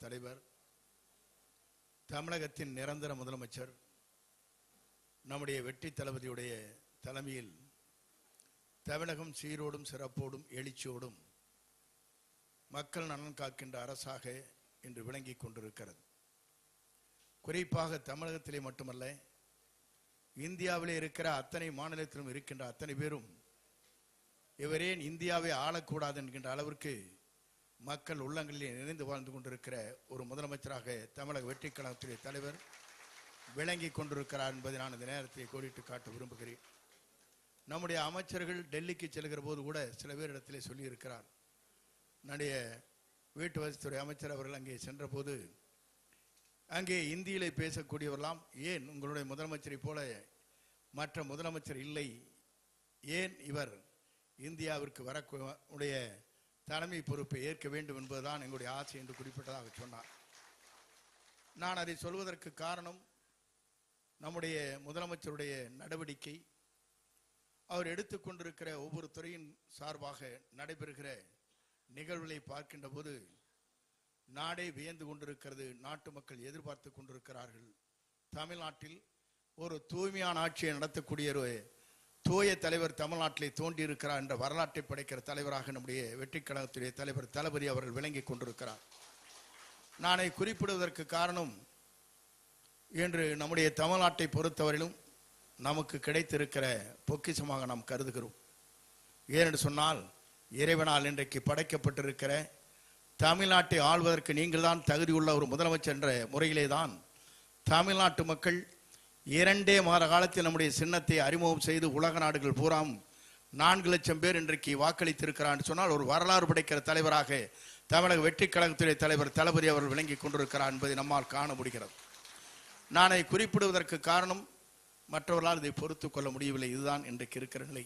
தலைவர், தமிழகத்தின் நிரந்தர முதலமைச்சர் நம்முடைய வெற்றி தளபதியுடைய தலைமையில் தமிழகம் சீரோடும் சிறப்போடும் எழுச்சியோடும் மக்கள் நலன் காக்கின்ற அரசாக இன்று விளங்கிக் கொண்டிருக்கிறது. குறிப்பாக தமிழகத்திலே மட்டுமல்ல, இந்தியாவிலே இருக்கிற அத்தனை மாநிலத்திலும் இருக்கின்ற அத்தனை பேரும் இவரேன் இந்தியாவை ஆளக்கூடாது என்கின்ற அளவிற்கு மக்கள் உள்ளங்களிலே நிறைந்து வாழ்ந்து கொண்டிருக்கிற ஒரு முதலமைச்சராக தமிழக வெற்றி கழகத்துடைய தலைவர் விளங்கி கொண்டிருக்கிறார் என்பதை நான் இந்த நேரத்தை கோடிட்டு காட்ட விரும்புகிறேன். நம்முடைய அமைச்சர்கள் டெல்லிக்கு செல்கிற போது கூட சில பேரிடத்திலே சொல்லியிருக்கிறார். நம்முடைய வீட்டு வசதித்துறை அமைச்சர் அவர்கள் அங்கே சென்ற போது அங்கே இந்தியிலே பேசக்கூடியவரெல்லாம், ஏன் உங்களுடைய முதலமைச்சரை போல மற்ற முதலமைச்சர் இல்லை, ஏன் இவர் இந்தியாவிற்கு வரக்கூடிய தலைமை பொறுப்பை ஏற்க வேண்டும் என்பதுதான் எங்களுடைய ஆசை என்று குறிப்பிட்டதாக சொன்னார். நான் அதை சொல்வதற்கு காரணம், நம்முடைய முதலமைச்சருடைய நடவடிக்கை, அவர் எடுத்துக்கொண்டிருக்கிற ஒவ்வொரு துறையின் சார்பாக நடைபெறுகிற நிகழ்வுகளை பார்க்கின்ற போது நாடே வியந்து கொண்டிருக்கிறது. நாட்டு மக்கள் எதிர்பார்த்து கொண்டிருக்கிறார்கள். தமிழ்நாட்டில் ஒரு தூய்மையான ஆட்சியை நடத்தக்கூடிய ஒரு தூய தலைவர் தமிழ்நாட்டிலே தோன்றியிருக்கிறார் என்ற வரலாற்றை படைக்கிற தலைவராக நம்முடைய வெற்றி கழகத்துடைய தலைவர் தளபதி அவர்கள் விளங்கி கொண்டிருக்கிறார். நானை குறிப்பிடுவதற்கு காரணம், இன்று நம்முடைய தமிழ்நாட்டை பொறுத்தவரையிலும் நமக்கு கிடைத்திருக்கிற பொக்கிஷமாக நாம் கருதுகிறோம். ஏனென்று சொன்னால், இறைவனால் இன்றைக்கு படைக்கப்பட்டிருக்கிற தமிழ்நாட்டை ஆள்வதற்கு நீங்கள் தான் தகுதியுள்ள ஒரு முதலமைச்சர் என்ற முறையிலே தான் தமிழ்நாட்டு மக்கள் 2 மாத காலத்தில் நம்முடைய சின்னத்தை அறிமுகம் செய்து உலக நாடுகள் பூராம் 4 லட்சம் பேர் இன்றைக்கு வாக்களித்திருக்கிறார் சொன்னால் ஒரு வரலாறு படைக்கிற தலைவராக தமிழக வெற்றி கழகத்துடைய தலைவர் தளபதி அவர்கள் விளங்கி கொண்டிருக்கிறார் என்பதை நம்மால் காண முடிகிறது. நான் அதை குறிப்பிடுவதற்கு காரணம், மற்றவர்களால் இதை பொறுத்து கொள்ள முடியவில்லை. இதுதான் இன்றைக்கு இருக்கிற நிலை.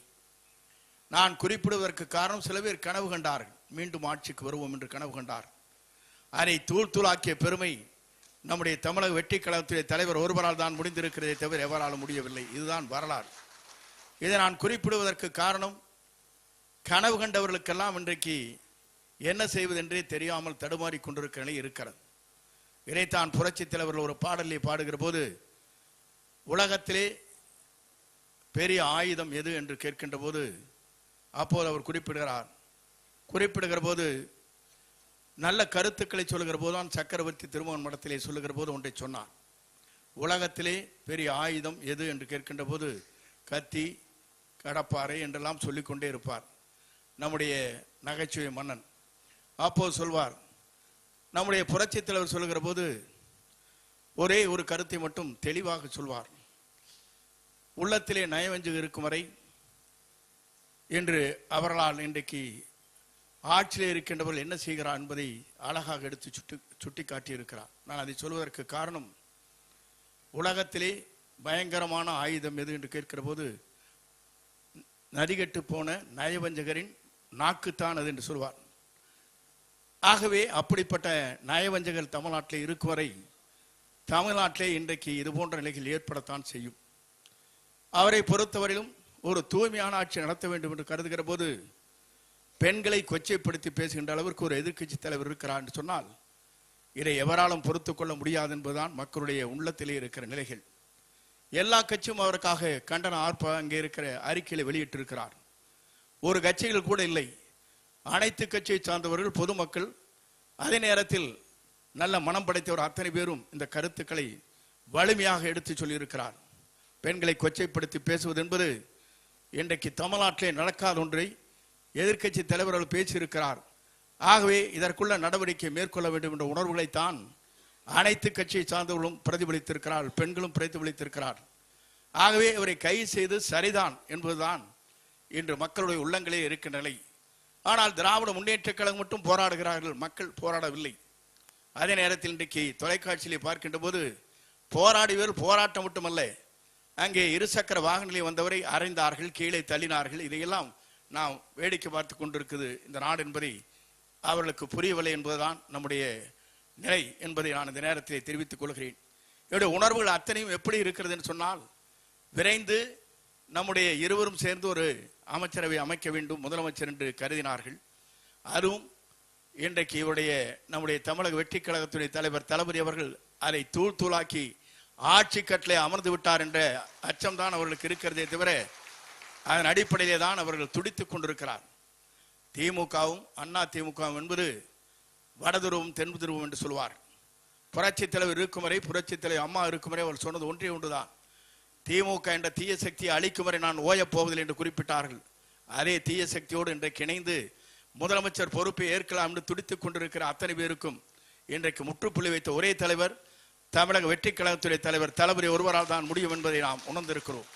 நான் குறிப்பிடுவதற்கு காரணம், சில பேர் கனவு கண்டார்கள், மீண்டும் ஆட்சிக்கு வருவோம் என்று கனவு கண்டார். அதை தூள் தூளாக்கிய பெருமை நம்முடைய தமிழக வெற்றி கழகத்துடைய தலைவர் ஒருவரால் தான் முடிந்திருக்கிறதே தவிர எவராலும் முடியவில்லை. இதுதான் வரலாறு. இதை நான் குறிப்பிடுவதற்கு காரணம், கனவு கண்டவர்களுக்கெல்லாம் இன்றைக்கு என்ன செய்வதென்றே தெரியாமல் தடுமாறி கொண்டிருக்கிற நிலை இருக்கிறது. இதைத்தான் புரட்சி தலைவர்கள் ஒரு பாடலை பாடுகிற போது, உலகத்திலே பெரிய ஆயுதம் எது என்று கேட்கின்ற போது அப்போது அவர் குறிப்பிடுகிற போது நல்ல கருத்துக்களை சொல்லுகிற போதுதான் சக்கரவர்த்தி திருமகன் மடத்திலே சொல்லுகிற போது ஒன்றை சொன்னார். உலகத்திலே பெரிய ஆயுதம் எது என்று கேட்கின்ற போது கத்தி, கடப்பாறை என்றெல்லாம் சொல்லிக்கொண்டே இருப்பார் நம்முடைய நகைச்சுவை மன்னன். அப்போது சொல்வார், நம்முடைய புரட்சி தலைவர் சொல்லுகிற போது ஒரே ஒரு கருத்தை மட்டும் தெளிவாக சொல்வார், உள்ளத்திலே நயவஞ்சகம் இருக்கும் வரை என்று அவர்களால் இன்றைக்கு ஆட்சியில் இருக்கின்றவர்கள் என்ன செய்கிறார் என்பதை அழகாக எடுத்து சுட்டி காட்டியிருக்கிறார். நான் அதை சொல்வதற்கு காரணம், உலகத்திலே பயங்கரமான ஆயுதம் எது என்று கேட்கிற போது நதிகட்டு போன நயவஞ்சகரின் நாக்குத்தான் அது என்று சொல்வார். ஆகவே அப்படிப்பட்ட நயவஞ்சகர் தமிழ்நாட்டிலே இருக்கும் வரை தமிழ்நாட்டிலே இன்றைக்கு இது போன்ற நிலைகள் ஏற்படத்தான் செய்யும். அவரை பொறுத்தவரையிலும் ஒரு தூய்மையான ஆட்சி நடத்த வேண்டும் என்று கருதுகிற போது பெண்களை கொச்சைப்படுத்தி பேசுகின்ற அளவிற்கு ஒரு எதிர்க்கட்சி தலைவர் இருக்கிறார் என்று சொன்னால் இதை எவராலும் பொறுத்து கொள்ள முடியாது என்பதுதான் மக்களுடைய உள்ளத்திலே இருக்கிற நிலைகள். எல்லா கட்சியும் அவருக்காக கண்டன ஆர்ப்பாட்டம் அங்கே இருக்கிற அறிக்கையை வெளியிட்டிருக்கிறார். ஒரு கட்சிகள் கூட இல்லை, அனைத்து கட்சியை சார்ந்தவர்கள், பொதுமக்கள், அதே நேரத்தில் நல்ல மனம் படைத்தவர் அத்தனை பேரும் இந்த கருத்துக்களை வலிமையாக எடுத்து சொல்லியிருக்கிறார். பெண்களை கொச்சைப்படுத்தி பேசுவது என்பது இன்றைக்கு தமிழ்நாட்டிலே நடக்காத ஒன்றை எதிர்க்கட்சி தலைவர்கள் பேசியிருக்கிறார். ஆகவே இதற்குள்ள நடவடிக்கை மேற்கொள்ள வேண்டும் என்ற உணர்வுகளைத்தான் அனைத்து கட்சியை சார்ந்தவர்களும் பிரதிபலித்திருக்கிறார், பெண்களும் பிரதிபலித்திருக்கிறார். ஆகவே இவரை கைது செய்து சரிதான் என்பதுதான் இன்று மக்களுடைய உள்ளங்களே இருக்கின்ற நிலை. ஆனால் திராவிட முன்னேற்ற கழகம் மட்டும் போராடுகிறார்கள், மக்கள் போராடவில்லை. அதே நேரத்தில் இன்றைக்கு தொலைக்காட்சியிலே பார்க்கின்ற போது போராடியவர் போராட்டம் மட்டுமல்ல, அங்கே இருசக்கர வாகனங்களில் வந்தவரை அறைந்தார்கள், கீழே தள்ளினார்கள். இதையெல்லாம் நாம் வேடிக்கை பார்த்து கொண்டிருக்குது இந்த நாடு என்பதை அவர்களுக்கு புரியவில்லை என்பதுதான் நம்முடைய நிலை என்பதை நான் இந்த நேரத்தில் தெரிவித்துக் கொள்கிறேன். என்னுடைய உணர்வுகள் அத்தனையும் எப்படி இருக்கிறது என்று சொன்னால், விரைந்து நம்முடைய இருவரும் சேர்ந்து ஒரு அமைச்சரவை அமைக்க வேண்டும் முதலமைச்சர் என்று கருதினார்கள். அதுவும் இன்றைக்கு இவருடைய நம்முடைய தமிழக வெற்றி கழகத்துடைய தலைவர் தளபதி அவர்கள் அதை தூள் தூளாக்கி ஆட்சி கட்டளை அமர்ந்து விட்டார் என்ற அச்சம்தான் அவர்களுக்கு இருக்கிறதே தவிர அதன் அடிப்படையிலே தான் அவர்கள் துடித்துக் கொண்டிருக்கிறார். திமுகவும் அண்ணா திமுகவும் என்பது வடதுருவம் தென் துருவம் என்று சொல்வார். புரட்சி தலைவர் இருக்கும் வரை, புரட்சி தலைவர் அம்மா இருக்கும் வரை அவர் சொன்னது ஒன்றே ஒன்றுதான், திமுக என்ற தீய சக்தியை அழிக்கும் வரை நான் ஓயப் போவதில்லை என்று குறிப்பிட்டார்கள். அதே தீய சக்தியோடு இன்றைக்கு இணைந்து முதலமைச்சர் பொறுப்பை ஏற்கலாம் என்று துடித்துக் கொண்டிருக்கிற அத்தனை பேருக்கும் இன்றைக்கு முற்றுப்புள்ளி வைத்த ஒரே தலைவர் தமிழக வெற்றி கழகத்துடைய தலைவர் தளபதி ஒருவரால் தான் முடியும் என்பதை நாம் உணர்ந்திருக்கிறோம்.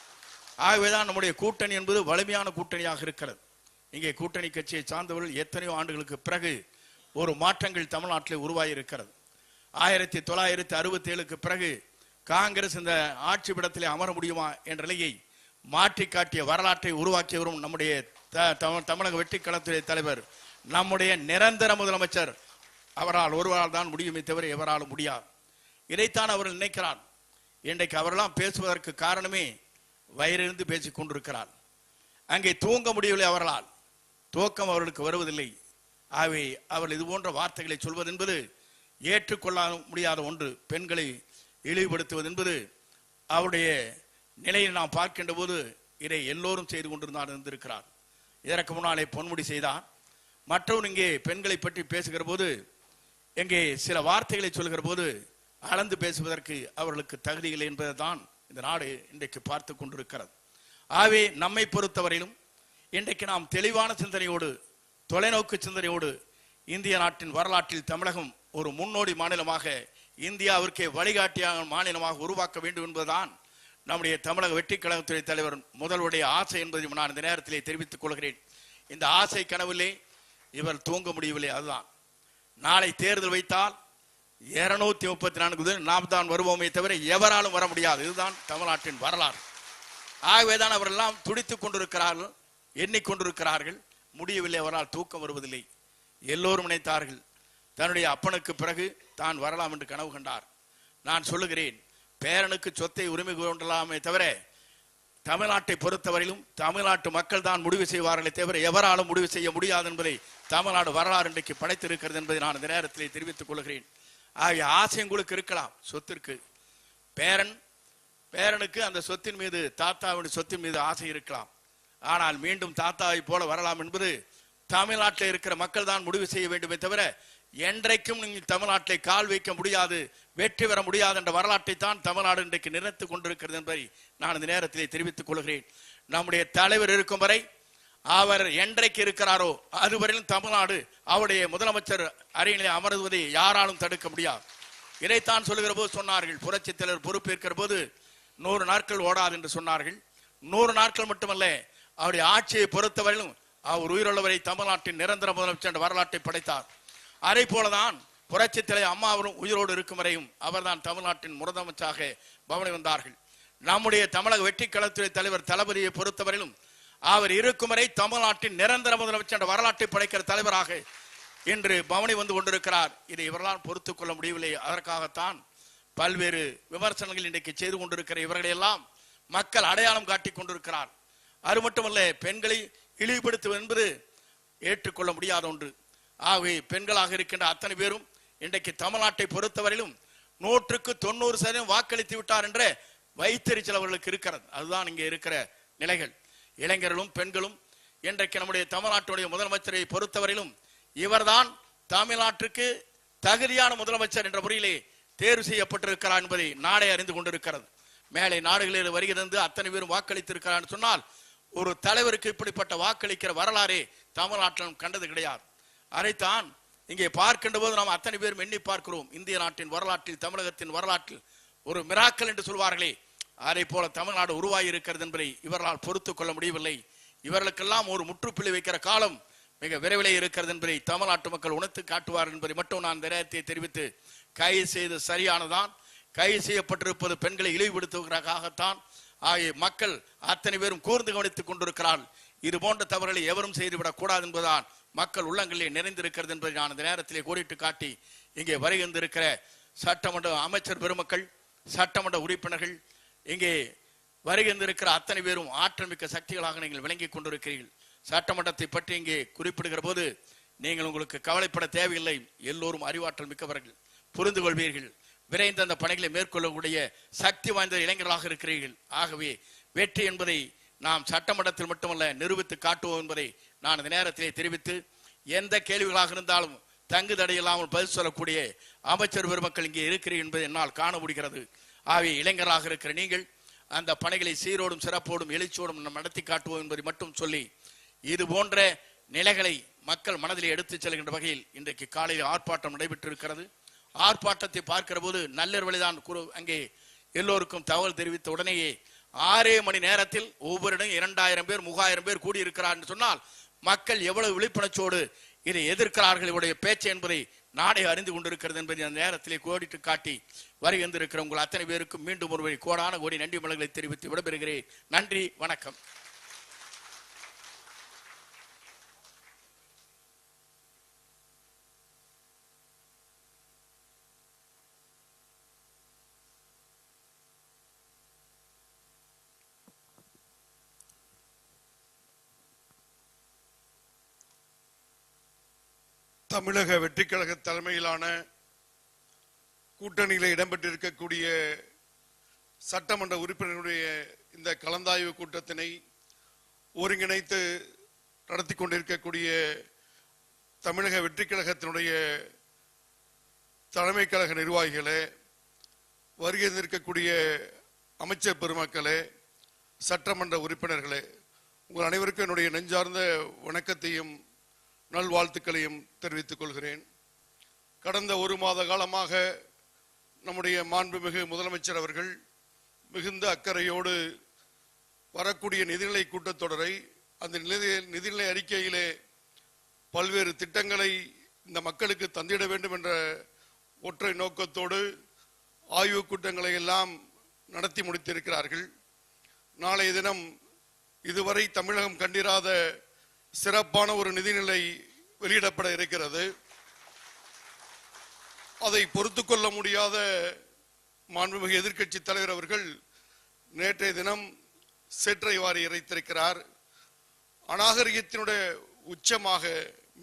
ஆகவேதான் நம்முடைய கூட்டணி என்பது வலிமையான கூட்டணியாக இருக்கிறது. இங்கே கூட்டணி கட்சியை சார்ந்தவர்கள் எத்தனையோ ஆண்டுகளுக்கு பிறகு ஒரு மாற்றங்கள் தமிழ்நாட்டில் உருவாகி இருக்கிறது. 1967க்கு பிறகு காங்கிரஸ் இந்த ஆட்சி பீடத்திலே அமர முடியுமா என்ற நிலையை மாற்றி காட்டிய வரலாற்றை உருவாக்கி வரும் நம்முடைய தமிழக வெற்றி கழகத்துடைய தலைவர் நம்முடைய நிரந்தர முதலமைச்சர் அவரால் ஒருவரால் தான் முடியுமே தவிர எவராலும் முடியாது. இதைத்தான் அவர்கள் நினைக்கிறார். இன்றைக்கு அவரெல்லாம் பேசுவதற்கு காரணமே வயிறிருந்து பேசிக் கொண்டிருக்கிறார். அங்கே தூங்க முடியவில்லை, அவர்களால் தூக்கம் அவர்களுக்கு வருவதில்லை. ஆகவே அவர்கள் இது போன்ற வார்த்தைகளை சொல்வது என்பது ஏற்றுக்கொள்ள முடியாத ஒன்று. பெண்களை இழிவுபடுத்துவது என்பது அவருடைய நிலையை நாம் பார்க்கின்ற போது இதை எல்லோரும் செய்து கொண்டிருந்தார் இருந்திருக்கிறார். இதற்கு முன்னாலே பொன்முடி செய்தார். மற்றவர் இங்கே பெண்களை பற்றி பேசுகிற போது, இங்கே சில வார்த்தைகளை சொல்கிற போது அளந்து பேசுவதற்கு அவர்களுக்கு தகுதி இல்லை என்பதை தான் இந்த நாடு இன்றைக்கு பார்த்து கொண்டிருக்கிறது. ஆகவே நம்மை பொறுத்தவரையிலும் இன்றைக்கு நாம் தெளிவான சிந்தனையோடு, தொலைநோக்கு சிந்தனையோடு இந்திய நாட்டின் வரலாற்றில் தமிழகம் ஒரு முன்னோடி மாநிலமாக, இந்தியாவிற்கே வழிகாட்டியாக மாநிலமாக உருவாக்க வேண்டும் என்பதுதான் நம்முடைய தமிழக வெற்றி கழகத்துறை தலைவர் முதல்வருடைய ஆசை என்பதை நான் இந்த நேரத்திலே தெரிவித்துக் கொள்கிறேன். இந்த ஆசை கனவிலே இவர் தூங்க முடியவில்லை. அதுதான் நாளை தேர்தல் வைத்தால் 234 நாம் தான் வருவோமே தவிர எவராலும் வர முடியாது. இதுதான் தமிழ்நாட்டின் வரலாறு. ஆகவேதான் அவரெல்லாம் துடித்துக் கொண்டிருக்கிறார்கள், எண்ணிக்கொண்டிருக்கிறார்கள். முடியவில்லை, அவரால் தூக்கம் வருவதில்லை. எல்லோரும் நினைத்தார்கள் தன்னுடைய அப்பனுக்கு பிறகு தான் வரலாம் என்று கனவு கண்டார். நான் சொல்லுகிறேன், பேரனுக்கு சொத்தை உரிமை கொண்டலாமே தவிர தமிழ்நாட்டை பொறுத்தவரையிலும் தமிழ்நாட்டு மக்கள் தான் முடிவு செய்வார்களே தவிர எவராலும் முடிவு செய்ய முடியாது என்பதை தமிழ்நாடு வரலாறு இன்றைக்கு படைத்திருக்கிறது என்பதை நான் இந்த நேரத்திலே தெரிவித்துக் கொள்கிறேன். ஆகிய ஆசை உங்களுக்கு இருக்கலாம் சொத்திற்கு. பேரனுக்கு அந்த சொத்தின் மீது, தாத்தாவின் சொத்தின் மீது ஆசை இருக்கலாம். ஆனால் மீண்டும் தாத்தாவை போல வரலாம் என்பது தமிழ்நாட்டில் இருக்கிற மக்கள் தான் முடிவு செய்ய வேண்டுமே தவிர என்றைக்கும் நீங்கள் தமிழ்நாட்டை கால் வைக்க முடியாது, வெற்றி பெற முடியாது என்ற வரலாற்றை தான் தமிழ்நாடு இன்றைக்கு நினைத்துக் கொண்டிருக்கிறது என்பதை நான் இந்த நேரத்திலே தெரிவித்துக் கொள்கிறேன். நம்முடைய தலைவர் இருக்கும் வரை, அவர் என்றைக்கு இருக்கிறாரோ அதுவரையிலும் தமிழ்நாடு அவருடைய முதலமைச்சர் அறையிலே அமர்வதை யாராலும் தடுக்க முடியாது. இதைத்தான் சொல்லுகிற போது சொன்னார்கள், புரட்சி தலைவர் பொறுப்பேற்கிற போது 100 நாட்கள் ஓடாது என்று சொன்னார்கள். 100 நாட்கள் மட்டுமல்ல, அவருடைய ஆட்சியை பொறுத்தவரையிலும் அவர் உயிருள்ளவரை தமிழ்நாட்டின் நிரந்தர முதலமைச்சர் என்ற வரலாற்றை படைத்தார். அதே போலதான் புரட்சி தலைவர் அம்மா அவரும் உயிரோடு இருக்கும் வரையும் அவர்தான் தமிழ்நாட்டின் முதலமைச்சராக பவனி வந்தார்கள். நம்முடைய தமிழக வெற்றி கழகத்துறை தலைவர் தளபதியை பொறுத்தவரையிலும் அவர் இருக்கும் வரை தமிழ்நாட்டின் நிரந்தர முதலமைச்சர் என்ற வரலாற்றை படைக்கிற தலைவராக இன்று பவனி வந்து கொண்டிருக்கிறார். இதை இவர்களால் பொறுத்துக் கொள்ள முடியவில்லை. அதற்காகத்தான் பல்வேறு விமர்சனங்கள் இன்றைக்கு செய்து கொண்டிருக்கிற இவர்களையெல்லாம் மக்கள் அடையாளம் காட்டிக் கொண்டிருக்கிறார். அது மட்டுமல்ல, பெண்களை இழிவுபடுத்துவது என்பது ஏற்றுக்கொள்ள முடியாத ஒன்று. ஆகவே பெண்களாக இருக்கின்ற அத்தனை பேரும் இன்றைக்கு தமிழ்நாட்டை பொறுத்தவரையிலும் 100% வாக்களித்து விட்டார் என்ற வைத்தறிச்சல் அவர்களுக்கு இருக்கிறது. அதுதான் இங்கே இருக்கிற நிலைகள். இளைஞர்களும் பெண்களும் இன்றைக்கு நம்முடைய தமிழ்நாட்டுடைய முதலமைச்சரை பொறுத்தவரையிலும் இவர்தான் தமிழ்நாட்டிற்கு தகுதியான முதலமைச்சர் என்ற முறையிலே தேர்வு செய்யப்பட்டிருக்கிறார் என்பதை நாடே அறிந்து கொண்டிருக்கிறது. மேலே நாடுகளில் வருகிறது அத்தனை பேரும் வாக்களித்திருக்கிறார் சொன்னால் ஒரு தலைவருக்கு இப்படிப்பட்ட வாக்களிக்கிற வரலாறே தமிழ்நாட்டிலும் கண்டது கிடையாது. அதைத்தான் இங்கே பார்க்கின்ற போது நாம் அத்தனை பேரும் எண்ணி பார்க்கிறோம். இந்திய நாட்டின் வரலாற்றில், தமிழகத்தின் வரலாற்றில் ஒரு மிராக்கல் என்று சொல்வார்களே, அதை போல தமிழ்நாடு உருவாகி இருக்கிறது என்பதை இவர்களால் பொறுத்துக் கொள்ள முடியவில்லை. இவர்களுக்கெல்லாம் ஒரு முற்றுப்புள்ளி வைக்கிற காலம் மிக விரைவிலே இருக்கிறது என்பதை தமிழ்நாட்டு மக்கள் உணர்த்து காட்டுவார் என்பதை மட்டும் நான் நேரத்தை தெரிவித்து, கைது செய்து சரியானதான். கைது செய்யப்பட்டிருப்பது பெண்களை இழிவுபடுத்துவதற்காகத்தான். ஆகிய மக்கள் அத்தனை பேரும் கூர்ந்து கவனித்துக் கொண்டிருக்கிறார்கள். இது போன்ற தவறுகளை எவரும் செய்துவிடக் கூடாது என்பதுதான் மக்கள் உள்ளங்களிலே நிறைந்திருக்கிறது என்பதை நான் இந்த நேரத்திலே கோடிட்டு காட்டி, இங்கே வருகின்றிருக்கிற சட்டமன்ற அமைச்சர் பெருமக்கள், சட்டமன்ற உறுப்பினர்கள், இங்கே வருகின்றிருக்கிற அத்தனை பேரும் ஆற்றல் மிக்க சக்திகளாக நீங்கள் விளங்கிக் கொண்டிருக்கிறீர்கள். சட்டமன்றத்தை பற்றி இங்கே குறிப்பிடுகிற போது நீங்கள் உங்களுக்கு கவலைப்பட தேவையில்லை. எல்லோரும் அறிவாற்றல் மிக்கவர்கள், புரிந்து கொள்வீர்கள். விரைந்து அந்த பணிகளை மேற்கொள்ளக்கூடிய சக்தி வாய்ந்த இளைஞர்களாக இருக்கிறீர்கள். ஆகவே வெற்றி என்பதை நாம் சட்டமன்றத்தில் மட்டுமல்ல நிரூபித்து காட்டுவோம் என்பதை நான் இந்த நேரத்திலே தெரிவித்து, எந்த கேள்விகளாக இருந்தாலும் தங்கு தடையில்லாமல் பதில் சொல்லக்கூடிய அமைச்சர் பெருமக்கள் இங்கே இருக்கிறீர்கள் என்பதை என்னால் காண முடிகிறது. ஆகவே இளைஞராக இருக்கிற நீங்கள் அந்த பணிகளை சீரோடும் சிறப்போடும் எழுச்சியோடும் நடத்தி காட்டுவோம் என்பதை மட்டும் சொல்லி, இது போன்ற நிலைகளை மக்கள் மனதிலே எடுத்துச் செல்கின்ற வகையில் இன்றைக்கு காலையில் ஆர்ப்பாட்டம் நடைபெற்றிருக்கிறது. ஆர்ப்பாட்டத்தை பார்க்கிற போது நள்ளிரவு வழிதான் அங்கே எல்லோருக்கும் தகவல் தெரிவித்த உடனேயே 6 மணி நேரத்தில் ஒவ்வொரு இடம் 2000 பேர் 3000 பேர் கூடியிருக்கிறார் என்று சொன்னால் மக்கள் எவ்வளவு விழிப்புணர்ச்சியோடு இதை எதிர்க்கிறார்கள் இவருடைய பேச்சு என்பதை நாடே அறிந்து கொண்டிருக்கிறது என்பதை அந்த நேரத்திலே கோடிட்டு காட்டி வருகின்றிருக்கிற உங்கள் அத்தனை பேருக்கும் மீண்டும் ஒருவரை கோடான கோடி நன்றி மலர்களை தெரிவித்து விடைபெறுகிறேன். நன்றி, வணக்கம். தமிழக வெற்றி கழக தலைமையிலான கூட்டணியில் இடம்பெற்றிருக்கக்கூடிய சட்டமன்ற உறுப்பினருடைய இந்த கலந்தாய்வு கூட்டத்தினை ஒருங்கிணைத்து நடத்தி கொண்டிருக்கக்கூடிய தமிழக வெற்றி கழகத்தினுடைய தலைமை கழக நிர்வாகிகளே, வருகை இருக்கக்கூடிய அமைச்சர் பெருமக்களே, சட்டமன்ற உறுப்பினர்களே, உங்கள் அனைவருக்கும் என்னுடைய நெஞ்சார்ந்த வணக்கத்தையும் நல்வாழ்த்துக்களையும் தெரிவித்துக் கொள்கிறேன். கடந்த 1 மாத காலமாக நம்முடைய மாண்புமிகு முதலமைச்சர் அவர்கள் மிகுந்த அக்கறையோடு வரக்கூடிய நிதிநிலை கூட்டத்தொடரை, அந்த நிதிநிலை அறிக்கையிலே பல்வேறு திட்டங்களை இந்த மக்களுக்கு தந்திட வேண்டும் என்ற ஒற்றை நோக்கத்தோடு ஆய்வுக் கூட்டங்களை எல்லாம் நடத்தி முடித்திருக்கிறார்கள். நாளைய தினம் இதுவரை தமிழகம் கண்டிராத சிறப்பான ஒரு நிதிநிலை வெளியிடப்பட இருக்கிறது. அதை பொறுத்து கொள்ள முடியாத மாண்புமிகு எதிர்க்கட்சி தலைவர் அவர்கள் நேற்றைய தினம் சேற்றை வாரி இறைத்திருக்கிறார். அநாகரிகத்தினுடைய உச்சமாக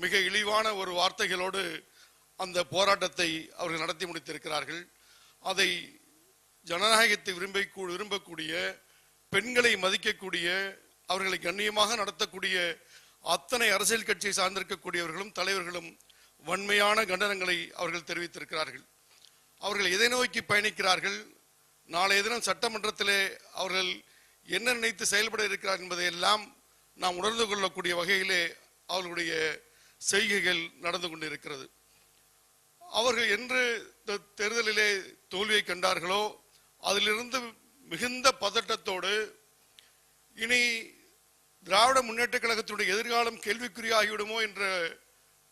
மிக இழிவான ஒரு வார்த்தைகளோடு அந்த போராட்டத்தை அவர்கள் நடத்தி முடித்திருக்கிறார்கள். அதை ஜனநாயகத்தை விரும்பக்கூடிய, பெண்களை மதிக்கக்கூடிய, அவர்களை கண்ணியமாக நடத்தக்கூடிய அத்தனை அரசியல் கட்சியை சார்ந்திருக்கக்கூடியவர்களும் தலைவர்களும் வன்மையான கண்டனங்களை அவர்கள் தெரிவித்திருக்கிறார்கள். அவர்கள் எதை நோக்கி பயணிக்கிறார்கள், நாளைய தினம் சட்டமன்றத்திலே அவர்கள் என்ன நினைத்து செயல்பட இருக்கிறார் என்பதையெல்லாம் நாம் உணர்ந்து கொள்ளக்கூடிய வகையிலே அவர்களுடைய செய்கைகள் நடந்து கொண்டிருக்கிறது. அவர்கள் என்று தேர்தலிலே தோல்வியை கண்டார்களோ அதிலிருந்து மிகுந்த பதட்டத்தோடு இனி திராவிட முன்னேற்ற கழகத்தினுடைய எதிர்காலம் கேள்விக்குறியாகிவிடுமோ என்ற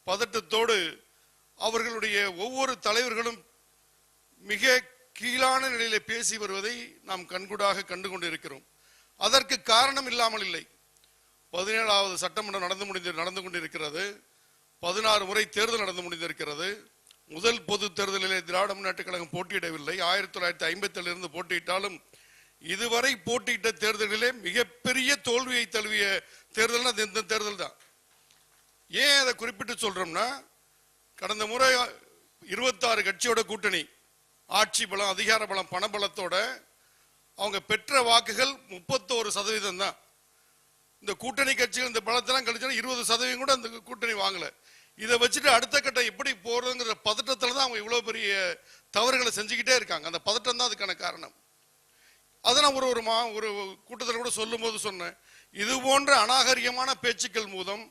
பதட்டத்தோடு அவர்களுடைய ஒவ்வொரு தலைவர்களும் மிக கீழான நிலையில பேசி வருவதை நாம் கண்கூடாக கண்டு கொண்டிருக்கிறோம். அதற்கு காரணம் இல்லாமல் இல்லை. 17வது சட்டமன்றம் நடந்து கொண்டிருக்கிறது. 16 முறை தேர்தல் நடந்து முடிந்திருக்கிறது. முதல் பொது தேர்தலிலே திராவிட முன்னேற்ற கழகம் போட்டியிடவில்லை. 1957 இருந்து போட்டியிட்டாலும் இதுவரை போட்டியிட்ட தேர்தலிலே மிகப்பெரிய தோல்வியை தழுவிய தேர்தல் இந்த தேர்தல் தான். ஏன் அதை குறிப்பிட்டு சொல்றோம்னா, கடந்த முறை 26 கட்சியோட கூட்டணி, ஆட்சி பலம், அதிகார பலம், பணபலத்தோட அவங்க பெற்ற வாக்குகள் 31% தான். இந்த கூட்டணி கட்சிகள் இந்த பலத்தெல்லாம் கழிச்சா 20% கூட அந்த கூட்டணி வாங்கல. இதை வச்சுட்டு அடுத்த கட்டம் எப்படி போறதுங்கிற பதட்டத்துல தான் அவங்க இவ்வளவு பெரிய தவறுகளை செஞ்சுக்கிட்டே இருக்காங்க. அந்த பதட்டம் தான் அதுக்கான காரணம். அதை நான் ஒரு கூட்டத்தில் கூட சொல்லும் போது சொன்னேன், இது போன்ற அநாகரிகமான பேச்சுக்கள் மூலம்,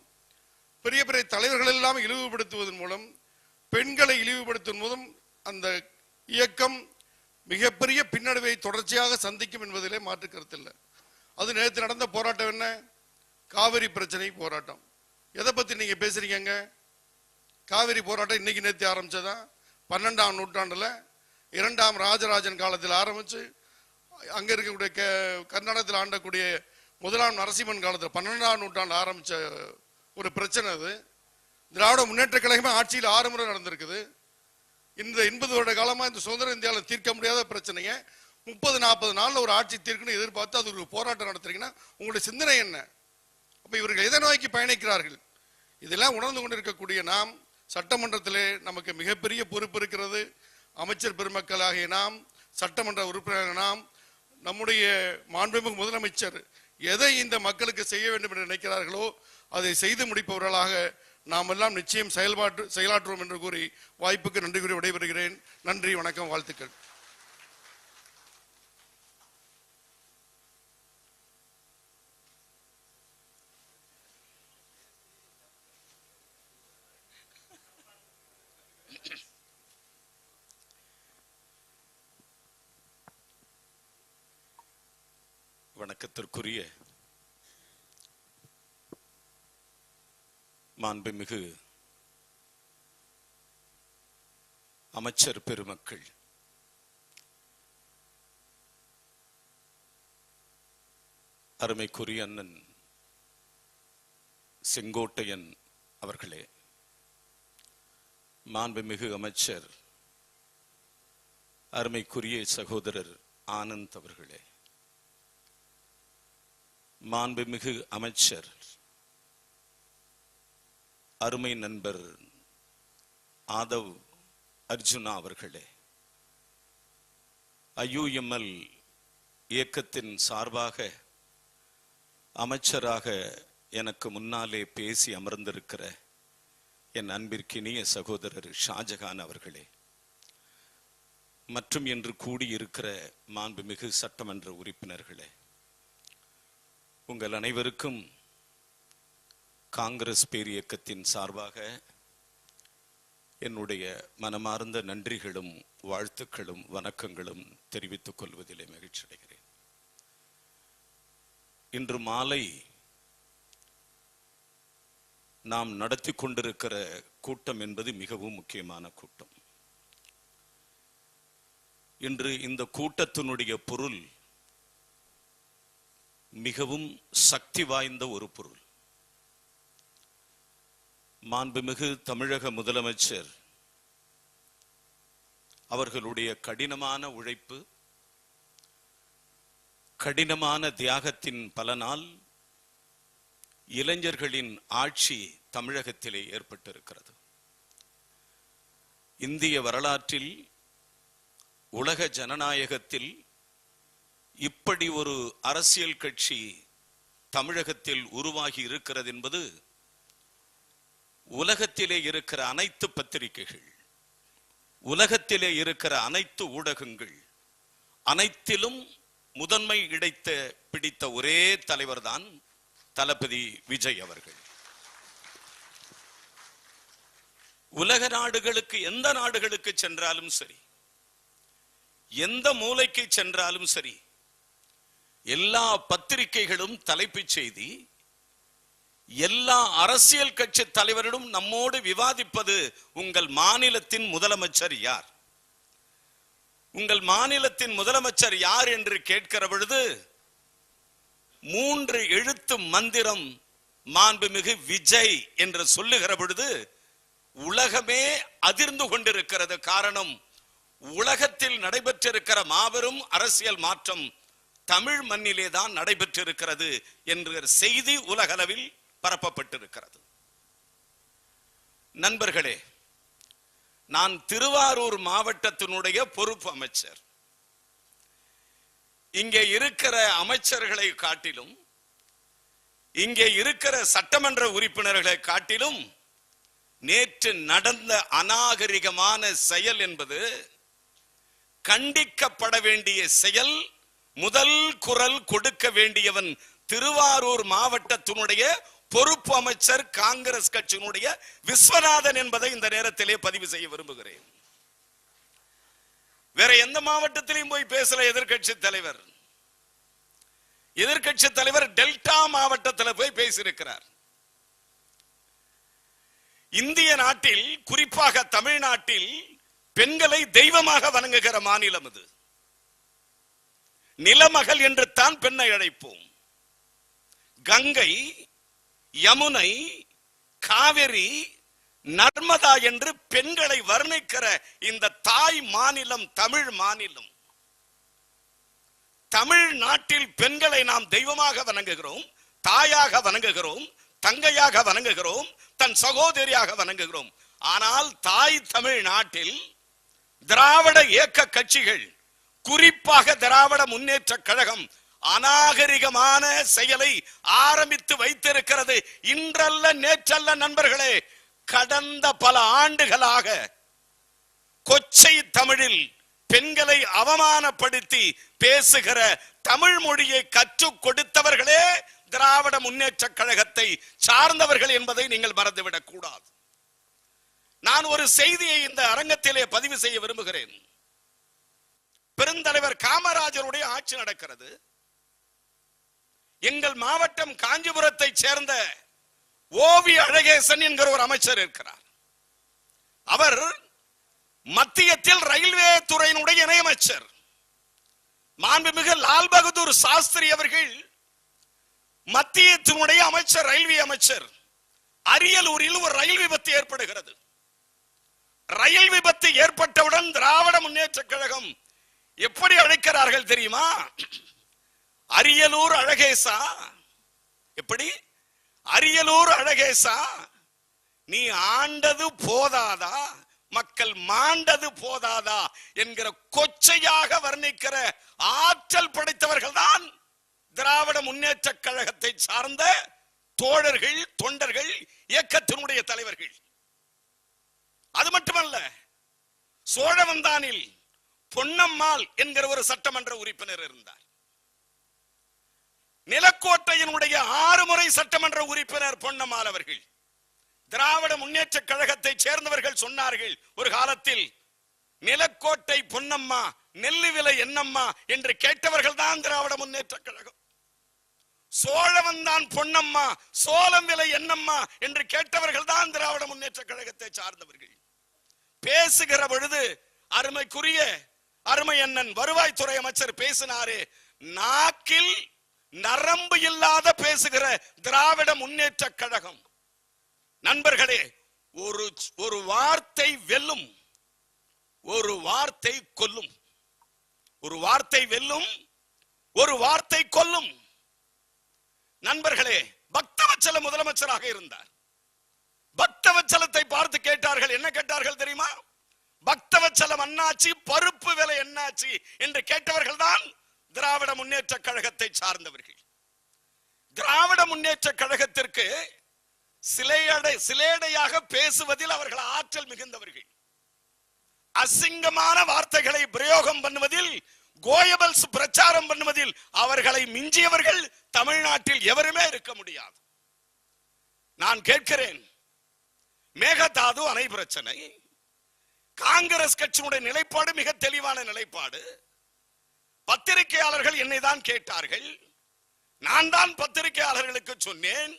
பெரிய பெரிய தலைவர்கள் எல்லாம் இழிவுபடுத்துவதன் மூலம், பெண்களை இழிவுபடுத்துவதன் மூலம் அந்த இயக்கம் மிகப்பெரிய பின்னடைவை தொடர்ச்சியாக சந்திக்கும் என்பதிலே மாற்று கருத்து இல்லை. அது நேற்று நடந்த போராட்டம் என்ன? காவிரி பிரச்சனை போராட்டம். எதை பத்தி நீங்க பேசுறீங்க? காவிரி போராட்டம் இன்னைக்கு நேற்று ஆரம்பிச்சதா? 12ஆம் நூற்றாண்டுல 2ஆம் ராஜராஜன் காலத்தில் ஆரம்பிச்சு அங்க இருக்கக்கூடிய கர்நாடகத்தில் ஆண்டக்கூடிய 1ஆம் நரசிம்மன் காலத்தில் 12ஆம் நூற்றாண்டு ஆரம்பிச்ச ஒரு பிரச்சனை. அது திராவிட முன்னேற்ற கழகமே ஆட்சியில் 6 முறை நடந்திருக்குது. இந்த 80 வருட காலமா இந்த சுதந்திர இந்தியாவில் தீர்க்க முடியாத பிரச்சனையை 30-40 நாள்ல ஒரு ஆட்சி தீர்க்கணும் எதிர்பார்த்து அது ஒரு போராட்டம் நடத்துறீங்கன்னா உங்களுடைய சிந்தனை என்ன? அப்ப இவர்கள் எதை நோக்கி பயணிக்கிறார்கள்? இதெல்லாம் உணர்ந்து கொண்டிருக்கக்கூடிய நாம், சட்டமன்றத்திலே நமக்கு மிகப்பெரிய பொறுப்பு இருக்கிறது. அமைச்சர் பெருமக்களாகிய நாம், சட்டமன்ற உறுப்பினர்கள் நாம், நம்முடைய மாண்புமிகு முதலமைச்சர் எதை இந்த மக்களுக்கு செய்ய வேண்டும் என்று நினைக்கிறார்களோ அதை செய்து முடிப்பவர்களாக நாம் எல்லாம் நிச்சயம் செயலாற்றுவோம் என்று கூறி வாய்ப்புக்கு நன்றி கூறி விடைபெறுகிறேன். நன்றி, வணக்கம், வாழ்த்துக்கள். வணக்கத்திற்குரிய மாண்புமிகு அமைச்சர் பெருமக்கள், அருமைக்குரிய அண்ணன் செங்கோட்டையன் அவர்களே, மாண்புமிகு அமைச்சர் அருமைக்குரிய சகோதரர் ஆனந்த் அவர்களே, மாண்புமிகு அமைச்சர் அருமை நண்பர் ஆதவ் அர்ஜுனா அவர்களே, IUML இயக்கத்தின் சார்பாக அமைச்சராக எனக்கு முன்னாலே பேசி அமர்ந்திருக்கிற என் அன்பிற்கினிய சகோதரர் ஷாஜகான் அவர்களே, மற்றும் இன்று கூடியிருக்கிற மாண்புமிகு சட்டமன்ற உறுப்பினர்களே, உங்கள் அனைவருக்கும் காங்கிரஸ் பேரியக்கத்தின் சார்பாக என்னுடைய மனமார்ந்த நன்றிகளும் வாழ்த்துக்களும் வணக்கங்களும் தெரிவித்துக் கொள்வதிலே மகிழ்ச்சி அடைகிறேன். இன்று மாலை நாம் நடத்தி கொண்டிருக்கிற கூட்டம் என்பது மிகவும் முக்கியமான கூட்டம். இன்று இந்த கூட்டத்தினுடைய பொருள் மிகவும் சக்தி வாய்ந்த ஒரு பொருள். மாண்புமிகு தமிழக முதலமைச்சர் அவர்களுடைய கடினமான உழைப்பு, கடினமான தியாகத்தின் பலனால் இளைஞர்களின் ஆட்சி தமிழகத்திலே ஏற்பட்டிருக்கிறது. இந்திய வரலாற்றில், உலக ஜனநாயகத்தில் இப்படி ஒரு அரசியல் கட்சி தமிழகத்தில் உருவாகி இருக்கிறது என்பது உலகத்திலே இருக்கிற அனைத்து பத்திரிகைகள், உலகத்திலே இருக்கிற அனைத்து ஊடகங்கள் அனைத்திலும் முதன்மை பிடித்த ஒரே தலைவர் தான் தளபதி விஜய் அவர்கள். உலக நாடுகளுக்கு, எந்த நாடுகளுக்கு சென்றாலும் சரி, எந்த மூலைக்கு சென்றாலும் சரி, எல்லா பத்திரிகைகளும் தலைப்புச் செய்தி, எல்லா அரசியல் கட்சி தலைவரிடம் நம்மோடு விவாதிப்பது உங்கள் மாநிலத்தின் முதலமைச்சர் யார், உங்கள் மாநிலத்தின் முதலமைச்சர் யார் என்று கேட்கிற பொழுது 3 எழுத்து மந்திரம் மாண்புமிகு விஜய் என்று சொல்லுகிற பொழுது உலகமே அதிர்ந்து கொண்டிருக்கிறது. காரணம், உலகத்தில் நடைபெற்றிருக்கிற மாபெரும் அரசியல் மாற்றம் தமிழ் மண்ணிலே தான் நடைபெற்றிருக்கிறது என்கிற செய்தி உலகளவில் பரப்பப்பட்டிருக்கிறது. நண்பர்களே, நான் திருவாரூர் மாவட்டத்தினுடைய பொறுப்பு அமைச்சர். இங்கே இருக்கிற அமைச்சர்களை காட்டிலும், இங்கே இருக்கிற சட்டமன்ற உறுப்பினர்களை காட்டிலும் நேற்று நடந்த அநாகரிகமான செயல் என்பது கண்டிக்கப்பட வேண்டிய செயல். முதல் குரல் கொடுக்க வேண்டியவன் திருவாரூர் மாவட்டத்தினுடைய பொறுப்பு அமைச்சர், காங்கிரஸ் கட்சியினுடைய விஸ்வநாதன் என்பதை இந்த நேரத்திலே பதிவு செய்ய விரும்புகிறேன். வேற எந்த மாவட்டத்திலையும் போய் பேசல எதிர்கட்சி தலைவர். எதிர்கட்சி தலைவர் டெல்டா மாவட்டத்தில் போய் பேசியிருக்கிறார். இந்திய நாட்டில், குறிப்பாக தமிழ்நாட்டில் பெண்களை தெய்வமாக வணங்குகிற மாநிலம் இது. நிலமகள் என்று தான் பெண்ணை அழைப்போம். கங்கை, யமுனை, காவிரி, நர்மதா என்று பெண்களை வர்ணிக்கிற இந்த தாய் மாநிலம் தமிழ் மாநிலம். தமிழ்நாட்டில் பெண்களை நாம் தெய்வமாக வணங்குகிறோம், தாயாக வணங்குகிறோம், தங்கையாக வணங்குகிறோம், தன் சகோதரியாக வணங்குகிறோம். ஆனால் தாய் தமிழ்நாட்டில் திராவிட இயக்க கட்சிகள், குறிப்பாக திராவிட முன்னேற்ற கழகம் அநாகரிகமான செயலை ஆரம்பித்து வைத்திருக்கிறது. இன்றல்ல நேற்றல்ல நண்பர்களே, கடந்த பல ஆண்டுகளாக கொச்சை தமிழில் பெண்களை அவமானப்படுத்தி பேசுகிற தமிழ் மொழியை கற்றுக் கொடுத்தவர்களே திராவிட முன்னேற்ற கழகத்தை சார்ந்தவர்கள் என்பதை நீங்கள் மறந்துவிடக் கூடாது. நான் ஒரு செய்தியை இந்த அரங்கத்திலே பதிவு செய்ய விரும்புகிறேன். பெருந்தலைவர் காமராஜருடைய ஆட்சி நடக்கிறது. எங்கள் மாவட்டம் காஞ்சிபுரத்தை சேர்ந்த ஓவி அழகேசன் என்கிற ஒரு அமைச்சர் இருக்கிறார். அவர் மத்தியத்தில் ரயில்வே துறையினுடைய இணையமைச்சர். மாண்புமிகு லால் பகதூர் சாஸ்திரி அவர்கள் மத்தியத்தினுடைய அமைச்சர், ரயில்வே அமைச்சர். அரியலூரில் ஒரு ரயில் விபத்து ஏற்படுகிறது. ரயில் விபத்து ஏற்பட்டவுடன் திராவிட முன்னேற்ற கழகம் எப்படி அழைக்கிறார்கள் தெரியுமா? அரியலூர் அழகேசா. எப்படி? அரியலூர் அழகேசா, நீ ஆண்டது போதாதா, மக்கள் மாண்டது போதாதா என்கிற கொச்சையாக வர்ணிக்கிற ஆற்றல் படைத்தவர்கள் தான் திராவிட முன்னேற்ற கழகத்தை சார்ந்த தோழர்கள், தொண்டர்கள், இயக்கத்தினுடைய தலைவர்கள். அது மட்டுமல்ல, சோழவந்தானில் பொன்னம்மாள் என்கிற ஒரு சட்டமன்ற உறுப்பினர் இருந்தார். நிலக்கோட்டையினுடைய 6 முறை சட்டமன்ற உறுப்பினர் பொன்னம்மாள் அவர்கள். திராவிட முன்னேற்ற கழகத்தை சேர்ந்தவர்கள் சொன்னார்கள் ஒரு காலத்தில், நிலக்கோட்டை பொன்னம்மா, நெல்லு விலை என்னம்மா என்று கேட்டவர்கள் தான் திராவிட முன்னேற்ற கழகம். சோழவந்தான் பொன்னம்மா, சோளம் விலை என்னம்மா என்று கேட்டவர்கள் தான் திராவிட முன்னேற்ற கழகத்தை சார்ந்தவர்கள். பேசுகிற பொழுது அருமைக்குரிய அருமை அண்ணன் வருவாய்த்துறை அமைச்சர் பேசினாரே, நாக்கில் நரம்பு இல்லாத பேசுகிற திராவிட முன்னேற்ற கழகம். நண்பர்களே, ஒரு வார்த்தை வெல்லும், ஒரு வார்த்தை கொல்லும். ஒரு வார்த்தை வெல்லும், ஒரு வார்த்தை கொல்லும். நண்பர்களே, பக்தவச்சல முதலமைச்சராக இருந்தார். பக்தவச்சலத்தை பார்த்து கேட்டார்கள். என்ன கேட்டார்கள் தெரியுமா? பக்தவச்சலம் அண்ணாச்சி, பருப்பு விலை என்னாச்சு என்று கேட்டவர்கள் தான் திராவிட முன்னேற்ற கழகத்தை சார்ந்தவர்கள். திராவிட முன்னேற்ற கழகத்திற்கு சிலேடையாக பேசுவதில் அவர்கள் ஆற்றல் மிகுந்தவர்கள். அசிங்கமான வார்த்தைகளை பிரயோகம் பண்ணுவதில், கோயபல்ஸ் பிரச்சாரம் பண்ணுவதில் அவர்களை மிஞ்சியவர்கள் தமிழ்நாட்டில் எவருமே இருக்க முடியாது. நான் கேட்கிறேன், மேகதாது அணை பிரச்சனை, காங்கிரஸ் கட்சியினுடைய நிலைப்பாடு மிக தெளிவான நிலைப்பாடு. பத்திரிகையாளர்கள் என்னை தான் கேட்டார்கள். நான் தான் பத்திரிகையாளர்களுக்கு சொன்னேன்,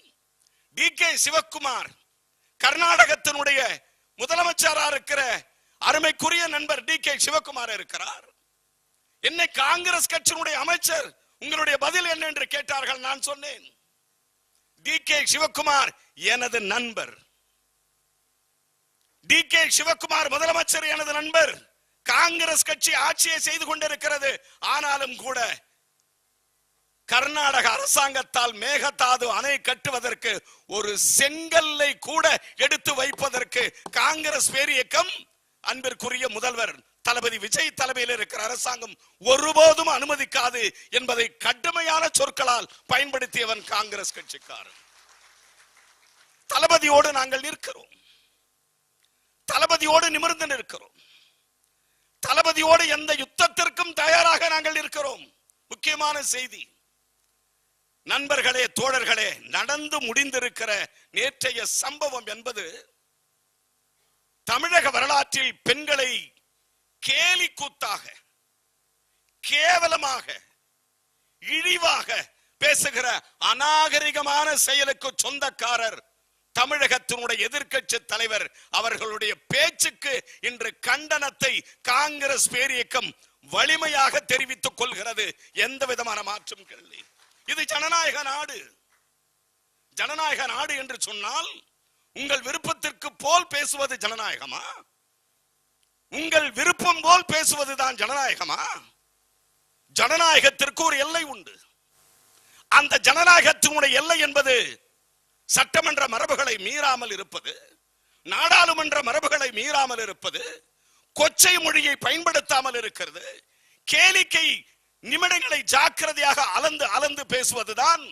டி.கே. சிவக்குமார் கர்நாடகத்தினுடைய முதலமைச்சராக இருக்கிற அருமைக்குரிய நண்பர் டி.கே. சிவக்குமார் இருக்கிறார். என்னை காங்கிரஸ் கட்சியினுடைய அமைச்சர், உங்களுடைய பதில் என்ன என்று கேட்டார்கள். நான் சொன்னேன், டி.கே. சிவக்குமார் எனது நண்பர். டி.கே. சிவக்குமார் முதலமைச்சர் எனது நண்பர். காங்கிரஸ் கட்சி ஆட்சியை செய்து கொண்டிருக்கிறது. ஆனாலும் கூட கர்நாடக அரசாங்கத்தால் மேகதாது அணை கட்டுவதற்கு ஒரு செங்கல்லை கூட எடுத்து வைப்பதற்கு காங்கிரஸ் பேரியக்கம், அன்பிற்குரிய முதல்வர் தளபதி விஜய் தலைமையில் இருக்கிற அரசாங்கம் ஒருபோதும் அனுமதிக்காது என்பதை கடுமையான சொற்களால் பயன்படுத்தியவன் காங்கிரஸ் கட்சிக்காரன். தளபதியோடு நாங்கள் நிற்கிறோம், தளபதியோடு நிமிர்ந்து நிற்கிறோம், தளபதியோடு எந்த யுத்தத்திற்கும் தயாராக நாங்கள் இருக்கிறோம். முக்கியமான செய்தி நண்பர்களே, தோழர்களே, நடந்து முடிந்திருக்கிற நேற்றைய சம்பவம் என்பது தமிழக வரலாற்றில் பெண்களை கேலி கூத்தாக, கேவலமாக, இழிவாக பேசுகிற அநாகரிகமான செயலுக்கு சொந்தக்காரர் தமிழகத்தினுடைய எதிர்க்கட்சி தலைவர். அவர்களுடைய பேச்சுக்கு இன்று கண்டனத்தை காங்கிரஸ் பேரியக்கம் வலிமையாக தெரிவித்துக் கொள்கிறது. எந்த விதமான மாற்றம் இல்லை. இது ஜனநாயக நாடு. ஜனநாயக நாடு என்று சொன்னால் உங்கள் விருப்பத்திற்கு போல் பேசுவது ஜனநாயகமா? உங்கள் விருப்பம் போல் பேசுவதுதான் ஜனநாயகமா? ஜனநாயகத்திற்கு ஒரு எல்லை உண்டு. அந்த ஜனநாயகத்தினுடைய எல்லை என்பது சட்டமன்ற மரபுகளை மீறாமல் இருப்பது, நாடாளுமன்ற மரபுகளை மீறாமல் இருப்பது, கொச்சை மொழியை பயன்படுத்தாமல் இருக்கிறது, கேளிக்கை நிமிடங்களை ஜாக்கிரதையாக அளந்து அளந்து பேசுவதுதான்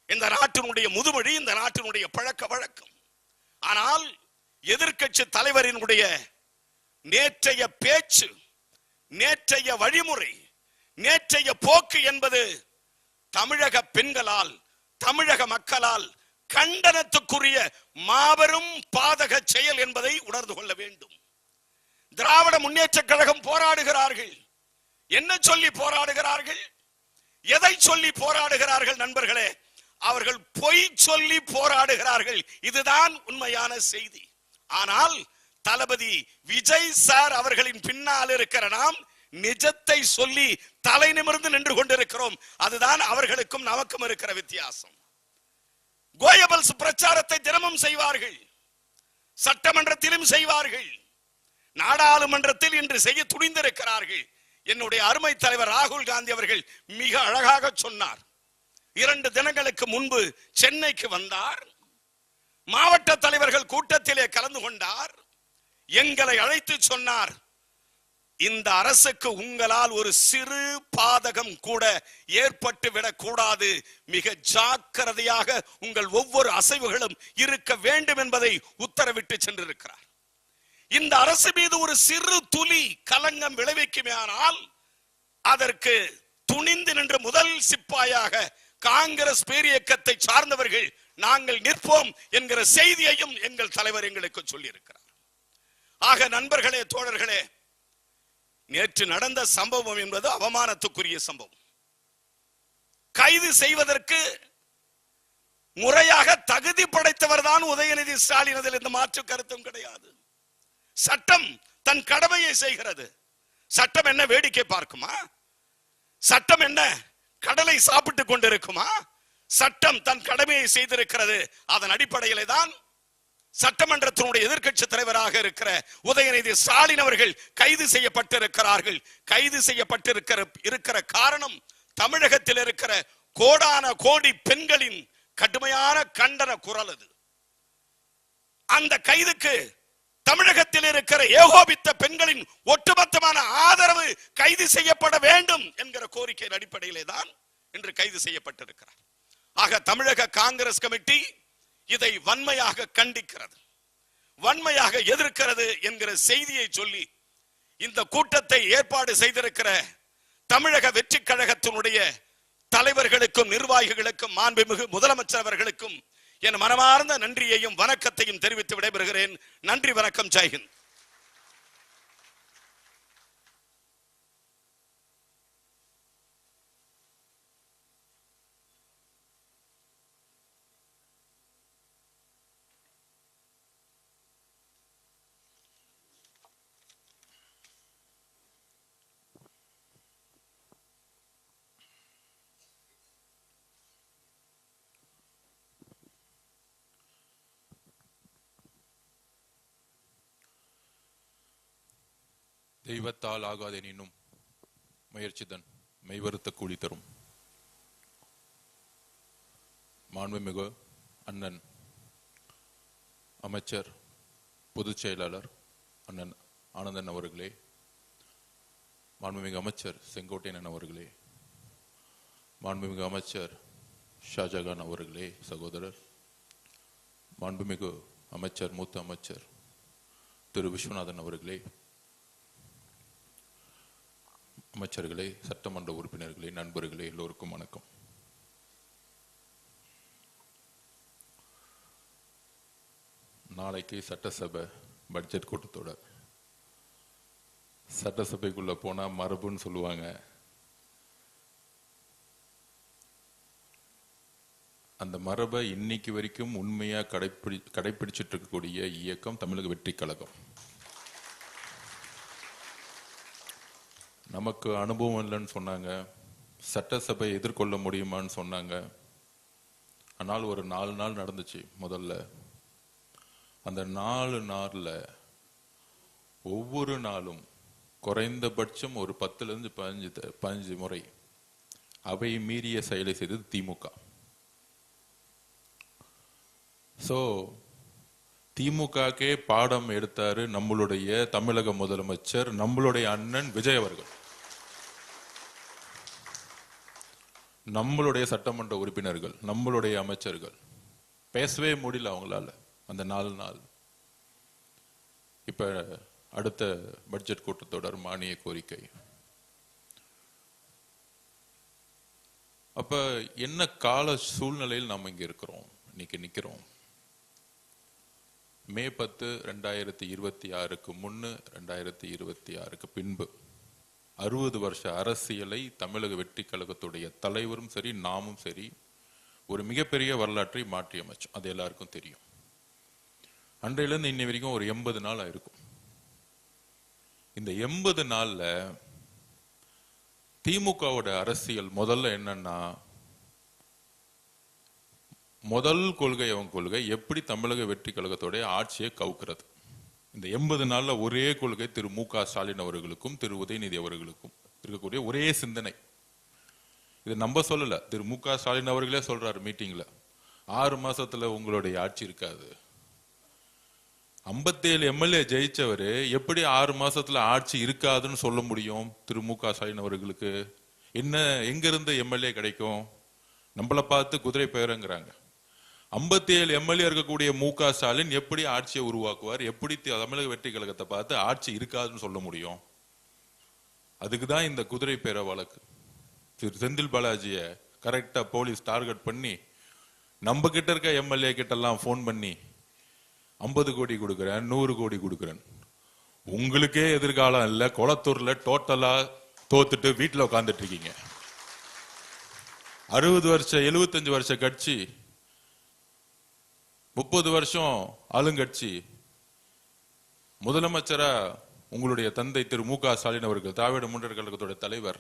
இந்த நாட்டினுடைய முதுமொழி, இந்த நாட்டினுடைய பழக்க வழக்கம். ஆனால் எதிர்க்கட்சி தலைவரினுடைய நேற்றைய பேச்சு, நேற்றைய வழிமுறை, நேற்றைய போக்கு என்பது தமிழக பெண்களால், தமிழக மக்களால் கண்டனத்துக்குரிய மாபெரும் பாதக செயல் என்பதை உணர்ந்து கொள்ள வேண்டும். திராவிட முன்னேற்ற கழகம் போராடுகிறார்கள். என்ன சொல்லி போராடுகிறார்கள்? எதை சொல்லி போராடுகிறார்கள் நண்பர்களே? அவர்கள் பொய் சொல்லி போராடுகிறார்கள். இதுதான் உண்மையான செய்தி. ஆனால் தளபதி விஜய் சார் அவர்களின் பின்னால் இருக்கிற நாம் நிஜத்தை சொல்லி தலை நிமிர்ந்து நின்று கொண்டிருக்கிறோம். அதுதான் அவர்களுக்கும் நமக்கும் இருக்கிற வித்தியாசம். கோயபல்ஸ் பிரச்சாரத்தை தினமும் செய்வார்கள், சட்டமன்றத்திலும் செய்வார்கள், நாடாளுமன்றத்தில் இன்று செய்ய துணிந்திருக்கிறார்கள். என்னுடைய அருமை தலைவர் ராகுல் காந்தி அவர்கள் மிக அழகாக சொன்னார். 2 தினங்களுக்கு முன்பு சென்னைக்கு வந்தார், மாவட்ட தலைவர்கள் கூட்டத்திலே கலந்து கொண்டார், எங்களை அழைத்து சொன்னார், இந்த அரசுக்கு உங்களால் ஒரு சிறு பாதகம் கூட ஏற்பட்டு விடக் கூடாது, மிக ஜாக்கிரதையாக உங்கள் ஒவ்வொரு அசைவுகளும் இருக்க வேண்டும் என்பதை உத்தரவிட்டு சென்றிருக்கிறார். இந்த அரசு மீது ஒரு சிறு துளி கலங்கம் விளைவிக்குமே ஆனால் அதற்கு துணிந்து நின்று முதல் சிப்பாயாக காங்கிரஸ் பேரியக்கத்தை சார்ந்தவர்கள் நாங்கள் நிற்போம் என்கிற செய்தியையும் எங்கள் தலைவர் எங்களுக்கு சொல்லி இருக்கிறார். ஆக நண்பர்களே, தோழர்களே, நேற்று நடந்த சம்பவம் என்பது அவமானத்துக்குரிய சம்பவம். கைது செய்வதற்கு முறையாக தகுதி படைத்தவர் தான் உதயநிதி ஸ்டாலின். அதில் எந்த மாற்று கருத்தும் கிடையாது. சட்டம் தன் கடமையை செய்கிறது. சட்டம் என்ன வேடிக்கை பார்க்குமா? சட்டம் என்ன கடலை சாப்பிட்டு கொண்டிருக்குமா? சட்டம் தன் கடமையை செய்திருக்கிறது. அதன் அடிப்படையிலே தான் சட்டமன்றத்தினுடைய எதிர்க்கட்சி தலைவராக இருக்கிற உதயநிதி ஸ்டாலின் அவர்கள் கைது செய்யப்பட்டிருக்கிறார்கள். கைது செய்யப்பட்டிருக்கிற காரணம் தமிழகத்தில் இருக்கிற கோடான கோடி பெண்களின் கடுமையான கண்டன குரல். அது அந்த கைதுக்கு தமிழகத்தில் இருக்கிற ஏகோபித்த பெண்களின் ஒட்டுமொத்தமான ஆதரவு, கைது செய்யப்பட வேண்டும் என்கிற கோரிக்கையின் அடிப்படையிலே தான் இன்று கைது செய்யப்பட்டிருக்கிறார். ஆக தமிழக காங்கிரஸ் கமிட்டி இதை வன்மையாக கண்டிக்கிறது, வன்மையாக எதிர்க்கிறது என்கிற செய்தியை சொல்லி இந்த கூட்டத்தை ஏற்பாடு செய்திருக்கிற தமிழக வெற்றி கழகத்தினுடைய தலைவர்களுக்கும் நிர்வாகிகளுக்கும் மாண்புமிகு முதலமைச்சர் அவர்களுக்கும் என் மனமார்ந்த நன்றியையும் வணக்கத்தையும் தெரிவித்து விடைபெறுகிறேன். நன்றி, வணக்கம், ஜெய்ஹிந்த். தெய்வத்தால் ஆகாதெனினும் முயற்சிதன் மெய்வருத்த கூலி தரும். மாண்புமிகு அண்ணன் அமைச்சர் பொதுச் செயலாளர் அண்ணன் ஆனந்தன் அவர்களே, மாண்புமிகு அமைச்சர் செங்கோட்டையன் அவர்களே, மாண்புமிகு அமைச்சர் ஷாஜகான் அவர்களே சகோதரர், மாண்புமிகு அமைச்சர் மூத்த அமைச்சர் திரு விஸ்வநாதன் அவர்களே, அமைச்சர்களே, சட்டமன்ற உறுப்பினர்களே, நண்பர்களே, எல்லோருக்கும் வணக்கம். நாளைக்கு சட்டசபை பட்ஜெட் கூட்டத்தொடர். சட்டசபைக்குள்ள போனா மரபுன்னு சொல்லுவாங்க. அந்த மரபை இன்னைக்கு வரைக்கும் உண்மையா கடைபிடிச்சிட்டு இருக்கக்கூடிய இயக்கம் தமிழக வெற்றி கழகம். நமக்கு அனுபவம் இல்லைன்னு சொன்னாங்க, சட்டசபை எதிர்கொள்ள முடியுமான்னு சொன்னாங்க. ஆனால் ஒரு 4 நாள் நடந்துச்சு. முதல்ல அந்த 4 நாள்ல ஒவ்வொரு நாளும் குறைந்தபட்சம் ஒரு 10லிருந்து 15 முறை அவை மீறிய செயலை செய்தது திமுக. ஸோ திமுகக்கே பாடம் எடுத்தாரு நம்மளுடைய தமிழக முதலமைச்சர், நம்மளுடைய அண்ணன் விஜய் அவர்கள். நம்மளுடைய சட்டமன்ற உறுப்பினர்கள், நம்மளுடைய அமைச்சர்கள் பேசவே முடியல அவங்களால அந்த 4 நாள். இப்ப அடுத்த பட்ஜெட் கூட்டத்தொடர் மானிய கோரிக்கை. அப்ப என்ன கால சூழ்நிலையில் நாம் இங்க இருக்கிறோம், இன்னைக்கு நிக்கிறோம்? மே 10, 2026க்கு முன்னு 2026க்கு பின்பு 60 வருஷ அரசியலை தமிழக வெற்றி கழகத்துடைய தலைவரும் சரி, நாமும் சரி, ஒரு மிகப்பெரிய வரலாற்றை மாற்றி அமைச்சோம். அது எல்லாருக்கும் தெரியும். அன்றையிலிருந்து இன்னை வரைக்கும் ஒரு 80 நாள் ஆயிருக்கும். இந்த 80 நாள்ல திமுகவோட அரசியல் முதல்ல என்னன்னா, முதல் கொள்கை அவங்க கொள்கை எப்படி தமிழக வெற்றி கழகத்தோடைய ஆட்சியை கவுக்கிறது. இந்த 80 நாள்ல ஒரே கொள்கை திரு மு.க. ஸ்டாலின் அவர்களுக்கும் திரு உதயநிதி அவர்களுக்கும் இருக்கக்கூடிய ஒரே சிந்தனை. இது நம்ம சொல்லல, திரு மு.க. ஸ்டாலின் அவர்களே சொல்றாரு மீட்டிங்ல, 6 மாசத்துல உங்களுடைய ஆட்சி இருக்காது. 57 எம்எல்ஏ ஜெயிச்சவரு எப்படி 6 மாசத்துல ஆட்சி இருக்காதுன்னு சொல்ல முடியும்? திரு மு.க. ஸ்டாலின் அவர்களுக்கு என்ன எங்க இருந்து எம்எல்ஏ கிடைக்கும்? நம்மளை பார்த்து குதிரை பெயருங்கிறாங்க. 57 எம்எல்ஏ இருக்கக்கூடிய மு.க. ஸ்டாலின் எப்படி ஆட்சியை உருவாக்குவார்? எப்படி தமிழக வெற்றி கழகத்தை பார்த்து ஆட்சி இருக்காதுன்னு சொல்ல முடியும்? அதுக்குதான் இந்த குதிரை பேர வழக்கு. திரு செந்தில் பாலாஜிய கரெக்டா போலீஸ் டார்கெட் பண்ணி நம்ம கிட்ட இருக்க எம்எல்ஏ கிட்ட எல்லாம் போன் பண்ணி 50 கோடி கொடுக்கிறேன், 100 கோடி கொடுக்கிறேன், உங்களுக்கே எதிர்காலம் இல்ல, கொளத்தூர்ல டோட்டலா தோத்துட்டு வீட்டுல உட்கார்ந்துட்டு இருக்கீங்க. 60 வருஷம் 75 வருஷ கட்சி, 30 வருஷம் ஆளுங்கட்சி, முதலமைச்சரா உங்களுடைய தந்தை திரு மு.க. ஸ்டாலின் அவர்கள், திராவிட முன்னேற்ற கழகத்தோட தலைவர்,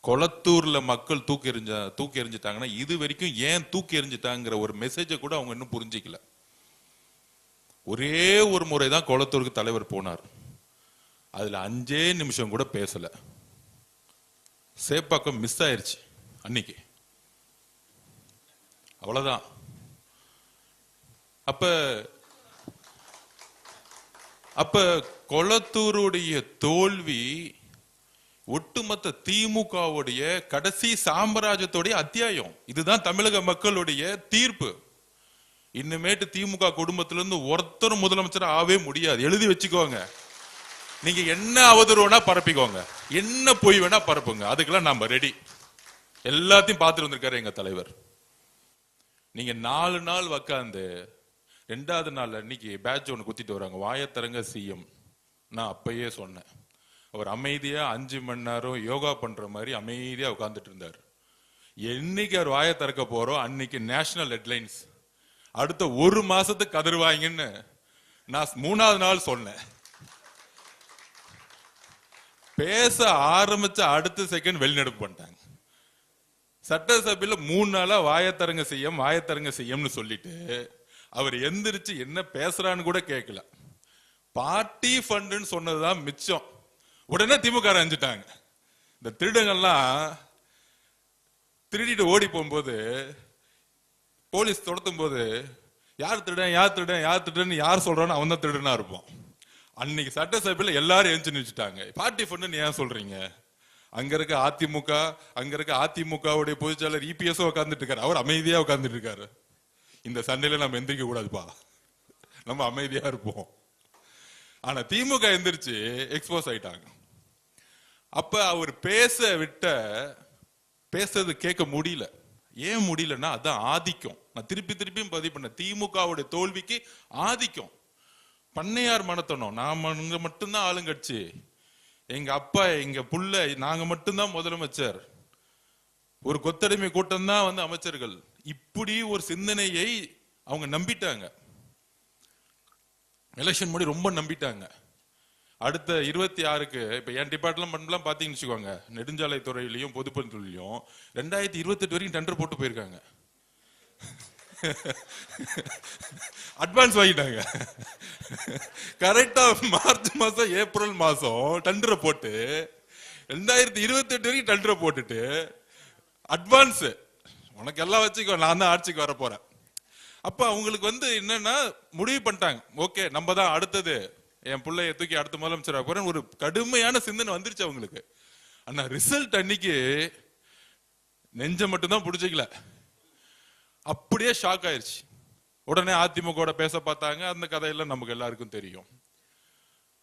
கொளத்தூர்ல மக்கள் தூக்கி எறிஞ்சிட்டாங்கன்னா இது வரைக்கும் ஏன் தூக்கி எறிஞ்சிட்டாங்கிற ஒரு மெசேஜை கூட அவங்க இன்னும் புரிஞ்சிக்கல. ஒரே ஒரு முறைதான் கொளத்தூருக்கு தலைவர் போனார். அதுல 5 நிமிஷம் கூட பேசல. சேப்பாக்கம் மிஸ் ஆயிருச்சு அன்னைக்கு, அவ்வளவுதான். அப்ப கொளத்தூருடைய தோல்வி ஒட்டுமொத்த திமுகவுடைய கடைசி சாம்ராஜ்யத்துடைய அத்தியாயம். இதுதான் தமிழக மக்களுடைய தீர்ப்பு. இன்னுமேட்டு திமுக குடும்பத்திலிருந்து ஒருத்தரும் முதலமைச்சர் ஆவே முடியாது. எழுதி வச்சுக்கோங்க. நீங்க என்ன அவதூறு வேணா பரப்பிக்கோங்க, என்ன பொய் வேணா பரப்புங்க, அதுக்கெல்லாம் நம்ம ரெடி. எல்லாத்தையும் பார்த்துட்டு வந்திருக்காரு எங்க தலைவர். நீங்க 4 நாள் உக்காந்து 2வது நாள் அன்னைக்கு பேட்ச் ஒன்று குத்திட்டு வராங்க, வாயத்தரங்க சிஎம். நான் அப்பயே சொன்னேன், அவர் அமைதியா 5 மணி நேரம் யோகா பண்ற மாதிரி அமைதியா உட்கார்ந்துட்டு இருந்தார். என்னைக்கு அவர் வாயை திறக்க போறோம் அன்னைக்கு நேஷனல் ஹெட்லைன்ஸ், அடுத்த 1 மாசத்துக்கு கதறுவாங்கன்னு நான் 3வது நாள் சொன்னேன். பேச ஆரம்பிச்ச அடுத்த செகண்ட் வெளிநடப்பு பண்ணிட்டாங்க. சட்டசபையில 3 நாளா வாயத்தரங்க செய்யம்னு சொல்லிட்டு அவர் எந்திரிச்சு என்ன பேசுறான்னு கூட கேட்கல. பார்ட்டி ஃபண்டுன்னு சொன்னதுதான் மிச்சம். உடனே திமுக அஞ்சிட்டாங்க. இந்த திருடங்கள்லாம் திருடிட்டு ஓடி போகும்போது போலீஸ் துரத்தும் போது யார் திருடன் யார் சொல்றான்னு அவன் தான் திருடனா இருப்பான். அன்னைக்கு சட்டசபையில எல்லாரும் எஞ்சி நிச்சுட்டாங்க. பார்ட்டி ஃபண்டுன்னு ஏன் சொல்றீங்க? அங்க இருக்க அதிமுகவுடைய பொதுச்செயலர் இபிஎஸ் உட்கார்ந்துட்டு இருக்காரு, அவர் அமைதியா உட்கார்ந்துட்டு இருக்காரு. இந்த சண்டையில நம்ம எந்திரிக்க கூடாதுப்பா, நம்ம அமைதியா இருப்போம். ஆனா திமுக எந்திரிச்சு எக்ஸ்போஸ் ஆயிட்டாங்க. அப்ப அவர் பேசுறது கேட்க முடியல. ஏன் முடியலன்னா அதான் ஆதிக்கம். நான் திருப்பியும் பதிவு பண்ண, திமுகவுடைய தோல்விக்கு ஆதிக்கம். பண்ணையார் மனத்தனம், நாம மட்டும்தான் ஆளுங்கட்சி, எங்க அப்பா எங்க புள்ள நாங்க மட்டும்தான் முதலமைச்சர், ஒரு கொத்தடிமை கூட்டம் தான் அமைச்சர்கள். இப்படி ஒரு சிந்தனையை அவங்க நம்பிட்டாங்க. எலெக்ஷன் முன்னாடி ரொம்ப நம்பிட்டாங்க. அடுத்த 26க்கு இப்ப என் டிபார்ட்மெண்ட்லாம் பாத்தீங்கன்னு வச்சுக்கோங்க, நெடுஞ்சாலை துறையிலையும் பொதுப்பணித்துறையிலையும் 2028 வரைக்கும் டெண்டர் போட்டு போயிருக்காங்க. அட்வான்ஸ் வாங்கிட்டாங்க. கரெக்டா மார்ச் மாசம் ஏப்ரல் மாசம் டெண்டரை போட்டு 2028 வரைக்கும் டெண்டரை போட்டுட்டு அட்வான்ஸ் உனக்கு எல்லாம் வச்சுக்கோ, நான் தான் ஆட்சிக்கு வர போறேன். அப்ப அவங்களுக்கு வந்து என்னன்னா முடிவு பண்ணிட்டாங்க, ஓகே நம்ம தான் அடுத்தது, என் பிள்ளைய தூக்கி அடுத்த முதலமைச்சராக போறேன். ஒரு கடுமையான சிந்தனை வந்துருச்சு அவங்களுக்கு. ஆனா ரிசல்ட் அன்னைக்கு நெஞ்ச மட்டும்தான் பிடிச்சிக்கல, அப்படியே ஷாக் ஆயிருச்சு. உடனே அதிமுக பேச பார்த்தாங்க. அந்த கதையெல்லாம் நமக்கு எல்லாருக்கும் தெரியும்.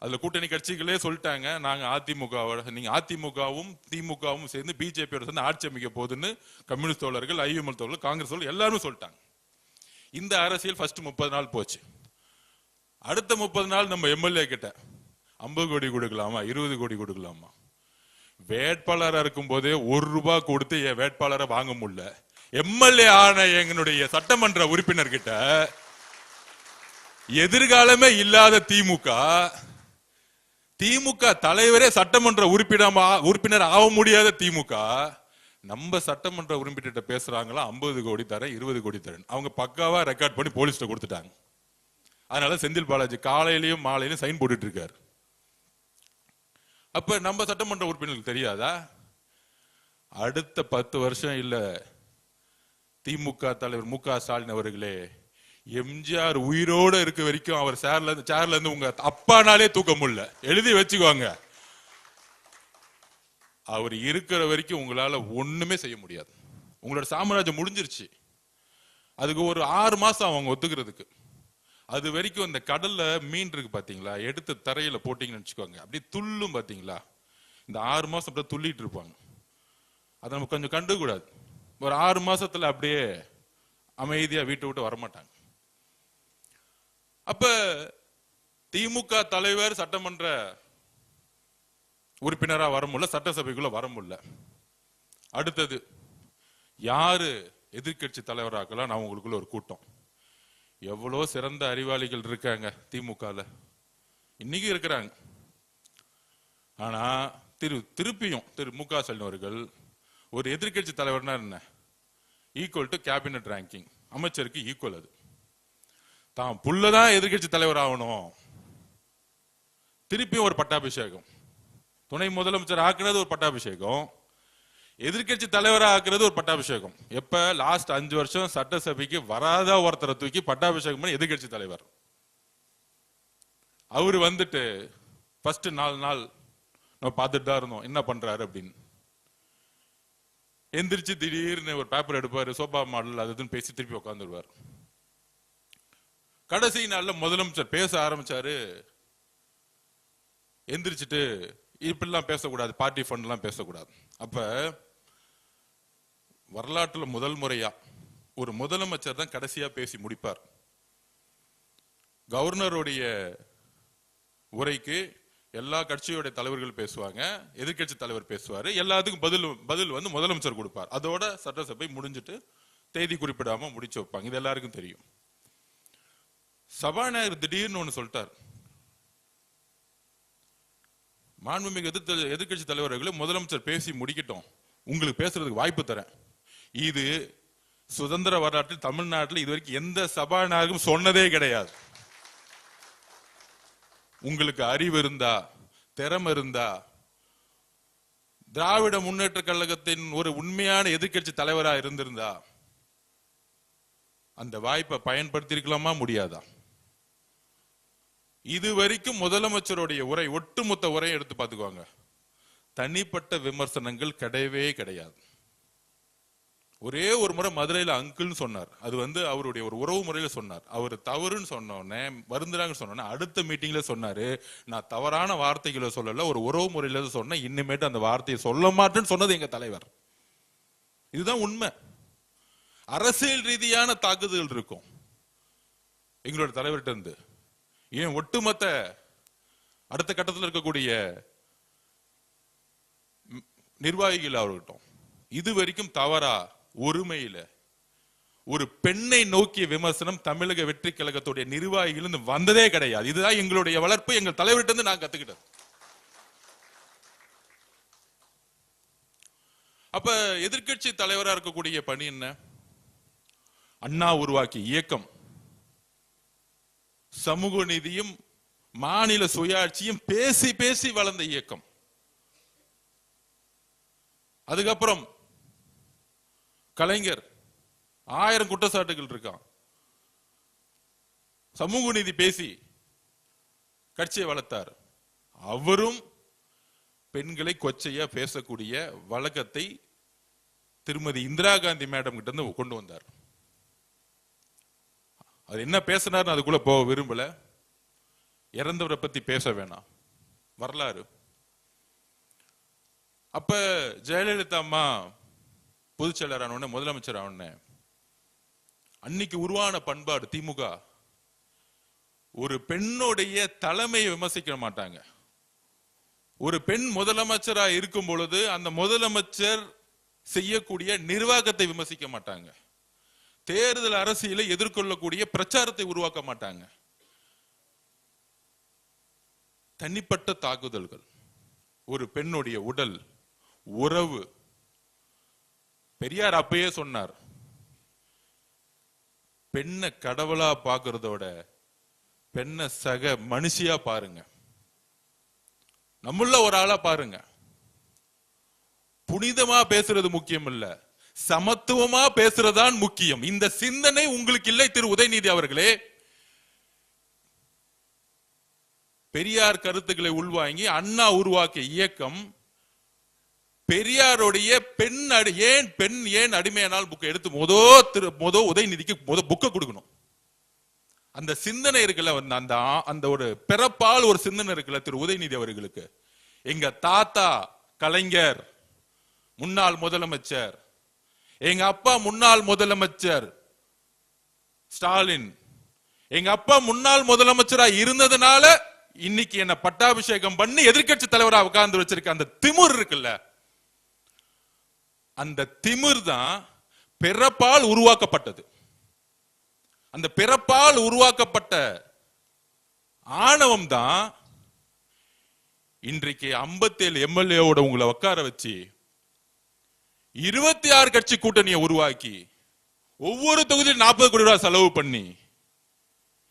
அதுல கூட்டணி கட்சிகளே சொல்லிட்டாங்க, நாங்க அதிமுகவோட, நீங்க அதிமுகவும் திமுகவும் சேர்ந்து பிஜேபியோட சேர்ந்து ஆட்சி அமைக்க போகுதுன்னு கம்யூனிஸ்ட் தோழர்கள், ஐஎம்எல் தோழர்கள், காங்கிரஸ் தோழர்கள் எல்லாரும் சொல்லிட்டாங்க. இந்த அரசியல் ஃபர்ஸ்ட் 30 நாள் போச்சு. அடுத்த 30 நாள் நம்ம எம்எல்ஏ கிட்ட 50 கோடி கொடுக்கலாமா, 20 கோடி கொடுக்கலாமா? வேட்பாளராக இருக்கும் போதே 1 ரூபாய் கொடுத்து என் வேட்பாளரை வாங்க முடியல. எம்எல்ஏ ஆன எங்களுடைய சட்டமன்ற உறுப்பினர்கிட்ட எதிர்காலமே இல்லாத திமுக தலைவரே சட்டமன்ற உறுப்பினர் ஆக முடியாத திமுக நம்ம சட்டமன்ற உறுப்பினர் பேசுறாங்களா 50 கோடி தரேன், 20 கோடி தரேன். அவங்க பக்காவா ரெக்கார்ட் பண்ணி போலீஸ்ல கொடுத்துட்டாங்க. அதனால செந்தில் பாலாஜி காலையிலயும் மாலையிலும் சைன் போட்டுட்டு இருக்காரு. அப்ப நம்ம சட்டமன்ற உறுப்பினர்களுக்கு தெரியாதா? அடுத்த 10 வருஷம் இல்ல, திமுக தலைவர் மு.க. ஸ்டாலின் அவர்களே, எம்ஜிஆர் உயிரோட இருக்க வரைக்கும் அவர் சேர்ல இருந்து உங்க அப்பானாலே தூக்க முடியல, எழுதி வச்சுக்கோங்க. அவர் இருக்கிற வரைக்கும் உங்களால ஒண்ணுமே செய்ய முடியாது. உங்களோட சாம்ராஜ்யம் முடிஞ்சிருச்சு. அதுக்கு ஒரு 6 மாசம் அவங்க ஒத்துக்கிறதுக்கு. அது வரைக்கும் இந்த கடல்ல மீன் இருக்கு பாத்தீங்களா, எடுத்து தரையில போட்டீங்கன்னு வச்சுக்கோங்க, அப்படியே துள்ளும் பாத்தீங்களா. இந்த 6 மாசம் அப்படியே துள்ளிட்டு இருப்பாங்க. அதை நம்ம கொஞ்சம் கண்டுக்கூடாது. ஒரு 6 மாசத்துல அப்படியே அமைதியா வீட்டை விட்டு வரமாட்டாங்க. அப்ப திமுக தலைவர் சட்டமன்ற உறுப்பினரா வர முடியல, சட்டசபைக்குள்ள வர முடியல. அடுத்தது யாரு எதிர்கட்சி தலைவராக்கலாம்? நான் உங்களுக்குள்ள ஒரு கூட்டம். எவ்வளவு சிறந்த அறிவாளிகள் இருக்காங்க திமுகல, இன்னைக்கு இருக்கிறாங்க. ஆனா திருப்பியும் மு.க. ஸ்டாலின் அவர்கள் ஒரு எதிர்கட்சி தலைவர்னா என்ன, ஈக்குவல் டு கேபினட் ரேங்கிங், அமைச்சருக்கு ஈக்குவல். அது தான் புள்ளதான் எதிர்கட்சி தலைவர் ஆகணும். திருப்பியும் ஒரு பட்டாபிஷேகம். துணை முதலமைச்சர் ஆக்குறது ஒரு பட்டாபிஷேகம், எதிர்கட்சி தலைவரா ஆக்குறது ஒரு பட்டாபிஷேகம். எப்ப லாஸ்ட் 5 வருஷம் சட்டசபைக்கு வராத ஒருத்தரை தூக்கி பட்டாபிஷேகம் பண்ணி எதிர்கட்சி தலைவர். அவரு வந்துட்டு ஃபர்ஸ்ட் 4 நாள் நம்ம பார்த்துட்டு தான் இருந்தோம் என்ன பண்றாரு அப்படின்னு. எந்திரிச்சு திடீர்னு ஒரு பேப்பர் எடுப்பாரு, சோபா மாடல் அதுன்னு பேசி திருப்பி உட்காந்துருவார். கடைசி நாள்ல முதலமைச்சர் பேச ஆரம்பிச்சாரு. எந்திரிச்சிட்டு இப்படிலாம் பேசக்கூடாது, பார்ட்டி ஃபண்ட் எல்லாம் பேசக்கூடாது. அப்ப வரலாற்றுல முதல் முறையா ஒரு முதலமைச்சர் தான் கடைசியா பேசி முடிப்பார். கவர்னருடைய உரைக்கு எல்லா கட்சியோட தலைவர்கள் பேசுவாங்க, எதிர்கட்சி தலைவர் பேசுவாரு, எல்லாத்துக்கும் பதில் வந்து முதலமைச்சர் கொடுப்பார். அதோட சட்டசபை முடிஞ்சிட்டு தேதி குறிப்பிடாம முடிச்சு வைப்பாங்க. இது எல்லாருக்கும் தெரியும். சபாநாயகர் திடீர்னு ஒண்ணு சொல்லிட்டார், மாண்புமிகு எதிர்கட்சி தலைவர்களே, முதலமைச்சர் பேசி முடிக்கட்டும், உங்களுக்கு பேசுறதுக்கு வாய்ப்பு தரேன். இது சுதந்திர வரலாற்றில் தமிழ்நாட்டில் இதுவரைக்கும் எந்த சபாநாயகரும் சொன்னதே கிடையாது. உங்களுக்கு அறிவு இருந்தா, திறமை இருந்தா, திராவிட முன்னேற்ற கழகத்தின் ஒரு உண்மையான எதிர்கட்சி தலைவராக இருந்திருந்தா அந்த வாய்ப்பை பயன்படுத்தி இருக்கலாமா, முடியாதா? இதுவரைக்கும் முதலமைச்சருடைய உரை, ஒட்டுமொத்த உரையை எடுத்து பார்த்துக்குவாங்க, தனிப்பட்ட விமர்சனங்கள் கிடையவே கிடையாது. ஒரே ஒரு முறை மதுரையில அங்கிள்னு சொன்னார். அது வந்து அவருடைய ஒரு உறவு முறையில சொன்னார். அவர் தவறுன்னு சொன்னோடனே, வருந்துறாங்கன்னு சொன்னோன்னே அடுத்த மீட்டிங்ல சொன்னாரு, நான் தவறான வார்த்தைகளை சொல்லல, ஒரு உறவு முறையில சொன்னேன், இனிமேட்டு அந்த வார்த்தையை சொல்ல மாட்டேன்னு சொன்னது எங்க தலைவர். இதுதான் உண்மை. அரசியல் ரீதியான தாக்குதல் இருக்கும் எங்களோட தலைவர்கிட்ட இருந்து. ஏன் ஒட்டுமொத்த அடுத்த கட்டத்தில் இருக்கக்கூடிய நிர்வாகிகள் அவர்கிட்ட இது வரைக்கும் தவறா ஒருமையில ஒரு பெண்ணை நோக்கிய விமர்சனம் தமிழக வெற்றி கழகத்துடைய நிர்வாகிகள் வந்ததே கிடையாது. இதுதான் எங்களுடைய வளர்ப்பு, எங்கள் தலைவர்கிட்ட இருந்து நான் கத்துக்கிட்டது. அப்ப எதிர்கட்சி தலைவரா இருக்கக்கூடிய பணி என்ன? அண்ணா உருவாக்கிய இயக்கம், சமூக நீதியும் மாநில சுயாட்சியும் பேசி பேசி வளர்ந்த இயக்கம். அதுக்கப்புறம் கலைஞர் 1000 குற்றச்சாட்டுகள் இருக்கான். சமூக நீதி பேசி கட்சியை வளர்த்தார். அவரும் பெண்களை கொச்சையா பேசக்கூடிய வழக்கத்தை திருமதி இந்திரா காந்தி மேடம் கிட்ட இருந்து கொண்டு வந்தார். அது என்ன பேசினார் அதுக்குள்ள போக விரும்பல. இறந்தவரை பத்தி பேச வேணாம், வரலாறு. அப்ப ஜெயலலிதா அம்மா பொதுச் செயலர் ஆன முதலமைச்சர் ஆன அன்னைக்கு உருவான பண்பாடு திமுக, ஒரு பெண்ணுடைய தலைமையை விமர்சிக்க மாட்டாங்க. ஒரு பெண் முதலமைச்சரா இருக்கும் பொழுது அந்த முதலமைச்சர் செய்யக்கூடிய நிர்வாகத்தை விமர்சிக்க மாட்டாங்க. தேர்தல் அரசியலை எதிர்கொள்ளக்கூடிய பிரச்சாரத்தை உருவாக்க மாட்டாங்க. தனிப்பட்ட தாக்குதல்கள், ஒரு பெண்ணுடைய உடல் உறவு. பெரியார் அப்பயே சொன்னார், பெண்ணை கடவுளா பாக்குறதோட பெண்ணை சக மனுஷியா பாருங்க, நம்மள ஒரு ஆளா பாருங்க. புனிதமா பேசுறது முக்கியம் இல்ல, சமத்துவமா பேசுறதான் முக்கியம். இந்த சிந்தனை உங்களுக்கு இல்லை திரு உதயநிதி அவர்களே. பெரியார் கருத்துக்களை உள்வாங்கி அண்ணா உருவாக்கிய இயக்கம் பெரியாருடைய பெண் ஏன் அடிமையானால் புக்கை எடுத்து உதயநிதிக்கு புக்கை கொடுக்கணும். அந்த சிந்தனை இருக்குல்ல, அந்த ஒரு பிறப்பால் ஒரு சிந்தனை இருக்குல்ல திரு உதயநிதி அவர்களுக்கு. எங்க தாத்தா கலைஞர் முன்னாள் முதலமைச்சர், எங்க அப்பா முன்னாள் முதலமைச்சர் ஸ்டாலின், எங்க அப்பா முன்னாள் முதலமைச்சரா இருந்ததுனால இன்னைக்கு என்ன பட்டாபிஷேகம் பண்ணி எதிர்கட்சி தலைவரா உட்கார்ந்து வச்சிருக்க அந்த திமிர் இருக்குல்ல, அந்த திமிர் தான் பிறப்பால் உருவாக்கப்பட்டது. அந்த பிறப்பால் உருவாக்கப்பட்ட ஆணவம் தான் இன்றைக்கு 57 எம்எல்ஏவோட உங்களை உட்கார வச்சு 26 கட்சி கூட்டணியை உருவாக்கி ஒவ்வொரு தொகுதியில் 40 கோடி ரூபாய் செலவு பண்ணி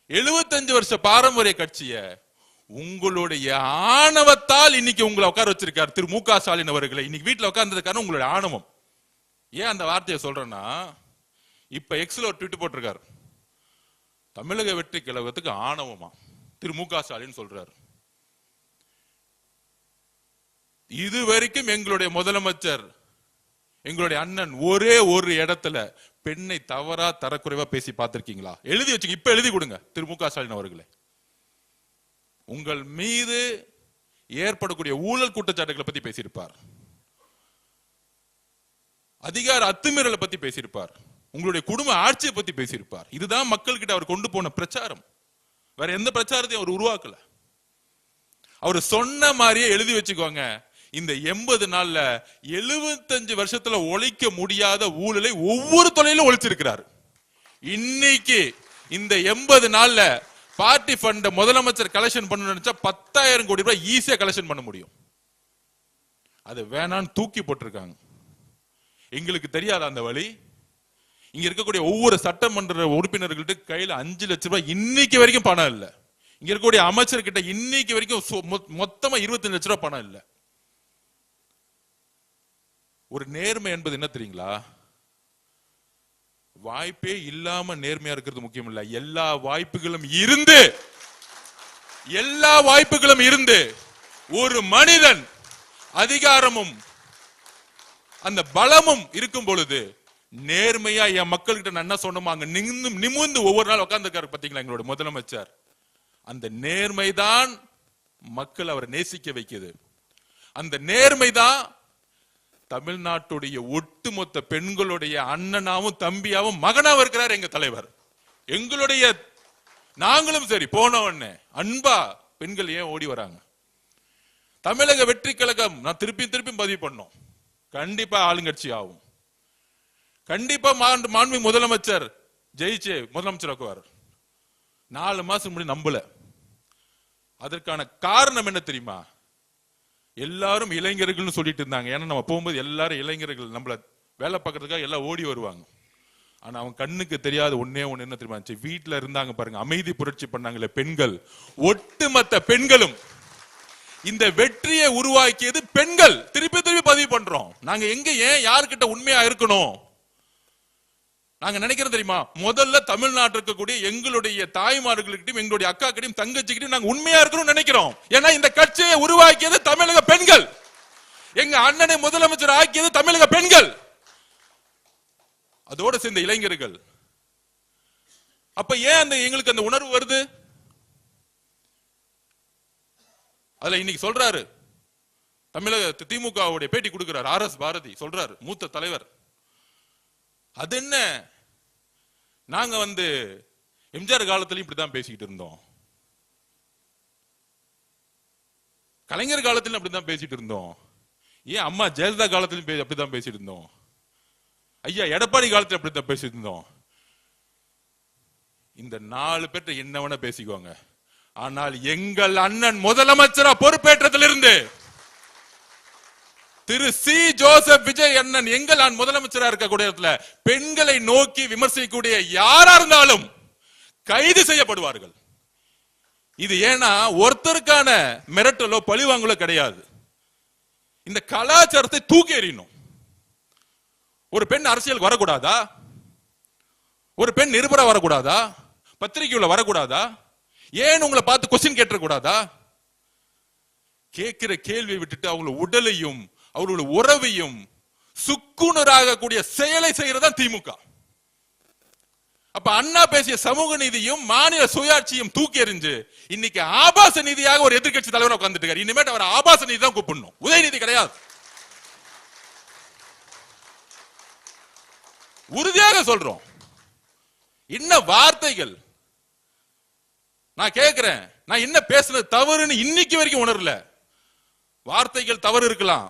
75 வருஷ பாரம்பரிய கட்சிய உங்களுடைய ஆணவத்தால் இன்னைக்கு உங்களை உட்கார வச்சிருக்கார் திரு மு.க. ஸ்டாலின் அவர்களை. இன்னைக்கு வீட்டுல உட்கார்ந்ததுக்கான உங்களுடைய ஆணவம். ஏன் அந்த வார்த்தையை சொல்றேன்னா, இப்ப எக்ஸ்ல ஒரு ட்வீட் போட்டிருக்காரு, தமிழக வெற்றி கழகத்துக்கு ஆணவமா திரு மு.க. ஸ்டாலின் சொல்றாரு. இதுவரைக்கும் எங்களுடைய முதலமைச்சர், எங்களுடைய அண்ணன் ஒரே ஒரு இடத்துல பெண்ணை தவறா தரக்குறைவா பேசி பார்த்திருக்கீங்களா? எழுதி வச்சுக்க, இப்ப எழுதி கொடுங்க திரு மு.க. ஸ்டாலின் அவர்களே. உங்கள் மீது ஏற்படக்கூடிய ஊழல் குற்றச்சாட்டுகளை பத்தி பேசியிருப்பார், அதிகார அத்துமீறலை பத்தி பேசியிருப்பார், உங்களுடைய குடும்ப ஆட்சியை பத்தி பேசியிருப்பார். இதுதான் மக்கள் கிட்ட அவர் கொண்டு போன பிரச்சாரம். வேற எந்த பிரச்சாரத்தையும் அவர் உருவாக்கல. அவர் சொன்ன மாதிரியே எழுதி வச்சுக்கோங்க, இந்த 80 நாள்ல 75 வருஷத்துல ஒழிக்க முடியாத ஊழலை ஒவ்வொரு தொலையிலும் ஒழிச்சிருக்கிறார். இன்னைக்கு இந்த 80 நாள்ல பார்ட்டி ஃபண்ட் முதலமைச்சர் கலெக்ஷன் பண்ண நினைச்சா 10,000 கோடி ரூபாய் ஈஸியா கலெக்ஷன் பண்ண முடியும். அது வேணான்னு தூக்கி போட்டிருக்காங்க. எங்களுக்கு தெரியாத அந்த வழி. இங்க இருக்கக்கூடிய ஒவ்வொரு சட்டமன்ற உறுப்பினர்கள்ட்ட கையில 5 லட்சம் ரூபாய் இன்னைக்கு வரைக்கும் பணம் இல்ல. இங்க இருக்கக்கூடிய அமைச்சர்கிட்ட இன்னைக்கு வரைக்கும் மொத்தமா 25 லட்சம் ரூபாய் பணம் இல்ல. ஒரு நேர்மை என்பது என்ன தெரியுங்களா? வாய்ப்பே இல்லாம நேர்மையா இருக்கிறது முக்கியம் இல்ல, எல்லா வாய்ப்புகளும் இருந்து ஒரு மனிதன் அதிகாரமும் அந்த பலமும் இருக்கும் பொழுது நேர்மையா என் மக்கள் கிட்ட நான் என்ன சொன்னோமோ அங்க நிமிர்ந்து ஒவ்வொரு நாள் உட்கார்ந்துருக்காரு பாத்தீங்களா எங்களோட முதலமைச்சர். அந்த நேர்மைதான் மக்கள் அவரை நேசிக்க வைக்குது. அந்த நேர்மைதான் தமிழ்நாட்டுடைய ஒட்டுமொத்த பெண்களுடைய அண்ணனாவும் தம்பியாவும் மகனாவும் இருக்கிறார் எங்க தலைவர். எங்களுடைய நாங்களும் சரி போன உடனே அன்பா பெண்கள் ஏன் ஓடி வராங்க? தமிழக வெற்றி கழகம் நான் திருப்பி பதிவு பண்ணோம், கண்டிப்பா ஆளுங்கட்சி ஆகும். கண்டிப்பா மாண்பு முதலமைச்சர் ஜெயிச்சு முதலமைச்சர் ஆக்குவார். 4 மாசம் முன்னாடி நம்பல. அதற்கான காரணம் என்ன தெரியுமா? எல்லாரும் இளைஞர்கள் சொல்லிட்டு இருந்தாங்க. ஏன்னா நம்ம போகும்போது எல்லாரும் இளைஞர்கள் நம்மள வேலை பார்க்கறதுக்காக எல்லாம் ஓடி வருவாங்க. ஆனா அவன் கண்ணுக்கு தெரியாத ஒன்னே ஒண்ணு என்ன தெரியுமா? வீட்டுல இருந்தாங்க பாருங்க, அமைதி புரட்சி பண்ணாங்களே பெண்கள், ஒட்டுமொத்த பெண்களும். இந்த வெற்றியை உருவாக்கியது பெண்கள். திருப்பி பதிவு பண்றோம். நாங்க எங்க ஏன் யாருக்கிட்ட உண்மையா இருக்கணும்? நாங்க நினைக்கிறது தெரியுமா, முதல்ல தமிழ்நாட்டில் இருக்கக்கூடிய எங்களுடைய தாய்மார்களுக்கிட்டையும் எங்களுடைய அக்கா கிட்டையும் தங்கச்சிக்கிட்டையும் நாங்க உண்மையா இருக்கணும்னு நினைக்கிறோம். ஏன்னா இந்த கட்சியை உருவாக்கியது தமிழக பெண்கள், எங்க அண்ணனை முதலமைச்சர் ஆக்கியது தமிழக பெண்கள், அதோட சேர்ந்த இளைஞர்கள். அப்ப ஏன் எங்களுக்கு அந்த உணர்வு வருது? அதுல இன்னைக்கு சொல்றாரு, தமிழக திமுகவுடைய பேட்டி கொடுக்கிறார் RS பாரதி, சொல்றாரு மூத்த தலைவர், அது என்ன நாங்க எம்ஜிஆர் காலத்திலும் இப்படிதான் பேசிக்கிட்டு இருந்தோம், கலைஞர் காலத்திலும் அப்படிதான் பேசிட்டு இருந்தோம், ஏன் அம்மா ஜெயலலிதா காலத்திலும் அப்படிதான் பேசிட்டு இருந்தோம், ஐயா எடப்பாடி காலத்தில் அப்படித்தான் பேசிட்டு இருந்தோம். இந்த 4 பேர்ட்ட என்ன வேணா பேசிக்குவாங்க, ஆனால் எங்கள் அண்ணன் முதலமைச்சரா பொறுப்பேற்றதிலிருந்து திரு சி ஜோசப் விஜய் அண்ணன் எங்கள் முதலமைச்சரா இருக்கக்கூடிய இடத்துல பெண்களை நோக்கி விமர்சிக்கக்கூடிய யாரா இருந்தாலும் கைது செய்யப்படுவார்கள். இது ஏன்னா ஒருத்தருக்கான மிரட்டலோ பழிவாங்கலோ கிடையாது. இந்த கலாச்சாரத்தை தூக்கி எறியணும். ஒரு பெண் அரசியல் வரக்கூடாதா? ஒரு பெண் நிருபரா வரக்கூடாதா? பத்திரிகையுள்ள வரக்கூடாதா? ஏன் உங்களை பார்த்து கொஸ்டின் கேட்டக்கூடாதா? கேட்கிற கேள்வியை விட்டுட்டு அவங்களோட உடலையும் அவர்களோட உறவையும் சுக்குனராக கூடிய செயலை செய்யறதான் திமுக. அப்ப அண்ணா பேசிய சமூக நீதியும் மாநில சுயாட்சியும் தூக்கி எறிஞ்சு இன்னைக்கு ஆபாச நீதியாக ஒரு எதிர்கட்சி தலைவர் உட்கார்ந்துட்டு இருக்காரு. இனிமேட்டு அவர் ஆபாச நீதி தான் கூப்பிடணும், உதயநிதி கிடையாது. உறுதியாக சொல்றோம். என்ன வார்த்தைகள்! நான் கேட்கிறேன், நான் என்ன பேசுறது தவறுன்னு இன்னைக்கு வரைக்கும் உணரல. வார்த்தைகள் தவறு இருக்கலாம்,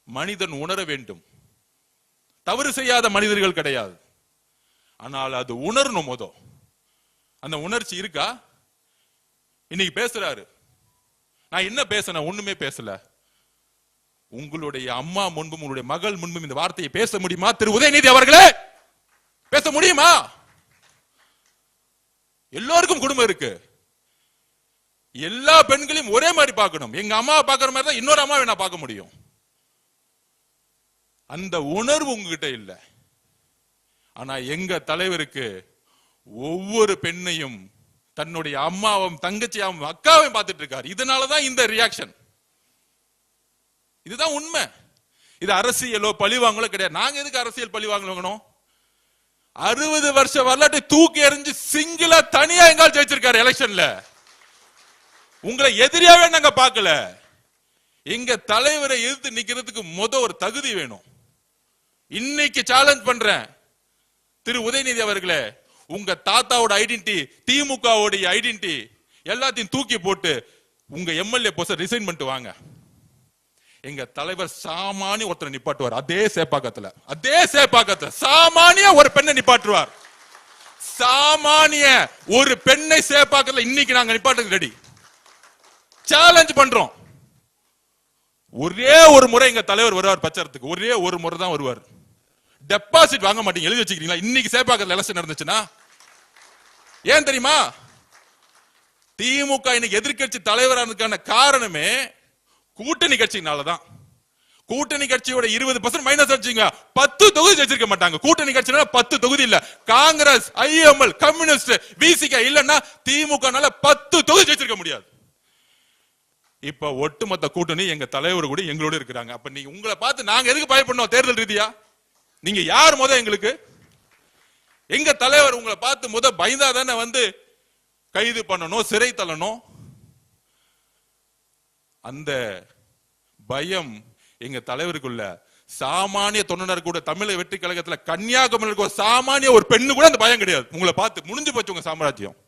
மனிதன் உணர வேண்டும். தவறு செய்யாத மனிதர்கள் கிடையாது, ஆனால் அது உணரணும். அந்த உணர்ச்சி இருக்கா? இன்னைக்கு பேசுறாரு, நான் என்ன பேசணும்? ஒண்ணுமே பேசல. உங்களுடைய அம்மா முன்பும் உங்களுடைய மகள் முன்பும் இந்த வார்த்தையை பேச முடியுமா திரு உதயநிதி அவர்களே? பேச முடியுமா? எல்லோருக்கும் குடும்பம் இருக்கு, எல்லா பெண்களையும் ஒரே மாதிரி பார்க்கணும். எங்க அம்மாவை பார்க்கிற மாதிரி தான் இன்னொரு அம்மாவை நான் பார்க்க முடியும். அந்த உணர்வு உங்ககிட்ட இல்ல. ஆனா எங்க தலைவருக்கு ஒவ்வொரு பெண்ணையும் தன்னுடைய அம்மாவும் தங்கச்சியாவும் அக்காவையும் பார்த்துட்டு இருக்காரு. இதனாலதான் இந்த ரியாக்ஷன். இதுதான் உண்மை. இது அரசியலோ பழிவாங்களோ கிடையாது. நாங்க எதுக்கு அரசியல் பழி வாங்கணும்? 60 வருஷ வரலாற்றை தூக்கி எறிஞ்சு சிங்கிளா தனியா எங்கால் ஜெயிச்சிருக்காரு எலெக்ஷன்ல. உங்களை எதிரியாவே நாங்க பார்க்கல. எங்க தலைவரை எதிர்த்து நிக்கிறதுக்கு ஒரு தகுதி வேணும். இன்னைக்கு சேலஞ்ச் பண்றேன் திரு உதயநிதி அவர்களே, உங்க தாத்தாவோட ஐடென்டிட்டி, திமுகவுடைய ஐடென்டிட்டி எல்லாத்தையும் தூக்கி போட்டு உங்க எம்எல்ஏ போஸ்ட் ரிசைன் பண்ணிட்டு வாங்க. எங்க தலைவர் சாமானிய ஒருத்தரை நிப்பாட்டுவார். அதே சேப்பாக்கத்துல சாமானிய ஒரு பெண்ணை நிப்பாட்டுவார். சாமானிய ஒரு பெண்ணை சேப்பாக்கத்துல இன்னைக்கு நாங்க நிப்பாட்டுக்கு ரெடி. சேலஞ்ச் பண்றோம். ஒரே ஒரு முறை எங்க தலைவர் வருவார் பிரச்சாரத்துக்கு, ஒரே ஒரு முறை தான் வருவார். டெபாசிட் வாங்க மாட்டீங்க, எழுதி வச்சுக்கிறீங்களா? இன்னைக்கு சேப்பாக்கத்துல எலெக்ஷன் நடந்துச்சுன்னா ஏன் தெரியுமா? திமுக இன்னைக்கு எதிர்கட்சி தலைவரானதுக்கான காரணமே கூட்டணி கட்சினாலதான். கூட்டணி கட்சியோட 20% மைனஸ் அடிச்சீங்க, 10 தொகுதி ஜெயிச்சிருக்க மாட்டாங்க. கூட்டணி கட்சினால 10 தொகுதி இல்ல. காங்கிரஸ், IML, கம்யூனிஸ்ட், VCK இல்லன்னா திமுகனால 10 தொகுதி ஜெயிச்சிருக்க முடியாது. இப்ப ஒட்டுமொத்த கூட்டணி எங்க தலைவர் கூட எங்களோட இருக்கிறாங்க. அப்ப நீங்க உங்களை பார்த்து நாங்க எதுக்கு பயப்படணும்? தேர்தல் ரீதியா நீங்க யார் எங்களுக்கு? எங்க தலைவர் உங்களை பார்த்து பயந்தாதானே கைது பண்ணணும், சிறை தள்ளணும். அந்த பயம் எங்க தலைவருக்குள்ள. சாமானிய தொண்டனர் கூட தமிழக வெற்றி கழகத்துல கன்னியாகுமரி சாமானிய ஒரு பெண்ணு கூட அந்த பயம் கிடையாது. உங்களை பார்த்து முடிஞ்சு போச்சு உங்க சாம்ராஜ்யம்.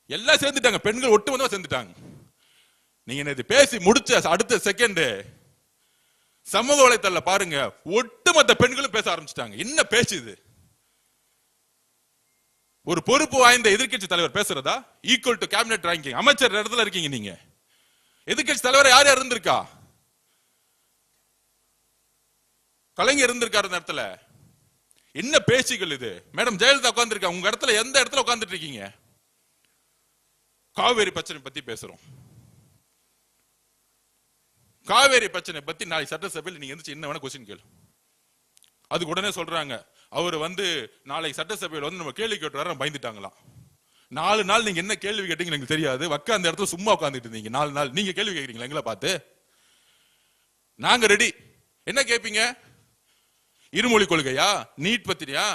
எல்லாம் சேர்ந்துட்டாங்க, பெண்கள் ஒட்டுமொத்தமா சேர்ந்துட்டாங்க. நீங்க இது பேசி முடிச்ச அடுத்த செகண்ட் சமூக வலைத்தள பாருங்க, ஒட்டுமொத்த பெண்களும் பேச ஆரம்பிச்சிட்டாங்க. என்ன பேசுது? ஒரு பொறுப்பு வாய்ந்த எதிர்கட்சி தலைவர் பேசுறதா? ஈக்குவல் டு கேபினெட் ரேங்கிங், அமைச்சர் இடத்துல இருக்கீங்க நீங்க. எதிர்கட்சி தலைவர் யார் இருந்திருக்கா? கலைஞர் இருந்திருக்காரு இந்த இடத்துல. என்ன பேச்சுகள் இது? மேடம் ஜெயலலிதா உட்கார்ந்து இருக்கா, உங்க இடத்துல எந்த இடத்துல உட்கார்ந்துட்டு இருக்கீங்க? காவேரி பிரச்சனை பத்தி பேசுறோம். காவேரி பிரச்சனை பத்தி நாளை சட்டசபையில் நீங்க என்ன வேணா கொஸ்டின் கேளு. அதுக்கு உடனே சொல்றாங்க அவர் வந்து நாளைக்கு சட்டசபையில் வந்து நம்ம கேள்வி கேட்டுறாரு பயந்துட்டாங்களாம். 4 நாள் நீங்க என்ன கேள்வி கேட்டீங்கன்னு எனக்கு தெரியாது, அந்த இடத்துல சும்மா உட்காந்துட்டு இருந்தீங்க 4 நாள். நீங்க கேள்வி கேட்கறீங்களா எங்களை பார்த்து? நாங்க ரெடி. என்ன கேட்பீங்க? இருமொழி கொள்கையா, நீட் பத்திரியா,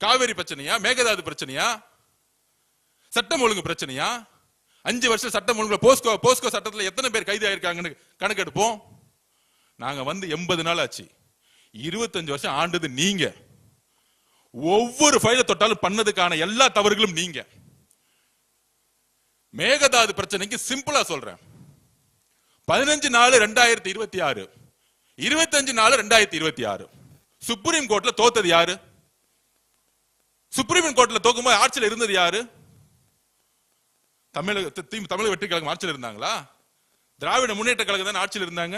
காவேரி பிரச்சனையா, மேகதாது பிரச்சனையா, சட்டம் ஒழுங்கு பிரச்சனையா? 5 வருஷம் சட்டம் ஒழுங்கு போஸ்கோ சட்டத்துல எத்தனை பேர் கைது ஆயிருக்காங்கன்னு கணக்கெடுப்போம். நாங்க வந்து 80 நாள் ஆச்சு. 25 வருஷம் ஆண்டது நீங்க. ஒவ்வொரு ஃபைல தொட்டாலும் பண்ணதுக்கான எல்லா தவறுகளும் நீங்க. மேகதாது பிரச்சனைக்கு சிம்பிளா சொல்றேன். 15/4/2026, 25/4/2026 சுப்ரீம் கோர்ட்ல தோத்தது யாரு? சுப்ரீம் கோர்ட்ல தோக்கும்போது ஆட்சியில் இருந்தது யாரு? தமிழக வெற்றி கழகம் ஆட்சியில் இருந்தாங்களா? திராவிட முன்னேற்ற கழகம் தான் ஆட்சியில் இருந்தாங்க.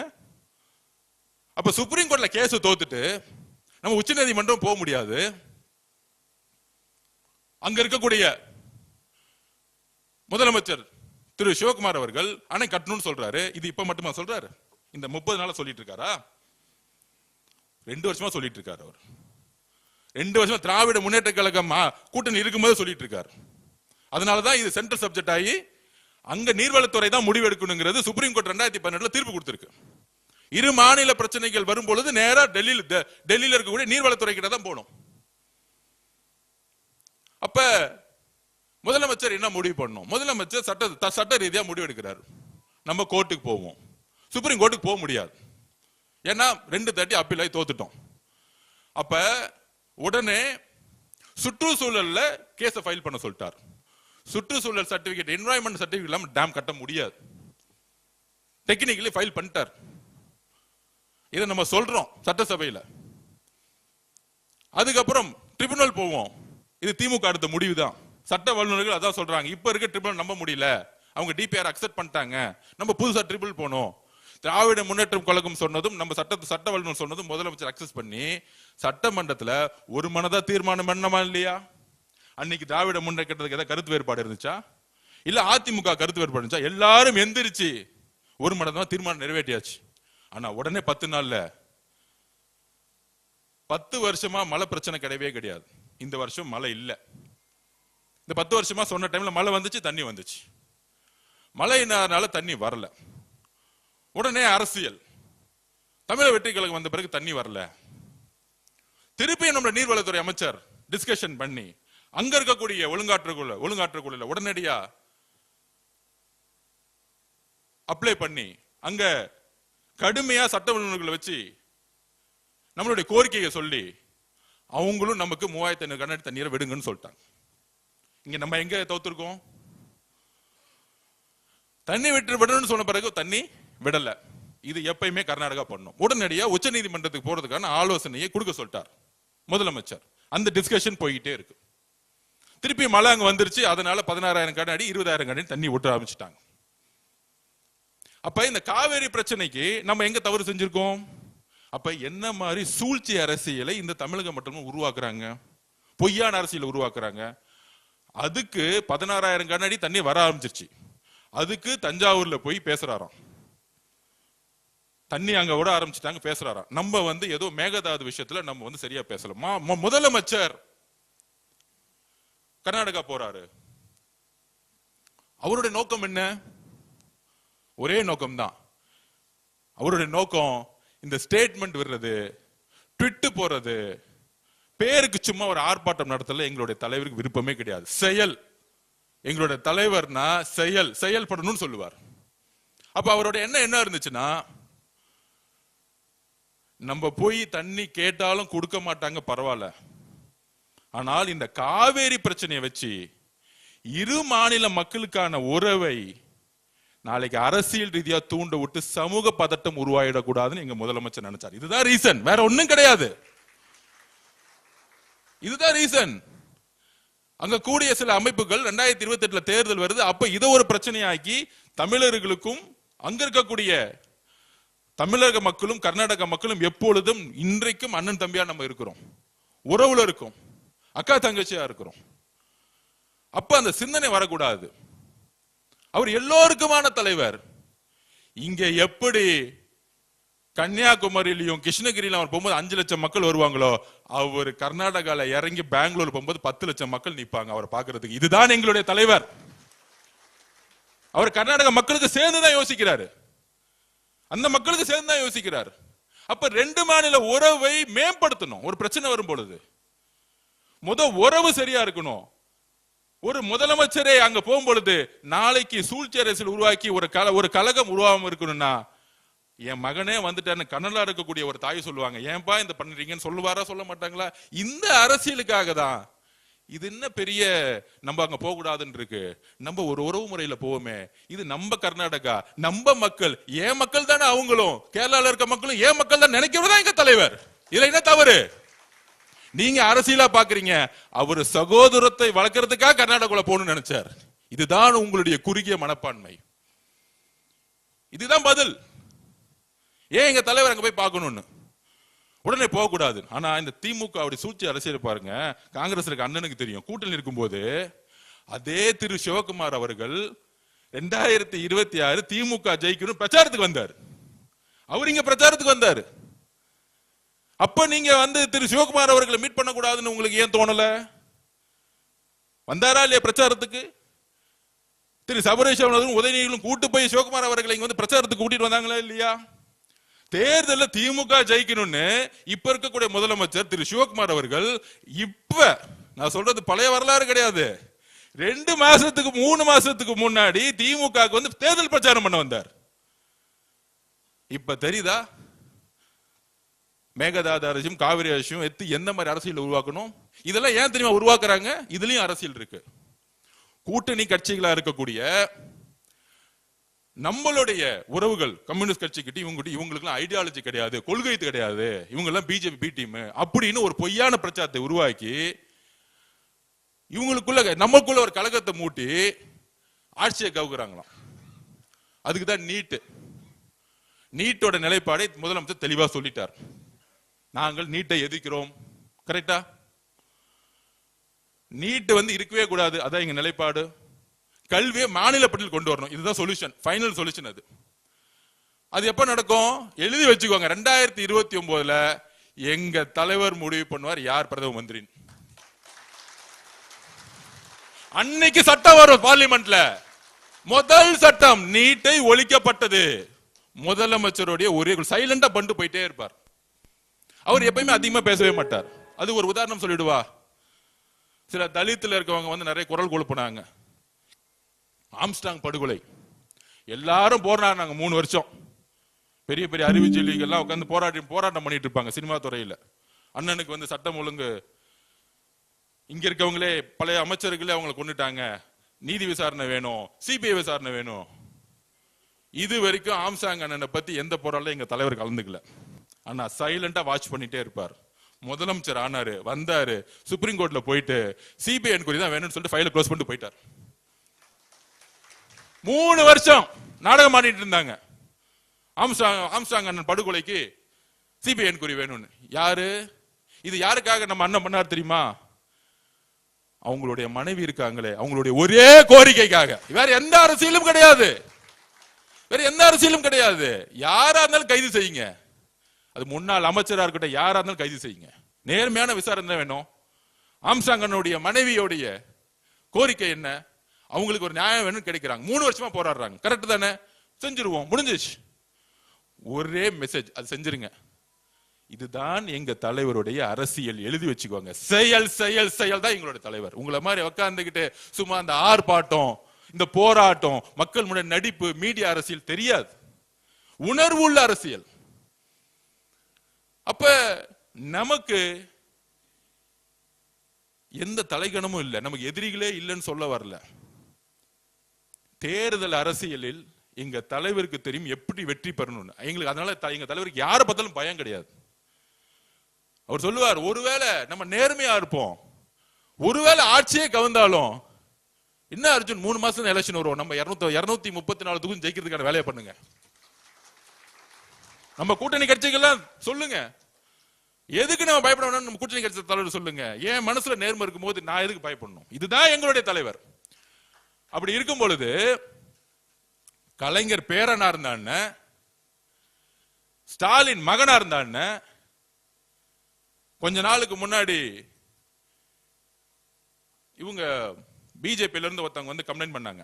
அப்ப சுப்ரீம் கோர்ட்ல கேஸ் தோத்துட்டு நம்ம உச்ச நீதிமன்றம் போக முடியாது. அங்க இருக்கக்கூடிய முதலமைச்சர் திரு சிவகுமார் அவர்கள் அணை கட்டணும்னு சொல்றாரு. இது இப்ப மட்டுமா சொல்றாரு? இந்த 30 நாளா சொல்லிட்டு இருக்காரா? 2 வருஷமா சொல்லிட்டு இருக்காரு. அவர் 2 வருஷமா திராவிட முன்னேற்ற கழகம் கூட்டணி இருக்கும்போது சொல்லிட்டு இருக்காரு. அதனாலதான் இது சென்ட்ரல் சப்ஜெக்ட் ஆகி அங்க நீர்வளத்துறை தான் முடிவு எடுக்கணுங்கிறது சுப்ரீம் கோர்ட் 2018 தீர்ப்பு கொடுத்திருக்கு. இரு மாநில பிரச்சனைகள் வரும் பொழுது நேரா டெல்லியில இருக்கக்கூடிய நீர்வளத்துறை கிட்ட தான் போகணும். அப்ப முதலமைச்சர் என்ன முடிவு பண்ணணும்? முதலமைச்சர் சட்ட ரீதியா முடிவு எடுக்கிறார். நம்ம கோர்ட்டுக்கு போவோம். சுப்ரீம் கோர்ட்டுக்கு போக முடியாது. ஏன்னா 2 தட்டி அப்பீல் ஆகி தோத்துட்டோம். அப்ப உடனே சுற்றுச்சூழல்ல கேஸை ஃபைல் பண்ண சொல்லிட்டார். சுற்றுச்சூழல் சர்டிபிகேட், என்வாயன்மெண்ட் சர்டிபிகேட் இல்லாம டேம் கட்ட முடியாது. டெக்னிக்கலி ஃபைல் பண்ணிட்டார். இதை நம்ம சொல்றோம் சட்டசபையில. அதுக்கப்புறம் ட்ரிபியூனல் போவோம். இது திமுக அடுத்த முடிவு தான். சட்ட வல்லுநர்கள் அதான் சொல்றாங்க. இப்ப இருக்க ட்ரிபியூனல் நம்ப முடியல, அவங்க டிபிஆர் அக்செப்ட் பண்ணிட்டாங்க, நம்ம புதுசா ட்ரிபியூனல் போனோம். திராவிட முன்னேற்றம் கழகம் சொன்னதும் நம்ம சட்ட வல்லுநர் சொன்னதும் முதலமைச்சர் அக்சஸ் பண்ணி சட்டமன்றத்துல ஒரு மனதா தீர்மானம் பண்ணமா இல்லையா? அன்னைக்கு திராவிட முன்னேற்றத்துக்கு ஏதாவது கருத்து வேறுபாடு இருந்துச்சா? இல்ல அதிமுக கருத்து வேறுபாடு இருந்துச்சா? எல்லாரும் எந்திரிச்சு ஒரு மனதா தீர்மானம் நிறைவேற்றியாச்சு. ஆனா உடனே 10 நாள்ல 10 வருஷமா மழை பிரச்சனை கிடையவே கிடையாது. இந்த வருஷம் மழை இல்ல. இந்த 10 வருஷமா சொன்ன டைம்ல மழை வந்துச்சு, தண்ணி வந்துச்சு. மழையினால தண்ணி வரல. உடனே அரசியல். தமிழக வெற்றி கழகம் வந்த பிறகு தண்ணி வரல. திருப்பி நம்ம நீர்வளத்துறை அமைச்சர் டிஸ்கஷன் பண்ணி அங்க இருக்கக்கூடிய ஒழுங்காற்றுக்குள்ள உடனடியா அப்ளை பண்ணி அங்க கடுமையா சட்ட வல்லுநர்களை வச்சு நம்மளுடைய கோரிக்கையை சொல்லி அவங்களும் நமக்கு 3500 கண்ணாடி தண்ணீரை விடுங்கன்னு சொல்லிட்டாங்க. இங்க நம்ம எங்க தோத்துருக்கோம்? தண்ணி விடணும்னு சொன்ன பிறகு தண்ணி விடல. இது எப்பயுமே கர்நாடகா பண்ணும். உடனடியா உச்ச நீதிமன்றத்துக்கு போறதுக்கான ஆலோசனையை கொடுக்க சொல்லிட்டார் முதலமைச்சர். அந்த டிஸ்கஷன் போய்கிட்டே இருக்கு. திருப்பி மழை அங்க வந்துருச்சு. அதனால 16,000 கண்ணாடி 20,000 கண்ணாடி தண்ணி விட்டு ஆரம்பிச்சுட்டாங்க. அப்ப இந்த காவேரி பிரச்சனைக்கு நம்ம எங்க தவறு செஞ்சிருக்கோம்? அப்ப என்ன மாதிரி சூழ்ச்சி அரசியலை இந்த தமிழகம் மட்டும் உருவாக்குறாங்க, பொய்யான அரசியலை உருவாக்குறாங்க. அதுக்கு 16,000 கண்ணாடி தண்ணி வர ஆரம்பிச்சிருச்சு. அதுக்கு தஞ்சாவூர்ல போய் பேசுறாராம். தண்ணி அங்க விட ஆரம்பிச்சுட்டாங்க, பேசுறாராம். நம்ம வந்து ஏதோ மேகதாது விஷயத்துல நம்ம வந்து சரியா பேசல. முதலமைச்சர் கர்நாடகா போறாரு. அவருடைய நோக்கம் என்ன? ஒரே நோக்கம் தான். அவருடைய நோக்கம் இந்த ஸ்டேட்மெண்ட் விடுறது, ட்விட் போறது, பேருக்கு சும்மா ஒரு ஆர்ப்பாட்டம் நடத்தல எங்களுடைய தலைவருக்கு விருப்பமே கிடையாது. செயல். எங்களுடைய தலைவர்னா செயல்படணும்னு சொல்லுவார். அப்ப அவருடைய என்ன இருந்துச்சுன்னா, நம்ம போய் தண்ணி கேட்டாலும் கொடுக்க மாட்டாங்க, பரவாயில்ல. ஆனால் இந்த காவேரி பிரச்சனையை வச்சு இரு மாநில மக்களுக்கான உறவை நாளைக்கு அரசியல் ரீதியா தூண்ட விட்டு சமூக பதட்டம் உருவாயிடக்கூடாதுன்னு எங்க முதலமைச்சர் நினைச்சார். இதுதான் ரீசன், வேற ஒண்ணும் கிடையாது. இதுதான் ரீசன். அங்க கூடிய சில அமைப்புகள் 2028 தேர்தல் வருது. அப்ப இதை ஒரு பிரச்சனையாக்கி தமிழர்களுக்கும் அங்க இருக்கக்கூடிய தமிழக மக்களும் கர்நாடக மக்களும் எப்பொழுதும் இன்றைக்கும் அண்ணன் தம்பியா நம்ம இருக்கிறோம், உறவுல இருக்கும், அக்கா தங்கச்சியா இருக்கிறோம். அப்ப அந்த சிந்தனை வரக்கூடாது. அவர் எல்லோருக்குமான தலைவர். இங்க எப்படி கன்னியாகுமரியிலையும் கிருஷ்ணகிரியிலும் அவர் போகும்போது 5 லட்சம் மக்கள் வருவாங்களோ, அவர் கர்நாடகால இறங்கி பெங்களூர் போகும்போது 10 லட்சம் மக்கள் நிப்பாங்க அவரை பாக்குறதுக்கு. இதுதான் எங்களுடைய தலைவர். அவர் கர்நாடக மக்களுக்கு சேர்ந்துதான் யோசிக்கிறாரு, அந்த மக்களுக்கு சேர்ந்துதான் யோசிக்கிறார். அப்ப 2 மாநில உறவை மேம்படுத்தணும். ஒரு பிரச்சனை வரும் பொழுது உறவு சரியா இருக்கணும். ஒரு முதலமைச்சரே அங்க போகும்பொழுது நாளைக்கு சூழ்ச்சி அரசியல் உருவாக்கி ஒரு கலகம் உருவாம இருக்கணும்னா, என் மகனே வந்துட்டான்னு கனலா இருக்கக்கூடிய ஒரு தாய் சொல்லுவாங்க, ஏன்பா இந்த பண்றீங்கன்னு சொல்லுவாரா, சொல்ல மாட்டாங்களா? இந்த அரசியலுக்காக தான். இது என்ன பெரிய நம்ம அங்க போக கூடாதுன்னு இருக்கு. நம்ம ஒரு உறவு முறையில போவோமே, இது நம்ம கர்நாடகா, நம்ம மக்கள், ஏன் மக்கள் தானே அவங்களும், கேரளால இருக்க மக்களும் ஏன் மக்கள் தான் நினைக்கிறதா எங்க தலைவர். இதுல என்ன தவறு? நீங்க அரசியலா பாக்குறீங்க, அவரு சகோதரத்தை வளர்க்கறதுக்காக கர்நாடகால போகணும்னு நினைச்சார். இதுதான் உங்களுடைய குறுகிய மனப்பான்மை. இதுதான் பதில். ஏன் எங்க தலைவர் அங்க போய் பார்க்கணும்னு உடனே போக கூடாது. ஆனா இந்த திமுக அப்படி சூழ்ச்சி அரசியல் பாருங்க. காங்கிரஸ் இருக்க அண்ணனுக்கு தெரியும், கூட்டணி இருக்கும்போது அதே திரு சிவகுமார் அவர்கள் 2026 திமுக ஜெயிக்கணும் பிரச்சாரத்துக்கு வந்தார். அவர் இங்க பிரச்சாரத்துக்கு வந்தார். அப்ப நீங்க திரு சிவகுமார் அவர்களை மீட் பண்ண கூடாதுன்னு உங்களுக்கு ஏன் தோணல? வந்தாரா இல்லையா பிரச்சாரத்துக்கு? திரு சபரேஷ் அவர்களும் உதயநிதிகளும் கூட்டு போய் சிவகுமார் அவர்களை இங்க பிரச்சாரத்துக்கு கூட்டிட்டு வந்தாங்களா இல்லையா? தேர்தலில் திமுக ஜெயிக்கணும்னு இப்ப இருக்கக்கூடிய முதலமைச்சர் திரு சிவகுமார் அவர்கள், இப்ப நான் சொல்றது பழைய வரலாறு கிடையாது, 2 மாசத்துக்கு 3 மாசத்துக்கு முன்னாடி திமுக தேர்தல் பிரச்சாரம் பண்ண வந்தார். இப்ப தெரியுதா மேகதாது அரசும் காவிரி அரசும் எந்த மாதிரி அரசியல் உருவாக்கணும்? இதெல்லாம் ஏன் தெரியுமா உருவாக்குறாங்க? இதுலயும் அரசியல் இருக்கு. கூட்டணி கட்சிகளா இருக்கக்கூடிய நம்மளுடைய உறவுகள் கம்யூனிஸ்ட் கட்சி கிட்ட இவங்களுக்கு ஐடியாலஜி கிடையாது, கொள்கை கிடையாது, இவங்க எல்லாம் பிஜேபி பி டீம் அப்படின்னு ஒரு பொய்யான பிரச்சாரத்தை உருவாக்கி இவங்களுக்குள்ள நமக்குள்ள ஒரு கலகத்தை மூட்டி ஆட்சியை கவுக்குறாங்களாம். அதுக்குதான் நீட்டோட நிலைப்பாடை முதலமைச்சர் தெளிவா சொல்லிட்டார். நாங்கள் நீட்டை எதிர்க்கிறோம். கரெக்டா? நீட் இருக்கவே கூடாது, அதான் எங்க நிலைப்பாடு. கல்வியை மாநில பட்டியல் கொண்டு வரணும், இதுதான் சொல்யூஷன், ஃபைனல் சொல்யூஷன். அது எப்ப நடக்கும் எழுதி வச்சுக்கோங்க. 2029 எங்க தலைவர் முடிவு பண்ணுவார் யார் பிரதம மந்திரி. அன்னைக்கு சட்டம் வரும் பார்லிமெண்ட்ல. முதல் சட்டம் நீட்டை ஒழிக்கப்பட்டது. முதலமைச்சருடைய ஒரே சைலண்டா பண்ணிட்டு போயிட்டே இருப்பார். அவர் எப்பயுமே அதிகமா பேசவே மாட்டார். அது ஒரு உதாரணம் சொல்லிடுவா. சில தலித்துல இருக்கவங்க நிறைய குரல் கொடுப்பாங்க. ஆம்ஸ்டாங் படுகொலை எல்லாரும் போராடினாங்க 3 வருஷம். பெரிய பெரிய அறிவுஜீவிகள் உட்கார்ந்து போராட்டம் பண்ணிட்டு இருப்பாங்க சினிமா துறையில. அண்ணனுக்கு சட்டம் ஒழுங்கு, இங்க இருக்கவங்களே பழைய அமைச்சர்களே அவங்களை கொண்டுட்டாங்க, நீதி விசாரணை வேணும், சிபிஐ விசாரணை வேணும். இது வரைக்கும் ஆம்ஸ்டாங் அண்ணனை பத்தி எந்த போராட்டம் எங்க தலைவர் கலந்துக்கல. ஆனா சைலண்டா வாட்ச் பண்ணிட்டே இருப்பார். முதலமைச்சர் ஆனாரு, வந்தாரு, சுப்ரீம் கோர்ட்ல போயிட்டு சிபிஐ என்கொயரி தான் வேணும்னு சொல்லிட்டு ஃபைலை க்ளோஸ் பண்ணிட்டு போயிட்டார். 3 வருஷம் நாடகம் ஆடிட்டு இருந்தாங்க. ஆம்ஸ்டாங் அண்ணன் படுகொலைக்கு சிபிஐ என்கொயரி வேணும்னு. யாரு இது? யாருக்காக நம்ம அண்ணன் பண்ணார் தெரியுமா? அவங்களுடைய மனைவி இருக்காங்களே, அவங்களுடைய ஒரே கோரிக்கைக்காக. வேற எந்த அரசியலும் கிடையாது, வேற எந்த அரசியலும் கிடையாது. யாரா இருந்தாலும் கைது செய்யுங்க. அது முன்னாள் அமைச்சரா இருக்கட்டும், யாரா இருந்தாலும் கைது செய்யுங்க. நேர்மையான விசாரணை வேணும். ஆம்ஸ்டாங் அண்ணனுடைய மனைவியோடைய கோரிக்கை என்ன? அவங்களுக்கு ஒரு நியாயம் வேணும் கிடைக்கிறாங்க. 3 வருஷமா போராடுறாங்க. கரெக்ட் தானே? செஞ்சிருவோம், முடிஞ்சிச்சு. ஒரே மெசேஜ், அது செஞ்சிருங்க. இதுதான் எங்க தலைவருடைய அரசியல். எழுதி வச்சுக்கோங்க. செயல் செயல் செயல் தான் எங்களுடைய தலைவர். உங்களை மாதிரி உட்கார்ந்துகிட்டு சும்மா அந்த ஆர்ப்பாட்டம், இந்த போராட்டம், மக்கள் முன்னாடி நடிப்பு, மீடியா அரசியல் தெரியாது. உணர்வு உள்ள அரசியல். அப்ப நமக்கு எந்த தலைகணமும் இல்லை, நமக்கு எதிரிகளே இல்லைன்னு சொல்ல வரல. தேர்தல் அரசியலில் எங்க தலைவருக்கு தெரியும் எப்படி வெற்றி பெறணும். எங்களுக்கு அதனால எங்க தலைவருக்கு யாரை பார்த்தாலும் பயம் கிடையாது. அவர் சொல்லுவார், ஒருவேளை நம்ம நேர்மையா இருப்போம், ஒருவேளை ஆட்சியே கவர்ந்தாலும் என்ன அர்ஜுன் 3 மாசம் எலெக்ஷன் வரும், நம்ம 234 தொகுதி ஜெயிக்கிறதுக்கான வேலையை பண்ணுங்க. நம்ம கூட்டணி கட்சிகள்லாம் சொல்லுங்க, எதுக்கு நம்ம பயப்படணும்? நம்ம கூட்டணி கட்சி தலைவர் சொல்லுங்க. என் மனசுல நேர்மை இருக்கும் போது நான் எதுக்கு பயப்படணும்? இதுதான் எங்களுடைய தலைவர். அப்படி இருக்கும் பொழுது கலைஞர் பேரனா இருந்தான்னு ஸ்டாலின் மகனா இருந்தான்னு கொஞ்ச நாளுக்கு முன்னாடி இவங்க பிஜேபியில இருந்து ஒருத்தவங்க வந்து கம்ப்ளைண்ட் பண்ணாங்க.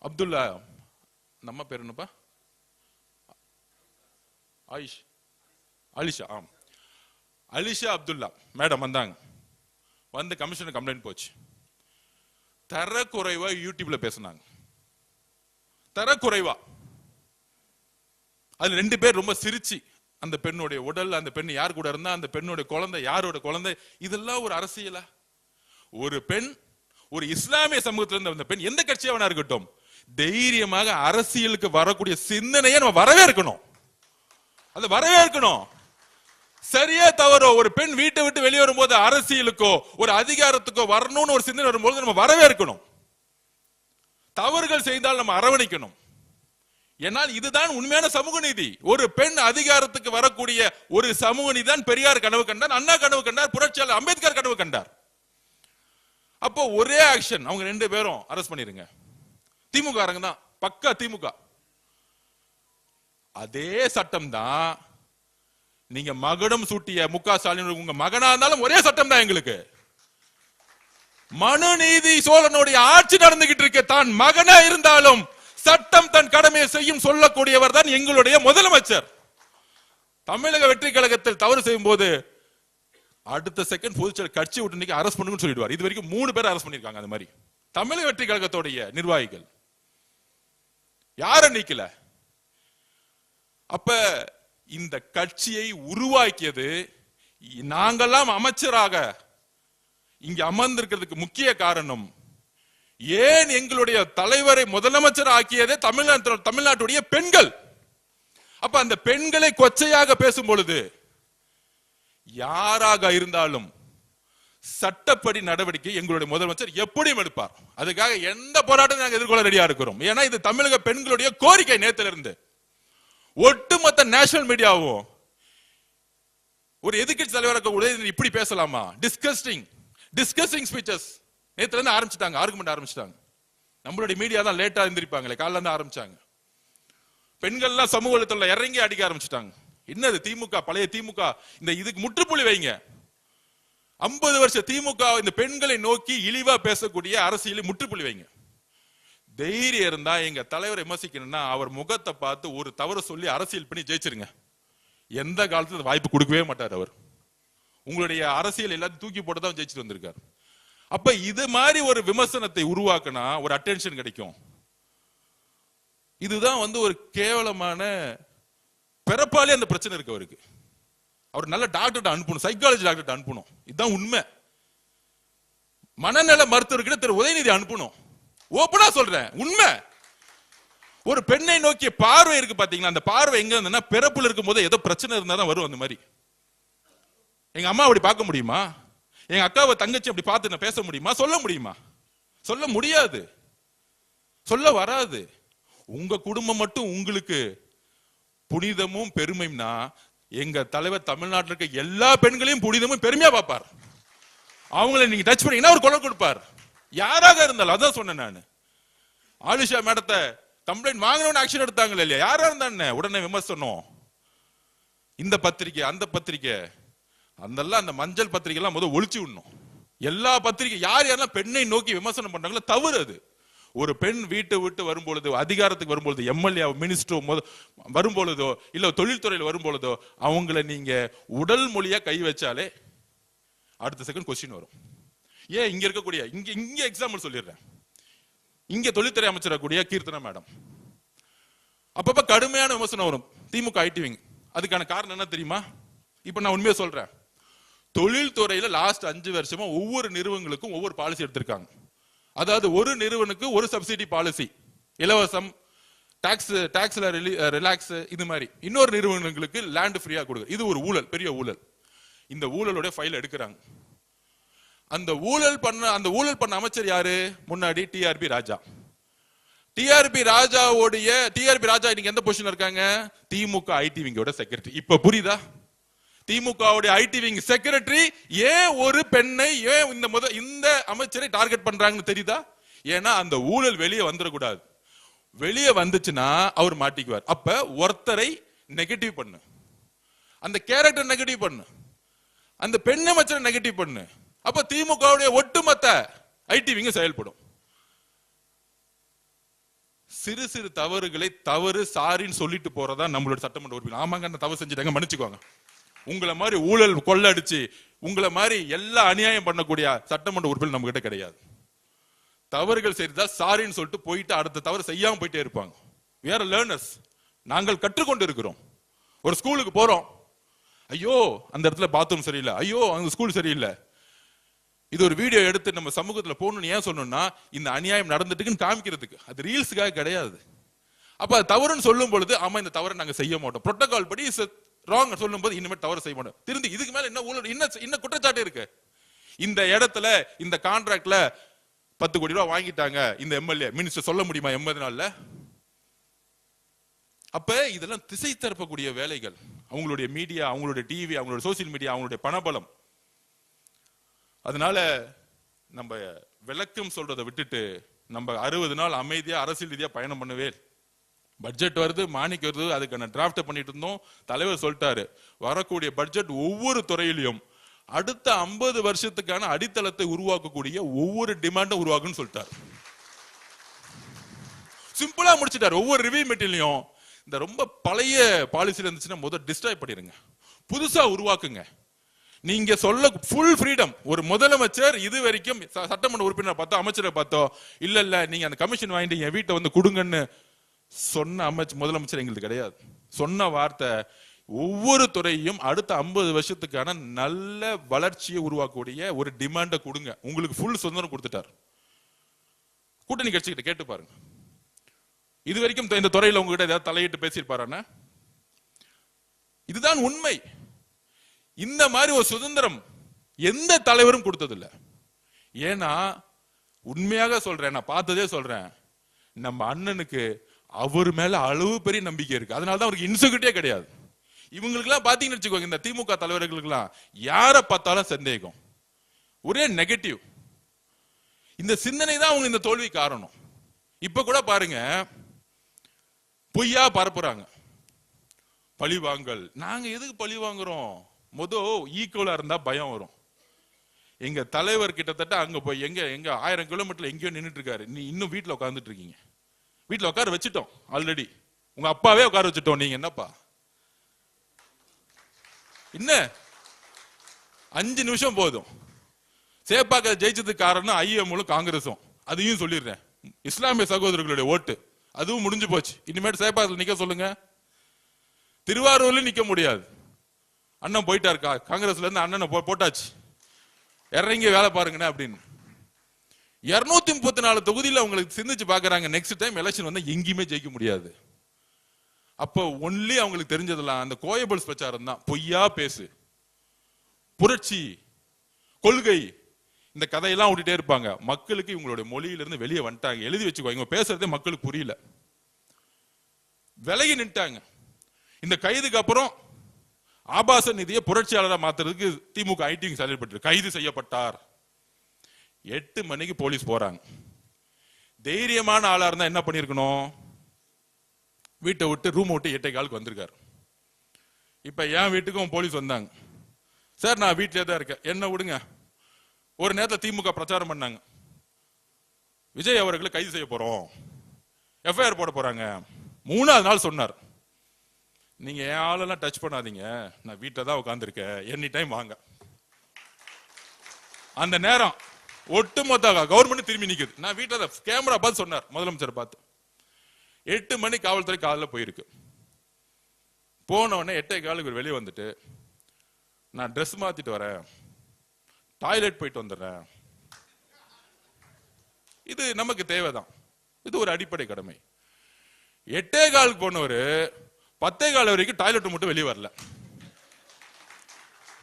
அப்துல்லா, நம்ம பேர் என்னப்பா, அலிஷா, அலிஷா அப்துல்லா மேடம் வந்தாங்க. வந்து கமிஷனர் கம்ப்ளைண்ட் போச்சு. தரக்குறைவா யூடியூப்ல பேசினாங்க. தரக்குறைவா. அதுல 2 பேர் ரொம்ப சிரிச்சு, அந்த பெண்ணுடைய உடல், அந்த பெண் யார் கூட இருந்தா, அந்த பெண்ணுடைய குழந்தை யாரோட குழந்தை, இதெல்லாம் ஒரு அரசியலா? ஒரு பெண், ஒரு இஸ்லாமிய சமூகத்தில் இருந்த அந்த பெண், எந்த கட்சியா வேணா இருக்கட்டும், தைரியமாக அரசியலுக்கு வரக்கூடிய சிந்தனையை நம்ம வரவேற்கணும். அது வரவேற்கணும். சரியா தவறோ, ஒரு பெண் வீட்டை விட்டு வெளியே வரும்போது அரசியலுக்கோ ஒரு அதிகாரத்துக்கோ வரணும்னு ஒரு சிந்தனை வரும்போது நம்ம வரவேற்கணும். தவறுகள் செய்தால் நம்ம அரவணைக்கணும். ஏனால் இதுதான் உண்மையான சமூக நீதி. ஒரு பெண் அதிகாரத்துக்கு வரக்கூடிய ஒரு சமூக நீதி தான் பெரியார் கனவு கண்டார், அண்ணா கனவு கண்டார், புரட்சியாளர் அம்பேத்கர் கனவு கண்டார். அப்போ ஒரே ஆக்ஷன், அவங்க 2 பேரும் அரெஸ்ட் பண்ணிருங்க. திமுக தான், பக்கா திமுக. அதே சட்டம் தான் நீங்க மகுடம் சூட்டிய முக ஸ்டாலின் உங்க மகனா இருந்தாலும் ஒரே சட்டம் தான் எங்களுக்கு. மனுநீதி சோழனுடைய ஆட்சி நடந்துகிட்டு இருக்க, தான் மகனா இருந்தாலும் சட்டம் தன் கடமையை செய்யும் சொல்லக்கூடியவர் தான் எங்களுடைய முதலமைச்சர். தமிழக வெற்றி கழகத்தில் தவறு செய்யும் போது அடுத்த செகண்ட் பொதுச்செயலர் கட்சி விட்டு இன்னைக்கு அரெஸ்ட் பண்ணுங்கன்னு சொல்லிடுவார். இது வரைக்கும் 3 பேர் அரெஸ்ட் பண்ணிருக்காங்க. அந்த மாதிரி தமிழக வெற்றி கழகத்துடைய நிர்வாகிகள் யாரை நீக்கல. அப்ப இந்த கட்சியை உருவாக்கியது, நாங்கெல்லாம் அமைச்சராக இங்க அமர்ந்திருக்கிறதுக்கு முக்கிய காரணம், ஏன் எங்களுடைய தலைவரை முதலமைச்சர் ஆக்கியதே தமிழ்நாட்டுடைய பெண்கள். அப்ப அந்த பெண்களை கொச்சையாக பேசும் பொழுது யாராக இருந்தாலும் சட்டப்படி நடவடிக்கை எங்களுடைய முதலமைச்சர் எப்படியும் எடுப்பார். அதுக்காக எந்த போராட்டம் நாங்கள் எதிர்கொள்ள ரெடியா இருக்கிறோம். ஏன்னா இது தமிழக பெண்களுடைய கோரிக்கை. நேத்துல இருந்து ஒட்டுமொத்த நேஷனல் மீடியாவும் ஒரு எதிர்க்கட்சி தலைவராக இப்படி பேசலாமா? டிஸ்கஸ்டிங் ஸ்பீச்சஸ் நேத்துல இருந்து ஆரம்பிச்சிட்டாங்க, ஆர்குமெண்ட் ஆரம்பிச்சிட்டாங்க. நம்மளுடைய மீடியா தான் லேட்டா இருந்திருப்பாங்களே, காலைல இருந்து ஆரம்பிச்சாங்க. பெண்கள் எல்லாம் சமூக வலைத்தளத்துல இறங்கி அடிக்க ஆரம்பிச்சிட்டாங்க. என்னது திமுக, பழைய திமுக, இந்த இதுக்கு முற்றுப்புள்ளி வைங்க. 50 வருஷ திமுக இந்த பெண்களை நோக்கி இழிவா பேசக்கூடிய அரசியலை முற்றுப்புள்ளி வைங்க. தைரியம் இருந்தா எங்க தலைவரை விமர்சிக்கணும்னா அவர் முகத்தை பார்த்து ஒரு தவறு சொல்லி அரசியல் பண்ணி ஜெயிச்சிருங்க. எந்த காலத்துல வாய்ப்பு கொடுக்கவே மாட்டார் அவர். உங்களுடைய அரசியல் எல்லாத்தையும் தூக்கி போட்டுதான் ஜெயிச்சுட்டு வந்திருக்காரு. அப்ப இது மாதிரி ஒரு விமர்சனத்தை உருவாக்கினா ஒரு அட்டென்ஷன் கிடைக்கும். இதுதான் ஒரு கேவலமான பிறப்பாலே அந்த பிரச்சனை இருக்கு அவருக்கு. அவர் நல்ல டாக்டர் அனுப்பணும், சைக்காலஜி டாக்டர் அனுப்பணும். இதுதான் உண்மை. மனநல மருத்துவர்கிட்ட திரு உதயநிதி அனுப்பணும். ஓப்பனா சொல்றேன், உண்மை. ஒரு பெண்ணை நோக்கிய பார்வை இருக்கு பாத்தீங்களா, அந்த பார்வை எங்க இருந்ததுன்னா பிறப்புல இருக்கும் போது ஏதோ பிரச்சனை இருந்தா தான் வரும். அந்த மாதிரி எங்க அம்மா அப்படி பார்க்க முடியுமா? எங்க அக்காவை தங்கச்சி அப்படி பார்த்து நான் பேச முடியுமா? சொல்ல முடியுமா? சொல்ல முடியாது, சொல்ல வராது. உங்க குடும்பம் மட்டும் உங்களுக்கு புனிதமும் பெருமைனா எங்க தலைவர் தமிழ்நாட்டில் இருக்க எல்லா பெண்களையும் புனிதமும் பெருமையா பார்ப்பார். அவங்களை நீங்க டச் பண்ணீங்கன்னா ஒரு குரல் கொடுப்பார், யாராக இருந்தாலும். அதான் சொன்னேன் நான். ஆலிஷா மேடத்தை கம்ப்ளைண்ட் வாங்கணும்னு ஆக்ஷன் எடுத்தாங்க இல்லையா, யாரா இருந்தா உடனே விமர்சனம். இந்த பத்திரிகை அந்த பத்திரிகை அதெல்லாம், அந்த மஞ்சள் பத்திரிகை எல்லாம் முதல் ஒழிச்சு விடணும். எல்லா பத்திரிகை யாரெல்லாம் பெண்ணை நோக்கி விமர்சனம் பண்றாங்களோ தவறு அது. ஒரு பெண் வீட்டை விட்டு வரும்பொழுது, அதிகாரத்துக்கு வரும்பொழுது, எம்எல்ஏ மினிஸ்டரோ வரும்பொழுதோ இல்ல தொழில்துறையில் வரும்பொழுதோ அவங்கள நீங்க உடல் மொழியா கை வச்சாலே அடுத்த செகண்ட் கொஸ்டின் வரும். ஏன் இங்க இருக்கக்கூடிய இங்க எக்ஸாம்பிள் சொல்லிடுறேன். இங்க தொழில்துறை அமைச்சர் கூடிய கீர்த்தனா மேடம் அப்பப்ப கடுமையான விமர்சனம் வரும் திமுக ஐடி விங். அதுக்கான காரணம் என்ன தெரியுமா? இப்ப நான் உண்மையா சொல்றேன். தொழில்துறையில லாஸ்ட் 5 வருஷமா ஒவ்வொரு நிறுவனங்களுக்கும் ஒவ்வொரு பாலிசி எடுத்திருக்காங்க. அதாவது ஒரு நிறுவனுக்கு ஒரு சப்சிடி பாலிசி, இலவசம், டாக்ஸ்ல ரிலாக்ஸ், இது மாதிரி. இன்னொரு நிறுவனங்களுக்கு லேண்ட் ஃப்ரீயா கொடுக்குது. இது ஒரு ஊழல், பெரிய ஊழல். இந்த ஊழலோட ஃபைல் எடுக்கிறாங்க. அந்த ஊழல் பண்ண அமைச்சர் யாரு? முன்னாடி டிஆர்பி ராஜா. டிஆர்பி ராஜா இன்னைக்கு எந்த பொசிஷன்ல இருக்காங்க? திமுக ஐடி விங்கோட செக்ரட்டரி. இப்ப புரியுதா? திமுக ஐடி விங் செக்ரட்டரி ஏன் ஒரு பெண்ணை, ஏன் இந்த அமைச்சரை டார்கெட் பண்றாங்கன்னு தெரியுதா? ஏன்னா அந்த ஊழல் வெளியே வந்துடக்கூடாது. வெளியே வந்துச்சுன்னா அவர் மாட்டிக்குவார். அப்ப ஒருத்தரை நெகட்டிவ் பண்ணு, அந்த கேரக்டர் நெகட்டிவ் பண்ணு, அந்த பெண் அமைச்சரை நெகட்டிவ் பண்ணு. அப்ப திமுகவுடைய ஒட்டுமொத்த ஐடிவிங்க செயல்படும். சிறு சிறு தவறுகளை தவறு சாரின்னு சொல்லிட்டு போறதா நம்மளோட சட்டமன்ற உறுப்பினர். ஆமாங்க, அந்த தவறு செஞ்சுட்டாங்க, மன்னிச்சுக்கோங்க. உங்களை மாதிரி ஊழல் கொள்ளடிச்சு உங்களை மாதிரி எல்லா அநியாயம் பண்ணக்கூடிய சட்டமன்ற உறுப்பினர் நம்ம கிட்ட கிடையாது. தவறுகள் செய்தா சாரின்னு சொல்லிட்டு போயிட்டு அடுத்த தவறு செய்யாம போயிட்டே இருப்பாங்க. we are learners. நாங்கள் கற்றுக்கொண்டு இருக்கிறோம். ஒரு ஸ்கூலுக்கு போறோம், ஐயோ அந்த இடத்துல பாத்ரூம் சரியில்லை, ஐயோ அந்த ஸ்கூல் சரியில்லை. இது ஒரு வீடியோ எடுத்து நம்ம சமூகத்துல போகணும்னு ஏன் சொன்னோம்னா, இந்த அநியாயம் நடந்துட்டுன்னு காமிக்கிறதுக்கு, அது ரீல்ஸுக்காக கிடையாது. அப்ப அது தவறுன்னு சொல்லும் பொழுது ஆமா இந்த தவறை நாங்க செய்ய மாட்டோம், புரோட்டோகால் படி ராங் சொல்லும் போது இனிமேல் தவறு செய்ய மாட்டோம். திருந்து இதுக்கு மேல என்ன ஊழல், என்ன குற்றச்சாட்டு இருக்கு? இந்த இடத்துல இந்த கான்ட்ராக்ட்ல 10 கோடி ரூபாய் வாங்கிட்டாங்க இந்த எம்எல்ஏ, மினிஸ்டர் சொல்ல முடியுமா 80 நாள்ல? அப்ப இதெல்லாம் திசை திருப்பக்கூடிய வேலைகள். அவங்களுடைய மீடியா, அவங்களுடைய டிவி, அவங்களுடைய சோசியல் மீடியா, அவங்களுடைய பணபலம். அதனால நம்ம விளக்கம் சொல்றதை விட்டுட்டு நம்ம 60 நாள் அமைதியா அரசியல் ரீதியா பயணம் பண்ணவே. பட்ஜெட் வருது, மானிக்கு வருது, அதுக்கான டிராஃப்ட் பண்ணிட்டு இருந்தோம். தலைவர் சொல்லிட்டாரு, வரக்கூடிய பட்ஜெட் ஒவ்வொரு துறையிலையும் அடுத்த 50 வருஷத்துக்கான அடித்தளத்தை உருவாக்கக்கூடிய ஒவ்வொரு டிமாண்டும் உருவாக்குன்னு சொல்லிட்டாரு. சிம்பிளா முடிச்சிட்டாரு. ஒவ்வொரு ரிவ்யூ மீட்டிங்லயும் இந்த ரொம்ப பழைய பாலிசில இருந்துச்சுன்னா முதல் டிஸ்ட்ராய் பண்ணிருங்க, புதுசா உருவாக்குங்க. நீங்க சொல்ல ஃபுல் ஃப்ரீடம். ஒரு முதலமைச்சர் இது வரைக்கும் சட்டமன்ற உறுப்பினர் பார்த்தோம், அமைச்சரை பார்த்தோம், இல்ல நீங்க அந்த கமிஷன் வாங்கிட்டு என் வீட்டை வந்து கொடுங்கன்னு சொன்ன முதலமைச்சர் எங்களுக்கு கிடையாது. சொன்ன வார்த்தை ஒவ்வொரு துறையும் அடுத்த 50 வருஷத்துக்கான நல்ல வளர்ச்சியை உருவாக்கக்கூடிய ஒரு டிமாண்டை கொடுங்க. உங்களுக்கு ஃபுல் சுதந்திரம் கொடுத்துட்டார். கூட்டணி கட்சிகிட்ட கேட்டு பாருங்க, இது வரைக்கும் இந்த துறையில உங்ககிட்ட ஏதாவது தலையிட்டு பேசியிருப்பாரான? இதுதான் உண்மை. இந்த மாதிரி ஒரு சுதந்திரம் எந்த தலைவரும் கொடுத்ததில்லை. ஏன்னா உண்மையாக சொல்றேன், நான் பார்த்ததே சொல்றேன், நம்ம அண்ணனுக்கு அவர் மேல அளவு பெரிய நம்பிக்கை இருக்கு. அதனாலதான் அவருக்கு இன்செக்யூரிட்டியே கிடையாது. இவங்களுக்கு எல்லாம் பாத்தீங்கன்னு வச்சுக்கோங்க, இந்த திமுக தலைவர்களுக்கு எல்லாம் யாரை பார்த்தாலும் சந்தேகம், ஒரே நெகட்டிவ். இந்த சிந்தனை தான் அவங்க இந்த தோல்வி காரணம். இப்ப கூட பாருங்க, பொய்யா பரப்புறாங்க, பழி வாங்கல். நாங்க எதுக்கு பழி வாங்குறோம்? ஈக்குவலா இருந்தா பயம் வரும். எங்க தலைவர் கிட்டத்தட்ட அங்க போய் எங்க 1000 கிலோமீட்டர்ல எங்கேயோ நின்றுட்டு இருக்காரு. நீ இன்னும் வீட்டுல உட்கார்ந்துட்டு இருக்கீங்க. வீட்டுல உட்கார வச்சுட்டோம் ஆல்ரெடி, உங்க அப்பாவே உட்கார வச்சுட்டோம். நீங்க என்னப்பா என்ன 5 நிமிஷம் போதும். சேப்பாக்க ஜெயிச்சதுக்கு காரணம் ஐஎம்மும் காங்கிரஸும். அதையும் சொல்லிடுறேன், இஸ்லாமிய சகோதரர்களுடைய ஓட்டு அதுவும் முடிஞ்சு போச்சு. இனிமேல் சேப்பாக்கத்தில் நிக்க சொல்லுங்க. திருவாரூர்ல நிக்க முடியாது. அண்ணன் போயிட்டாரு, காங்கிரஸ்ல இருந்து அண்ணனை போட்டாச்சு, இறங்கி வேலை பாருங்கண்ணே அப்படின்னு. 234 தொகுதியில் அவங்களுக்கு சிந்திச்சு பாக்குறாங்க, நெக்ஸ்ட் டைம் எலெக்ஷன் வந்தா எங்கேயுமே ஜெயிக்க முடியாது. அப்ப ஒன்லி அவங்களுக்கு தெரிஞ்சதெல்லாம் அந்த கோயபிள்ஸ் பிரச்சாரம் தான். பொய்யா பேசு, புரட்சி, கொள்கை, இந்த கதையெல்லாம் விட்டுட்டே இருப்பாங்க. மக்களுக்கு இவங்களுடைய மொழியிலிருந்து வெளியே வந்துட்டாங்க. எழுதி வச்சுக்கோ, இவங்க பேசுறதே மக்களுக்கு புரியல, விலகி நின்ட்டாங்க. இந்த கைதுக்கு அப்புறம் ஆபாச நிதியை புரட்சியாளராக மாத்துறதுக்கு திமுக ஐடி செயல்பட்டு கைது செய்யப்பட்டார். 8 மணிக்கு போலீஸ் போறாங்க. தைரியமான ஆளா இருந்தா என்ன பண்ணிருக்கணும்? வீட்டை விட்டு ரூம் விட்டு 8:15 வந்திருக்காரு. இப்ப என் வீட்டுக்கும் போலீஸ் வந்தாங்க. சார் நான் வீட்டிலே தான் இருக்கேன், என்ன விடுங்க. ஒரு நேரத்தில் திமுக பிரச்சாரம் பண்ணாங்க, விஜய் அவர்களை கைது செய்ய போறோம், எஃப்ஐஆர் போட போறாங்க. 3வது நாள் சொன்னார், நீங்க என் ஆளெல்லாம் டச் பண்ணாதீங்க, நான் வீட்டில் தான் உட்காந்துருக்கேன், எனி டைம் வாங்க. அந்த நேரம் ஒட்டுமொத்த கவர்மெண்ட் திரும்பி நிக்குது. நான் வீட்டில் கேமரா பார்த்து சொன்னார், முதலமைச்சர் பார்த்து. 8 மணி காவல்துறை காலையில் போயிருக்கு. போன உடனே 8:15 வெளியே வந்துட்டு, நான் ட்ரெஸ் மாத்திட்டு வரேன், டாய்லெட் போயிட்டு வந்துடுறேன். இது நமக்கு தேவைதான், இது ஒரு அடிப்படை கடமை. 8:15 போனவர் 10:15 வரைக்கும் டாய்லெட் மட்டும் வெளியே வரல.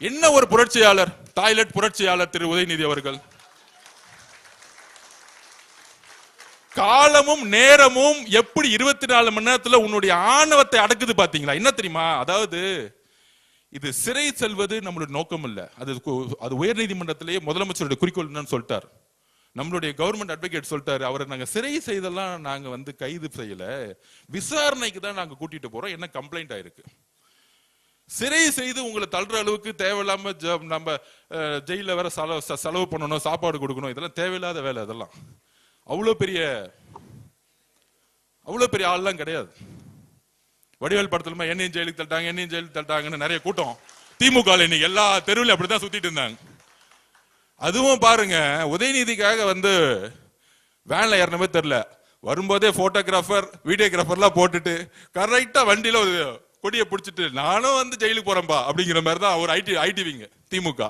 என்ன ஒரு புரட்சியாளர், டாய்லெட் புரட்சியாளர் திரு உதயநிதி அவர்கள். காலமும் நேரமும் எப்படி 24 மணி நேரத்துல உன்னுடைய ஆணவத்தை அடக்குது பாத்தீங்களா? என்ன தெரியுமா? அதாவது இது சிறை செல்வது நம்மளுடைய நோக்கம் இல்ல. அது உயர் நீதிமன்றத்திலேயே முதலமைச்சருடைய குறிக்கோள் என்னன்னு சொல்லிட்டார். நம்மளுடைய கவர்மெண்ட் அட்வொகேட் சொல்லிட்டாரு, அவரை நாங்க சிறை செய்தெல்லாம் நாங்க வந்து கைது செய்யல, விசாரணைக்கு தான் நாங்க கூட்டிட்டு போறோம், என்ன கம்ப்ளைண்ட் ஆயிருக்கு. சிறை செய்து உங்களை தள்ளுற அளவுக்கு தேவையில்லாம நம்ம ஜெயில வேற செலவு பண்ணணும், சாப்பாடு கொடுக்கணும், இதெல்லாம் தேவையில்லாத வேலை. அதெல்லாம் அவ்வளவு பெரிய ஆள்லாம் கிடையாது. வடிவேல் படத்துல என்னையும் ஜெயிலுக்கு தள்ளிட்டாங்க, என்னையும் ஜெயிலுக்கு தள்ளிட்டாங்கன்னு நிறைய கூட்டம் திமுக இன்னைக்கு எல்லா தெருவிலும் அப்படித்தான் சுத்திட்டு இருந்தாங்க. அதுவும் பாருங்க, உதயநிதிக்காக வந்து வேன்ல ஏறணுமே தெரியல, வரும்போதே போட்டோகிராஃபர் வீடியோகிராஃபர்லாம் போட்டுட்டு கரெக்டா வண்டியில கொடியை பிடிச்சிட்டு நானும் வந்து ஜெயிலுக்கு போறேன்பா அப்படிங்கிற மாதிரி தான் ஒரு ஐடிவிங்க திமுக.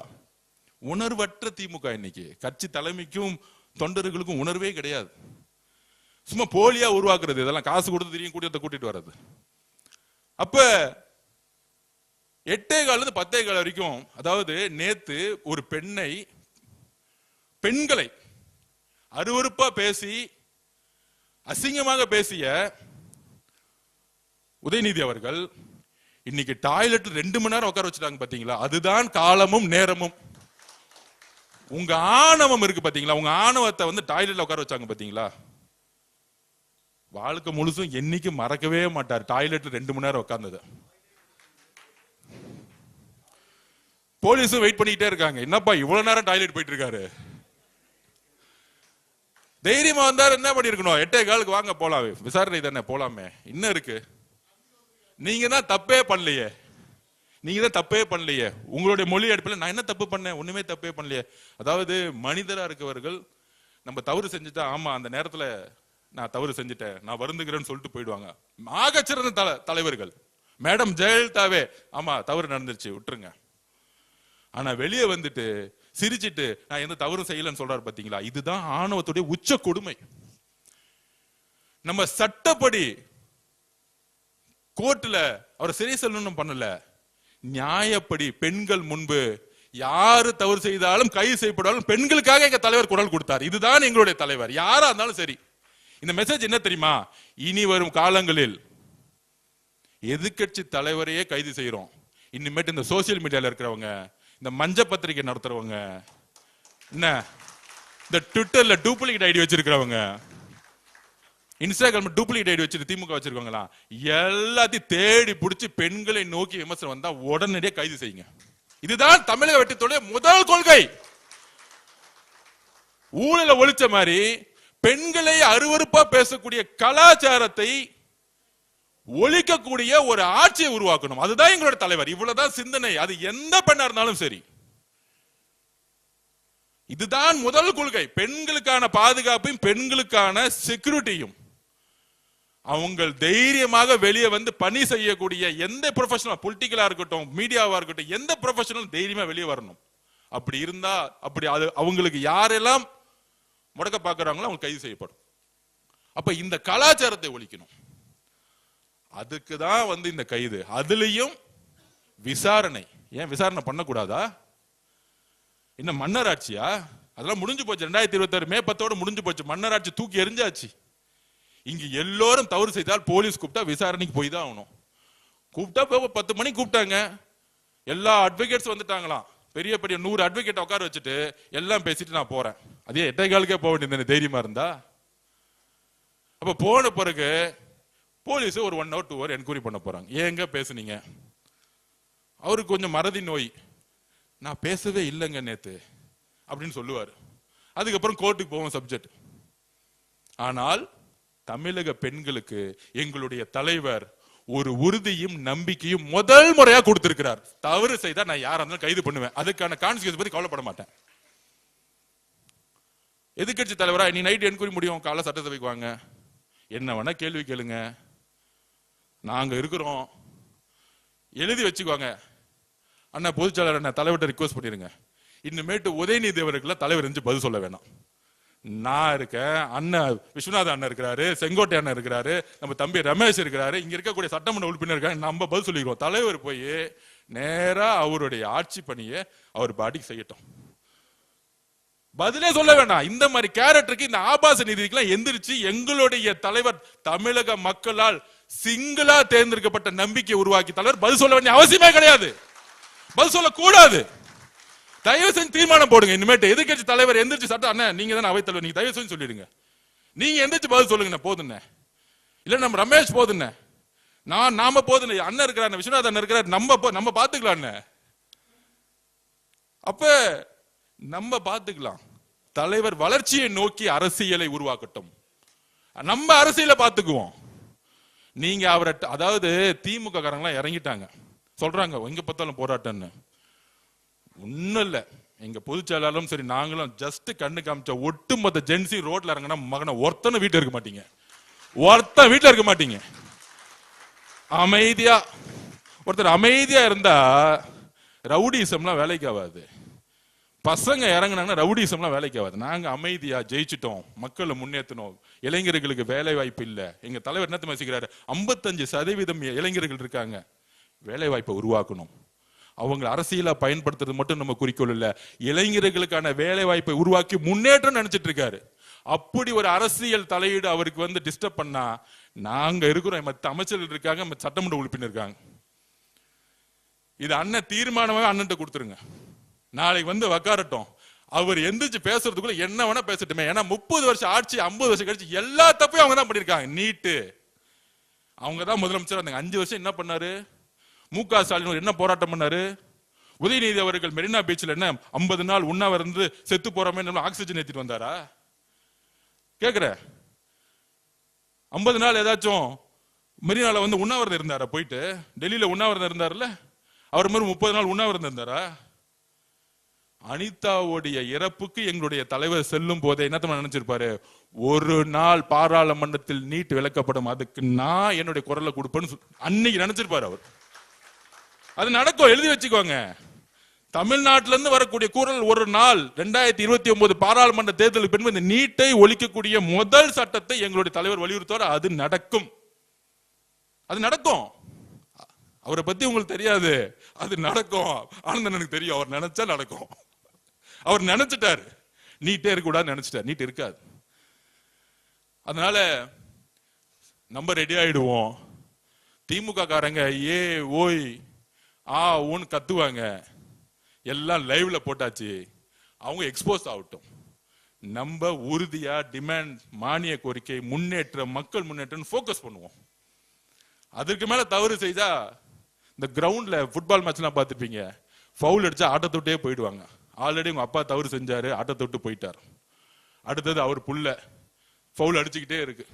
உணர்வற்ற திமுக இன்னைக்கு. கட்சி தலைமைக்கும் தொண்டர்களுக்கும் உணர்வே கிடையாது. சும்மா போலியா உருவாக்குறது, இதெல்லாம் காசு கொடுத்து தெரியும் கூட்டிட்டு வர்றது. அப்ப 8:15 10:15 வரைக்கும், அதாவது நேத்து ஒரு பெண்களை அருவருப்பா பேசி அசிங்கமாக பேசிய உதயநிதி அவர்கள் இன்னைக்கு டாய்லெட் 2 மணி நேரம் உட்கார வச்சுட்டாங்க பாத்தீங்களா? அதுதான் காலமும் நேரமும். உங்க ஆணவம் இருக்கு பாத்தீங்களா, உங்க ஆணவத்தை வந்து டாய்லெட்ல உட்கார வச்சாங்க பாத்தீங்களா? வாழ்க்கை முழுசும் என்னைக்கு மறக்கவே மாட்டார் டாய்லெட்ல 2 மணி நேரம் உட்கார்ந்தது. போலீஸும் வெயிட் பண்ணிக்கிட்டே இருக்காங்க, என்னப்பா இவ்வளவு நேரம் டாய்லெட் போயிட்டு இருக்காரு. தைரியமா வந்தாரு, என்ன பண்ணிருக்கணும், 8:15 வாங்க போலாம், விசாரணை தானே போலாமே, இன்னும் இருக்கு. நீங்க தான் தப்பே பண்ணலையே, உங்களுடைய மொழி அடிப்பில் நான் என்ன தப்பு பண்ணேன், ஒண்ணுமே தப்பே பண்ணலையே. அதாவது மனிதரா இருக்கவர்கள் நம்ம தவறு செஞ்சுட்டா, ஆமா அந்த நேரத்துல நான் தவறு செஞ்சுட்டேன், நான் வருந்துகிறேன்னு சொல்லிட்டு போயிடுவாங்க. ஆகச்சிறந்த தலைவர்கள் மேடம் ஜெயலலிதாவே, ஆமா தவறு நடந்துருச்சு விட்டுருங்க. ஆனா வெளியே வந்துட்டு சிரிச்சிட்டு நான் எந்த தவறும் செய்யலன்னு சொல்றாரு பாத்தீங்களா? இதுதான் ஆணவத்துடைய உச்ச கொடுமை. நம்ம சட்டப்படி கோர்ட்ல அவர் சிறை செல்லணும் பண்ணல, நியாயப்படி பெண்கள் முன்பு யாரு தவறு செய்தாலும் கைது செய்யப்படாலும் பெண்களுக்காக எங்க தலைவர் குரல் கொடுத்தார். இதுதான் எங்களுடைய தலைவர், யாரா இருந்தாலும் சரி. இந்த மெசேஜ் என்ன தெரியுமா? இனி வரும் காலங்களில் எதிர்க்கட்சி தலைவரையே கைது செய்யறோம். இனிமேட்டு இந்த சோசியல் மீடியால இருக்கிறவங்க, இந்த மஞ்ச பத்திரிகை நடத்துறவங்க, என்ன இந்த ட்விட்டர்ல டூப்ளிகேட் ஐடி வச்சிருக்கிறவங்க, இன்ஸ்டாகிராம் டூப்ளிகேட் ஐடி வச்சிருக்க திமுக வச்சிருக்காங்களா, எல்லாத்தையும் தேடி பிடிச்சி பெண்களை நோக்கி விமர்சனம் வந்தா உடனடியாக கைது செய்யுங்க. இதுதான் தமிழக வெற்றித்தோட முதல் கொள்கை. ஊழல ஒழிச்ச மாதிரி பெண்களை அருவருப்பா பேசக்கூடிய கலாச்சாரத்தை ஒழிக்கக்கூடிய ஒரு ஆட்சியை உருவாக்கணும். அதுதான் எங்களோட தலைவர். இவ்வளவுதான் சிந்தனை. அது எந்த பெண்ணா இருந்தாலும் சரி, இதுதான் முதல் கொள்கை. பெண்களுக்கான பாதுகாப்பையும் பெண்களுக்கான செக்யூரிட்டியும், அவங்க தைரியமாக வெளியே வந்து பணி செய்யக்கூடிய எந்த ப்ரொஃபஷனல், பொலிட்டிக்கலா இருக்கட்டும் மீடியாவா இருக்கட்டும், எந்த ப்ரொஃபஷனல் தைரியமா வெளியே வரணும். அப்படி இருந்தா, அப்படி அது அவங்களுக்கு யாரெல்லாம் முடக்க பாக்குறாங்களோ அவங்க கைது செய்யப்படும். அப்ப இந்த கலாச்சாரத்தை ஒழிக்கணும். அதுக்கு தான் வந்து இந்த கைது. அதுலயும் விசாரணை. ஏன் விசாரணை பண்ணக்கூடாதா? இன்னும் மன்னராட்சியா? அதெல்லாம் முடிஞ்சு போச்சு. 2026 மே 10 முடிஞ்சு போச்சு. மன்னராட்சி தூக்கி எரிஞ்சாச்சு. இங்க எல்லோரும் தவறு செய்தால் போலீஸ் கூப்பிட்டா விசாரணைக்கு போய் தான் ஆகணும். கூப்பிட்டா 10 மணிக்கு கூப்பிட்டாங்க, எல்லா அட்வொகேட்ஸ் வந்துட்டாங்களாம். பெரிய பெரிய 100 அட்வொகேட் உட்கார வச்சுட்டு எல்லாம் பேசிட்டு நான் போறேன். அதே 8:15 போக வேண்டியது தைரியமா இருந்தா. அப்ப போன பிறகு போலீஸ் ஒரு 1 hour 2 hour என்கொயரி பண்ண போறாங்க. ஏங்க பேசுனீங்க? அவருக்கு கொஞ்சம் மறதி நோய், நான் பேசவே இல்லைங்க நேத்து அப்படின்னு சொல்லுவாரு. அதுக்கப்புறம் கோர்ட்டுக்கு போவோம் சப்ஜெக்ட். ஆனால் தமிழக பெண்களுக்கு எங்களுடைய தலைவர் ஒரு உறுதியும் நம்பிக்கையும் முதல் முறையா கொடுத்திருக்கிறார். தவறு செய்தா நான் யாரா இருந்தாலும் கைது பண்ணுவேன், அதுக்கான கான்சிக்வன்ஸ் பத்தி கவலைப்பட மாட்டேன். எதிர்க்கட்சி தலைவரா நீ நைட் என்கொயரி முடியும், காலை சட்டசபைக்கு வாங்க, என்ன வேணா கேள்வி கேளுங்க, நாங்க இருக்கிறோம், எழுதி வச்சுக்குவாங்க. அண்ணா பொதுச்செயலாளர் அண்ணா தலைவர்கிட்ட ரிக்வஸ்ட் பண்ணிருங்க, இன்னுமேட்டு உதயநிதி அவர்கள் தலைவர் இருந்து பதில் சொல்ல வேணாம். நான் இருக்கேன், அண்ணன் விஸ்வநாத அண்ணன் இருக்கிறாரு, செங்கோட்டை அண்ணன் இருக்கிறாரு, நம்ம தம்பி ரமேஷ் இருக்கிறாரு, இங்க இருக்கக்கூடிய சட்டமன்ற உறுப்பினர் இருக்காங்க, நம்ம பதில் சொல்லிக்கிறோம். தலைவர் போய் நேரா அவருடைய ஆட்சி பணியை அவர் பாடிக்கு செய்யட்டும், பதிலே சொல்ல வேண்டாம். இந்த மாதிரி கேரக்டருக்கு, இந்த ஆபாச நீதிக்கெல்லாம் எந்திரிச்சு எங்களுடைய தலைவர் தமிழக மக்களால் சிங்களா தேர்ந்தெடுக்கப்பட்ட நம்பிக்கை உருவாக்கி தலைவர் பதில் சொல்ல வேண்டிய அவசியமே கிடையாது, பதில் சொல்ல கூடாது. தயவு செஞ்சு தீர்மானம் போடுங்க. இனிமேட்டு எதிர்க்கட்சி தலைவர் எந்திரிச்சு சட்டம், அண்ணன் நீங்க தானே அவைத்தலைவர், நீங்க தயவு செஞ்சு சொல்லிடுங்க. நீங்க எந்திரிச்சு பதில் சொல்லுங்க. போதுண்ணே, இல்ல நம்ம ரமேஷ் போதுண்ணே, நாம போதுண்ணே, அண்ணன் இருக்கிறார், விஸ்வநாதன் அண்ணன் இருக்கிறார், நம்ம பாத்துக்கலாம். அப்ப நம்ம பாத்துக்கலாம். தலைவர் வளர்ச்சியை நோக்கி அரசியலை உருவாக்கட்டும், நம்ம அரசியலை பாத்துக்குவோம். நீங்க அவரை, அதாவது திமுக காரங்களாம் இறங்கிட்டாங்க, சொல்றாங்க எங்க பார்த்தாலும் போராட்டம்னு. ஒண்ணும் இல்ல, எங்க பொதுச் செயலாளரும் சரி நாங்களும் ஜஸ்ட் கண்ணு காமிச்ச ஒட்டுமொத்த ஜென்சி ரோட்ல இறங்கினா மகனை ஒருத்தன வீட்டுல இருக்க மாட்டீங்க, ஒருத்தன் வீட்டுல இருக்க மாட்டீங்க. அமைதியா ஒருத்தர் அமைதியா இருந்தா ரவுடிசம்லாம் வேலைக்கு ஆகாது. பசங்க இறங்கினாங்கன்னா ரவுடிசம்லாம் வேலைக்கு ஆகாது. நாங்க அமைதியா ஜெயிச்சிட்டோம், மக்களை முன்னேற்றணும், இளைஞர்களுக்கு வேலை வாய்ப்பு இல்ல. எங்க தலைவர் என்ன பேசிக்கிறாரு, 55% இளைஞர்கள் இருக்காங்க, வேலை வாய்ப்பை உருவாக்கணும். அவங்க அரசியலா பயன்படுத்துறது மட்டும் நம்ம குறிக்கோள் இல்ல, இளைஞர்களுக்கான வேலை வாய்ப்பை உருவாக்கி முன்னேற்றம் நினைச்சிட்டு இருக்காரு. அப்படி ஒரு அரசியல் தலையீடு அவருக்கு டிஸ்டர்ப் பண்ணா, நாங்க இருக்கிறோம், மற்ற அமைச்சர்கள் இருக்காங்க, சட்டமன்ற உறுப்பினர் இருக்காங்க. இது அண்ணன் தீர்மானமாக அண்ணன் கொடுத்துருங்க. நாளைக்கு உக்காரட்டும், அவர் எந்திரிச்சு பேசுறதுக்குள்ள என்ன வேணா பேசட்டுமே. ஏன்னா 30 வருஷம் ஆட்சி, 50 வருஷம் கழிச்சு எல்லா தப்பையும் அவங்க தான் பண்ணிருக்காங்க. நீட்டு அவங்க தான் முதலமைச்சர் இருந்தாங்க. 5 வருஷம் என்ன பண்ணாரு? மு.க. ஸ்டாலின் என்ன போராட்டம் பண்ணாரு? உதயநிதி அவர்கள் மெரினா பீச்சில் என்ன 50 நாள் உண்ணாவிரதம் இருந்து செத்து போறமே ஆக்சிஜன் ஏத்திட்டு வந்தாரா? கேக்குற 50 நாள் ஏதாச்சும் மெரினால உண்ணாவிரதம் இருந்தாரா? போயிட்டு டெல்லியில உண்ணாவிரதம் இருந்தாருல்ல, அவர் மாதிரி 30 நாள் உண்ணாவிரதம் இருந்தாரா? அனிதாவுடைய இறப்புக்கு எங்களுடைய தலைவர் செல்லும் போதே என்ன நினைச்சிருப்பாரு, ஒரு நாள் பாராளுமன்றத்தில் நீட் விளக்கப்படும், அதுக்கு நான் என்னுடைய குரலை கொடுப்பேன்னு அன்னைக்கு நினைச்சிருப்பாரு அவர். அது நடக்கும், எழுதி வச்சுக்கோங்க. தமிழ்நாட்டில இருந்து வரக்கூடிய குரல் ஒரு நாள் 2029 பாராளுமன்ற தேர்தலுக்கு பின்பு இந்த நீட்டை ஒழிக்கக்கூடிய முதல் சட்டத்தை எங்களுடைய தலைவர் வலியுறுத்துவார். அது நடக்கும், அது நடக்கும். அவரை பத்தி உங்களுக்கு தெரியாது, அது நடக்கும். ஆனந்தனுக்கு தெரியும், அவர் நினைச்சா நடக்கும். அவர் நினைச்சிட்டாரு, நீட்டே இருக்க கூடாது நினைச்சிட்டாரு, நீட் இருக்காது. அதனால நம்ம ரெடி ஆயிடுவோம். திமுக காரங்க ஏ ஓய் ஊன்னு கத்துவாங்க, எல்லாம் லைவ்ல போட்டாச்சு, அவங்க எக்ஸ்போஸ் ஆகட்டும். நம்ம உறுதியா டிமாண்ட், மானிய கோரிக்கை, முன்னேற்றம், மக்கள் முன்னேற்றம் போக்கஸ் பண்ணுவோம். அதுக்கு மேல தவறு செய்தா, இந்த கிரவுண்ட்ல ஃபுட்பால் மேட்ச்லாம் பார்த்துருப்பீங்க, ஃபவுல் அடிச்சா ஆட்டத்தை விட்டே போயிடுவாங்க. ஆல்ரெடி உங்க அப்பா தவறு செஞ்சாரு, ஆட்டத்தை விட்டு போயிட்டார். அடுத்தது அவர் புள்ள ஃபவுல் அடிச்சுக்கிட்டே இருக்கு,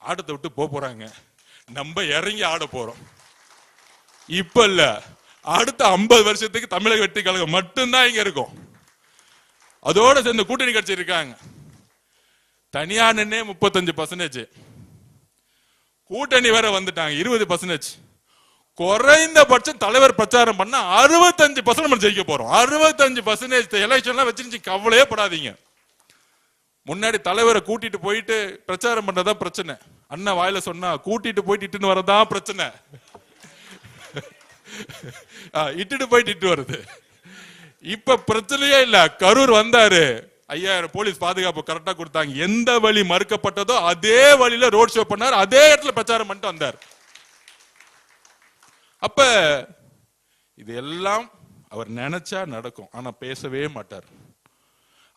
ஆட்டத்தை விட்டு போறாங்க. நம்ம இறங்கி ஆட போறோம். இப்ப இல்ல, அடுத்த 50 வருஷத்துக்கு தமிழக வெற்றி கழகம் மட்டும்தான் இங்க இருக்கும். அதோட சேர்ந்த கூட்டணி கட்சி இருக்காங்க. தனியா நின்னே 35%, கூட்டணி வேற வந்துட்டாங்க 20%. குறைந்தபட்சம் தலைவர் பிரச்சாரம் பண்ண 65% ஜெயிக்க போறோம். 65% எலெக்ஷன்லாம் வச்சிருச்சு, கவலையே படாதீங்க. முன்னாடி தலைவரை கூட்டிட்டு போயிட்டு பிரச்சாரம் பண்றதா பிரச்சனை. அண்ணன் வாயில சொன்னா கூட்டிட்டு போயிட்டு இட்டுன்னு வரதான் பிரச்சனை. இட்டுட்டு போயிட்டு இட்டு வருது. இப்ப பிரச்சனையே இல்ல. கரூர் வந்தாரு, 5000 போலீஸ் பாதுகாப்பு கரெக்டா கொடுத்தாங்க. எந்த வழி மறுக்கப்பட்டதோ அதே வழியில ரோட் ஷோ பண்ணார், அதே இடத்துல பிரச்சாரம் பண்ணிட்டு வந்தார். அப்ப இதெல்லாம் அவர் நினைச்சா நடக்கும், ஆனா பேசவே மாட்டார்.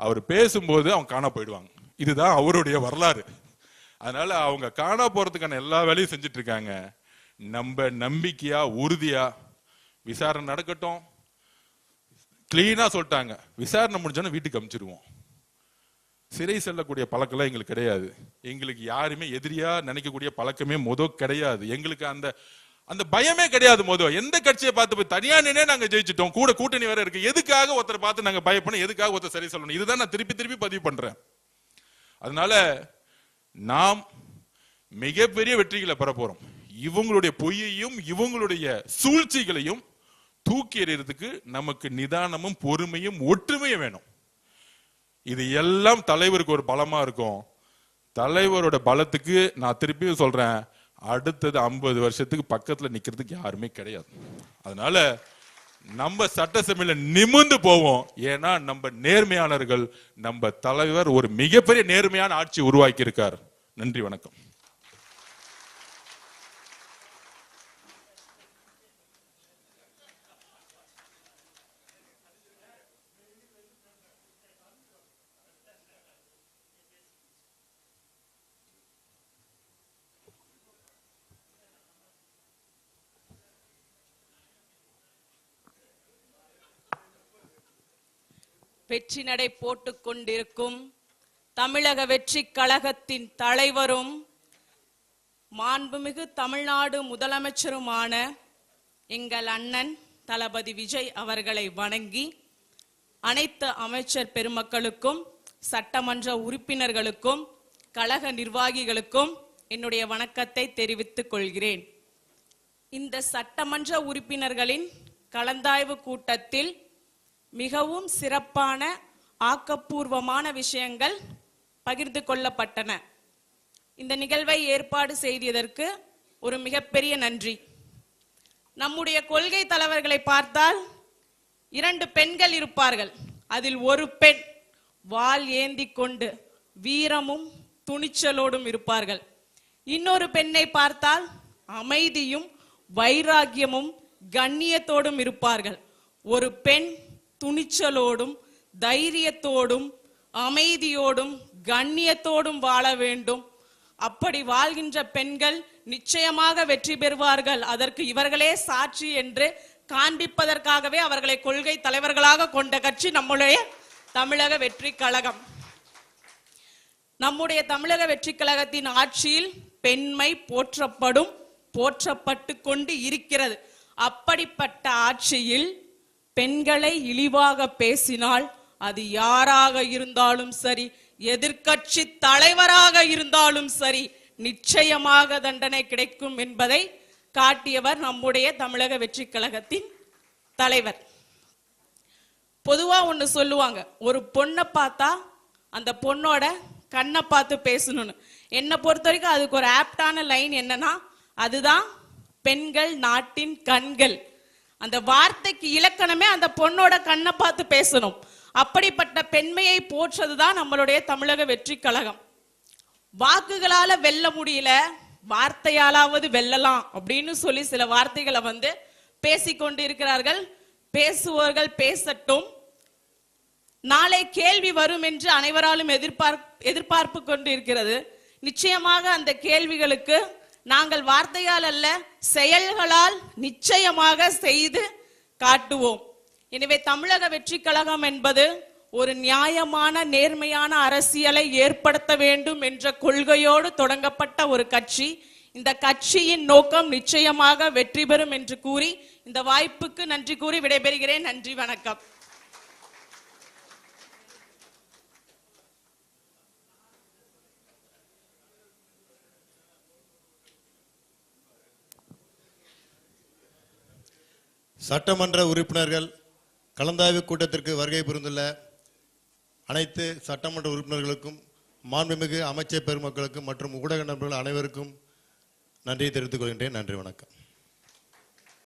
அவர் பேசும்போது அவங்க காணா போயிடுவாங்க. இதுதான் அவருடைய வரலாறு. அதனால அவங்க காணா போறதுக்கான எல்லா வேலையும் செஞ்சுட்டு இருக்காங்க. நம்ம நம்பிக்கையா உறுதியா விசாரணை நடக்கட்டும். கிளீனா சொல்லிட்டாங்க, விசாரணை முடிஞ்சோன்னா வீட்டுக்கு அனுப்பிச்சிருவோம். சிறை செல்லக்கூடிய பழக்கம் எங்களுக்கு கிடையாது. எங்களுக்கு யாருமே எதிரியா நினைக்கக்கூடிய பழக்கமே கிடையாது. எங்களுக்கு அந்த பயமே கிடையாது. எந்த கட்சியை பார்த்து போய் தனியா நின்னே நாங்க ஜெயிச்சிட்டோம், கூட கூட்டணி வேற இருக்கு, எதுக்காக ஒருத்தரை பார்த்து நாங்க பயப்படணும், எதுக்காக ஒருத்தர் சரி சொல்லணும்? இதுதான் நான் திருப்பி திருப்பி பதிவு பண்றேன். அதனால நாம் மிகப்பெரிய வெற்றிகளை பெற போறோம். இவங்களுடைய பொய்யையும் இவங்களுடைய சூழ்ச்சிகளையும் தூக்கி எறியறதுக்கு நமக்கு நிதானமும் பொறுமையும் ஒற்றுமையும் வேணும். இது எல்லாம் தலைவருக்கு ஒரு பலமா இருக்கும். தலைவரோட பலத்துக்கு நான் திருப்பியும் சொல்றேன், அடுத்தது 50 வருஷத்துக்கு பக்கத்துல நிக்கிறதுக்கு யாருமே கிடையாது. அதனால நம்ம சட்டசபையில நிமிர்ந்து போவோம். ஏன்னா நம்ம நேர்மையாளர்கள், நம்ம தலைவர் ஒரு மிகப்பெரிய நேர்மையான ஆட்சி உருவாக்கி இருக்கார். நன்றி, வணக்கம். வெற்றி நடை போட்டுக் கொண்டிருக்கும் தமிழக வெற்றி கழகத்தின் தலைவரும் மாண்புமிகு தமிழ்நாடு முதலமைச்சருமான எங்கள் அண்ணன் தளபதி விஜய் அவர்களை வணங்கி அனைத்து அமைச்சர் பெருமக்களுக்கும் சட்டமன்ற உறுப்பினர்களுக்கும் கழக நிர்வாகிகளுக்கும் என்னுடைய வணக்கத்தை தெரிவித்துக் கொள்கிறேன். இந்த சட்டமன்ற உறுப்பினர்களின் கலந்தாய்வு கூட்டத்தில் மிகவும் சிறப்பான ஆக்கப்பூர்வமான விஷயங்கள் பகிர்ந்து கொள்ளப்பட்டன. இந்த நிகழ்வை ஏற்பாடு செய்ததற்கு ஒரு மிகப்பெரிய நன்றி. நம்முடைய கொள்கை தலைவர்களை பார்த்தால் 2 பெண்கள் இருப்பார்கள். அதில் ஒரு பெண் வாள் ஏந்தி கொண்டு வீரமும் துணிச்சலோடும் இருப்பார்கள். இன்னொரு பெண்ணை பார்த்தால் அமைதியும் வைராகியமும் கண்ணியத்தோடும் இருப்பார்கள். ஒரு பெண் துணிச்சலோடும் தைரியத்தோடும் அமைதியோடும் கண்ணியத்தோடும் வாழ வேண்டும். அப்படி வாழ்கின்ற பெண்கள் நிச்சயமாக வெற்றி பெறுவார்கள். அதற்கு இவர்களே சாட்சி என்று காண்பிப்பதற்காகவே அவர்களை கொள்கை தலைவர்களாக கொண்ட கட்சி நம்முடைய தமிழக வெற்றி கழகம். நம்முடைய தமிழக வெற்றி கழகத்தின் ஆட்சியில் பெண்மை போற்றப்படும், போற்றப்பட்டு கொண்டு இருக்கிறது. அப்படிப்பட்ட ஆட்சியில் பெண்களை இழிவாக பேசினால் அது யாராக இருந்தாலும் சரி, எதிர்க்கட்சி தலைவராக இருந்தாலும் சரி, நிச்சயமாக தண்டனை கிடைக்கும் என்பதை காட்டியவர் நம்முடைய தமிழக வெற்றி கழகத்தின் தலைவர். பொதுவா ஒண்ணு சொல்லுவாங்க, ஒரு பொண்ணை பார்த்தா அந்த பொண்ணோட கண்ணை பார்த்து பேசணும்னு. என்னை பொறுத்த வரைக்கும் அதுக்கு ஒரு ஆப்டான லைன் என்னன்னா, அதுதான் பெண்கள் நாட்டின் கண்கள். அந்த வார்த்தைக்கு இலக்கணமே அந்த பொண்ணோட கண்ணை பார்த்து பேசணும். அப்படிப்பட்ட பெண்மையை போற்றதுதான் நம்மளுடைய தமிழக வெற்றி கழகம். வாக்குகளால வெல்ல முடியல, வார்த்தையாலாவது வெல்லலாம் அப்படின்னு சொல்லி சில வார்த்தைகளை பேசிக்கொண்டு இருக்கிறார்கள். பேசுவோர்கள் பேசட்டும். நாளை கேள்வி வரும் என்று அனைவராலும் எதிர்பார்ப்பு கொண்டு இருக்கிறது. நிச்சயமாக அந்த கேள்விகளுக்கு நாங்கள் வார்த்தையால் அல்ல, செயல்களால் நிச்சயமாக செய்து காட்டுவோம். எனவே தமிழக வெற்றி கழகம் என்பது ஒரு நியாயமான நேர்மையான அரசியலை ஏற்படுத்த வேண்டும் என்ற கொள்கையோடு தொடங்கப்பட்ட ஒரு கட்சி. இந்த கட்சியின் நோக்கம் நிச்சயமாக வெற்றி பெறும் என்று கூறி இந்த வாய்ப்புக்கு நன்றி கூறி விடைபெறுகிறேன். நன்றி, வணக்கம். சட்டமன்ற உறுப்பினர்கள் கலந்தாய்வு கூட்டத்திற்கு வருகை புரிந்துள்ள அனைத்து சட்டமன்ற உறுப்பினர்களுக்கும் மாண்புமிகு அமைச்சர் பெருமக்களுக்கும் மற்றும் ஊடக நண்பர்கள் அனைவருக்கும் நன்றியை தெரிவித்துக் கொள்கின்றேன். நன்றி, வணக்கம்.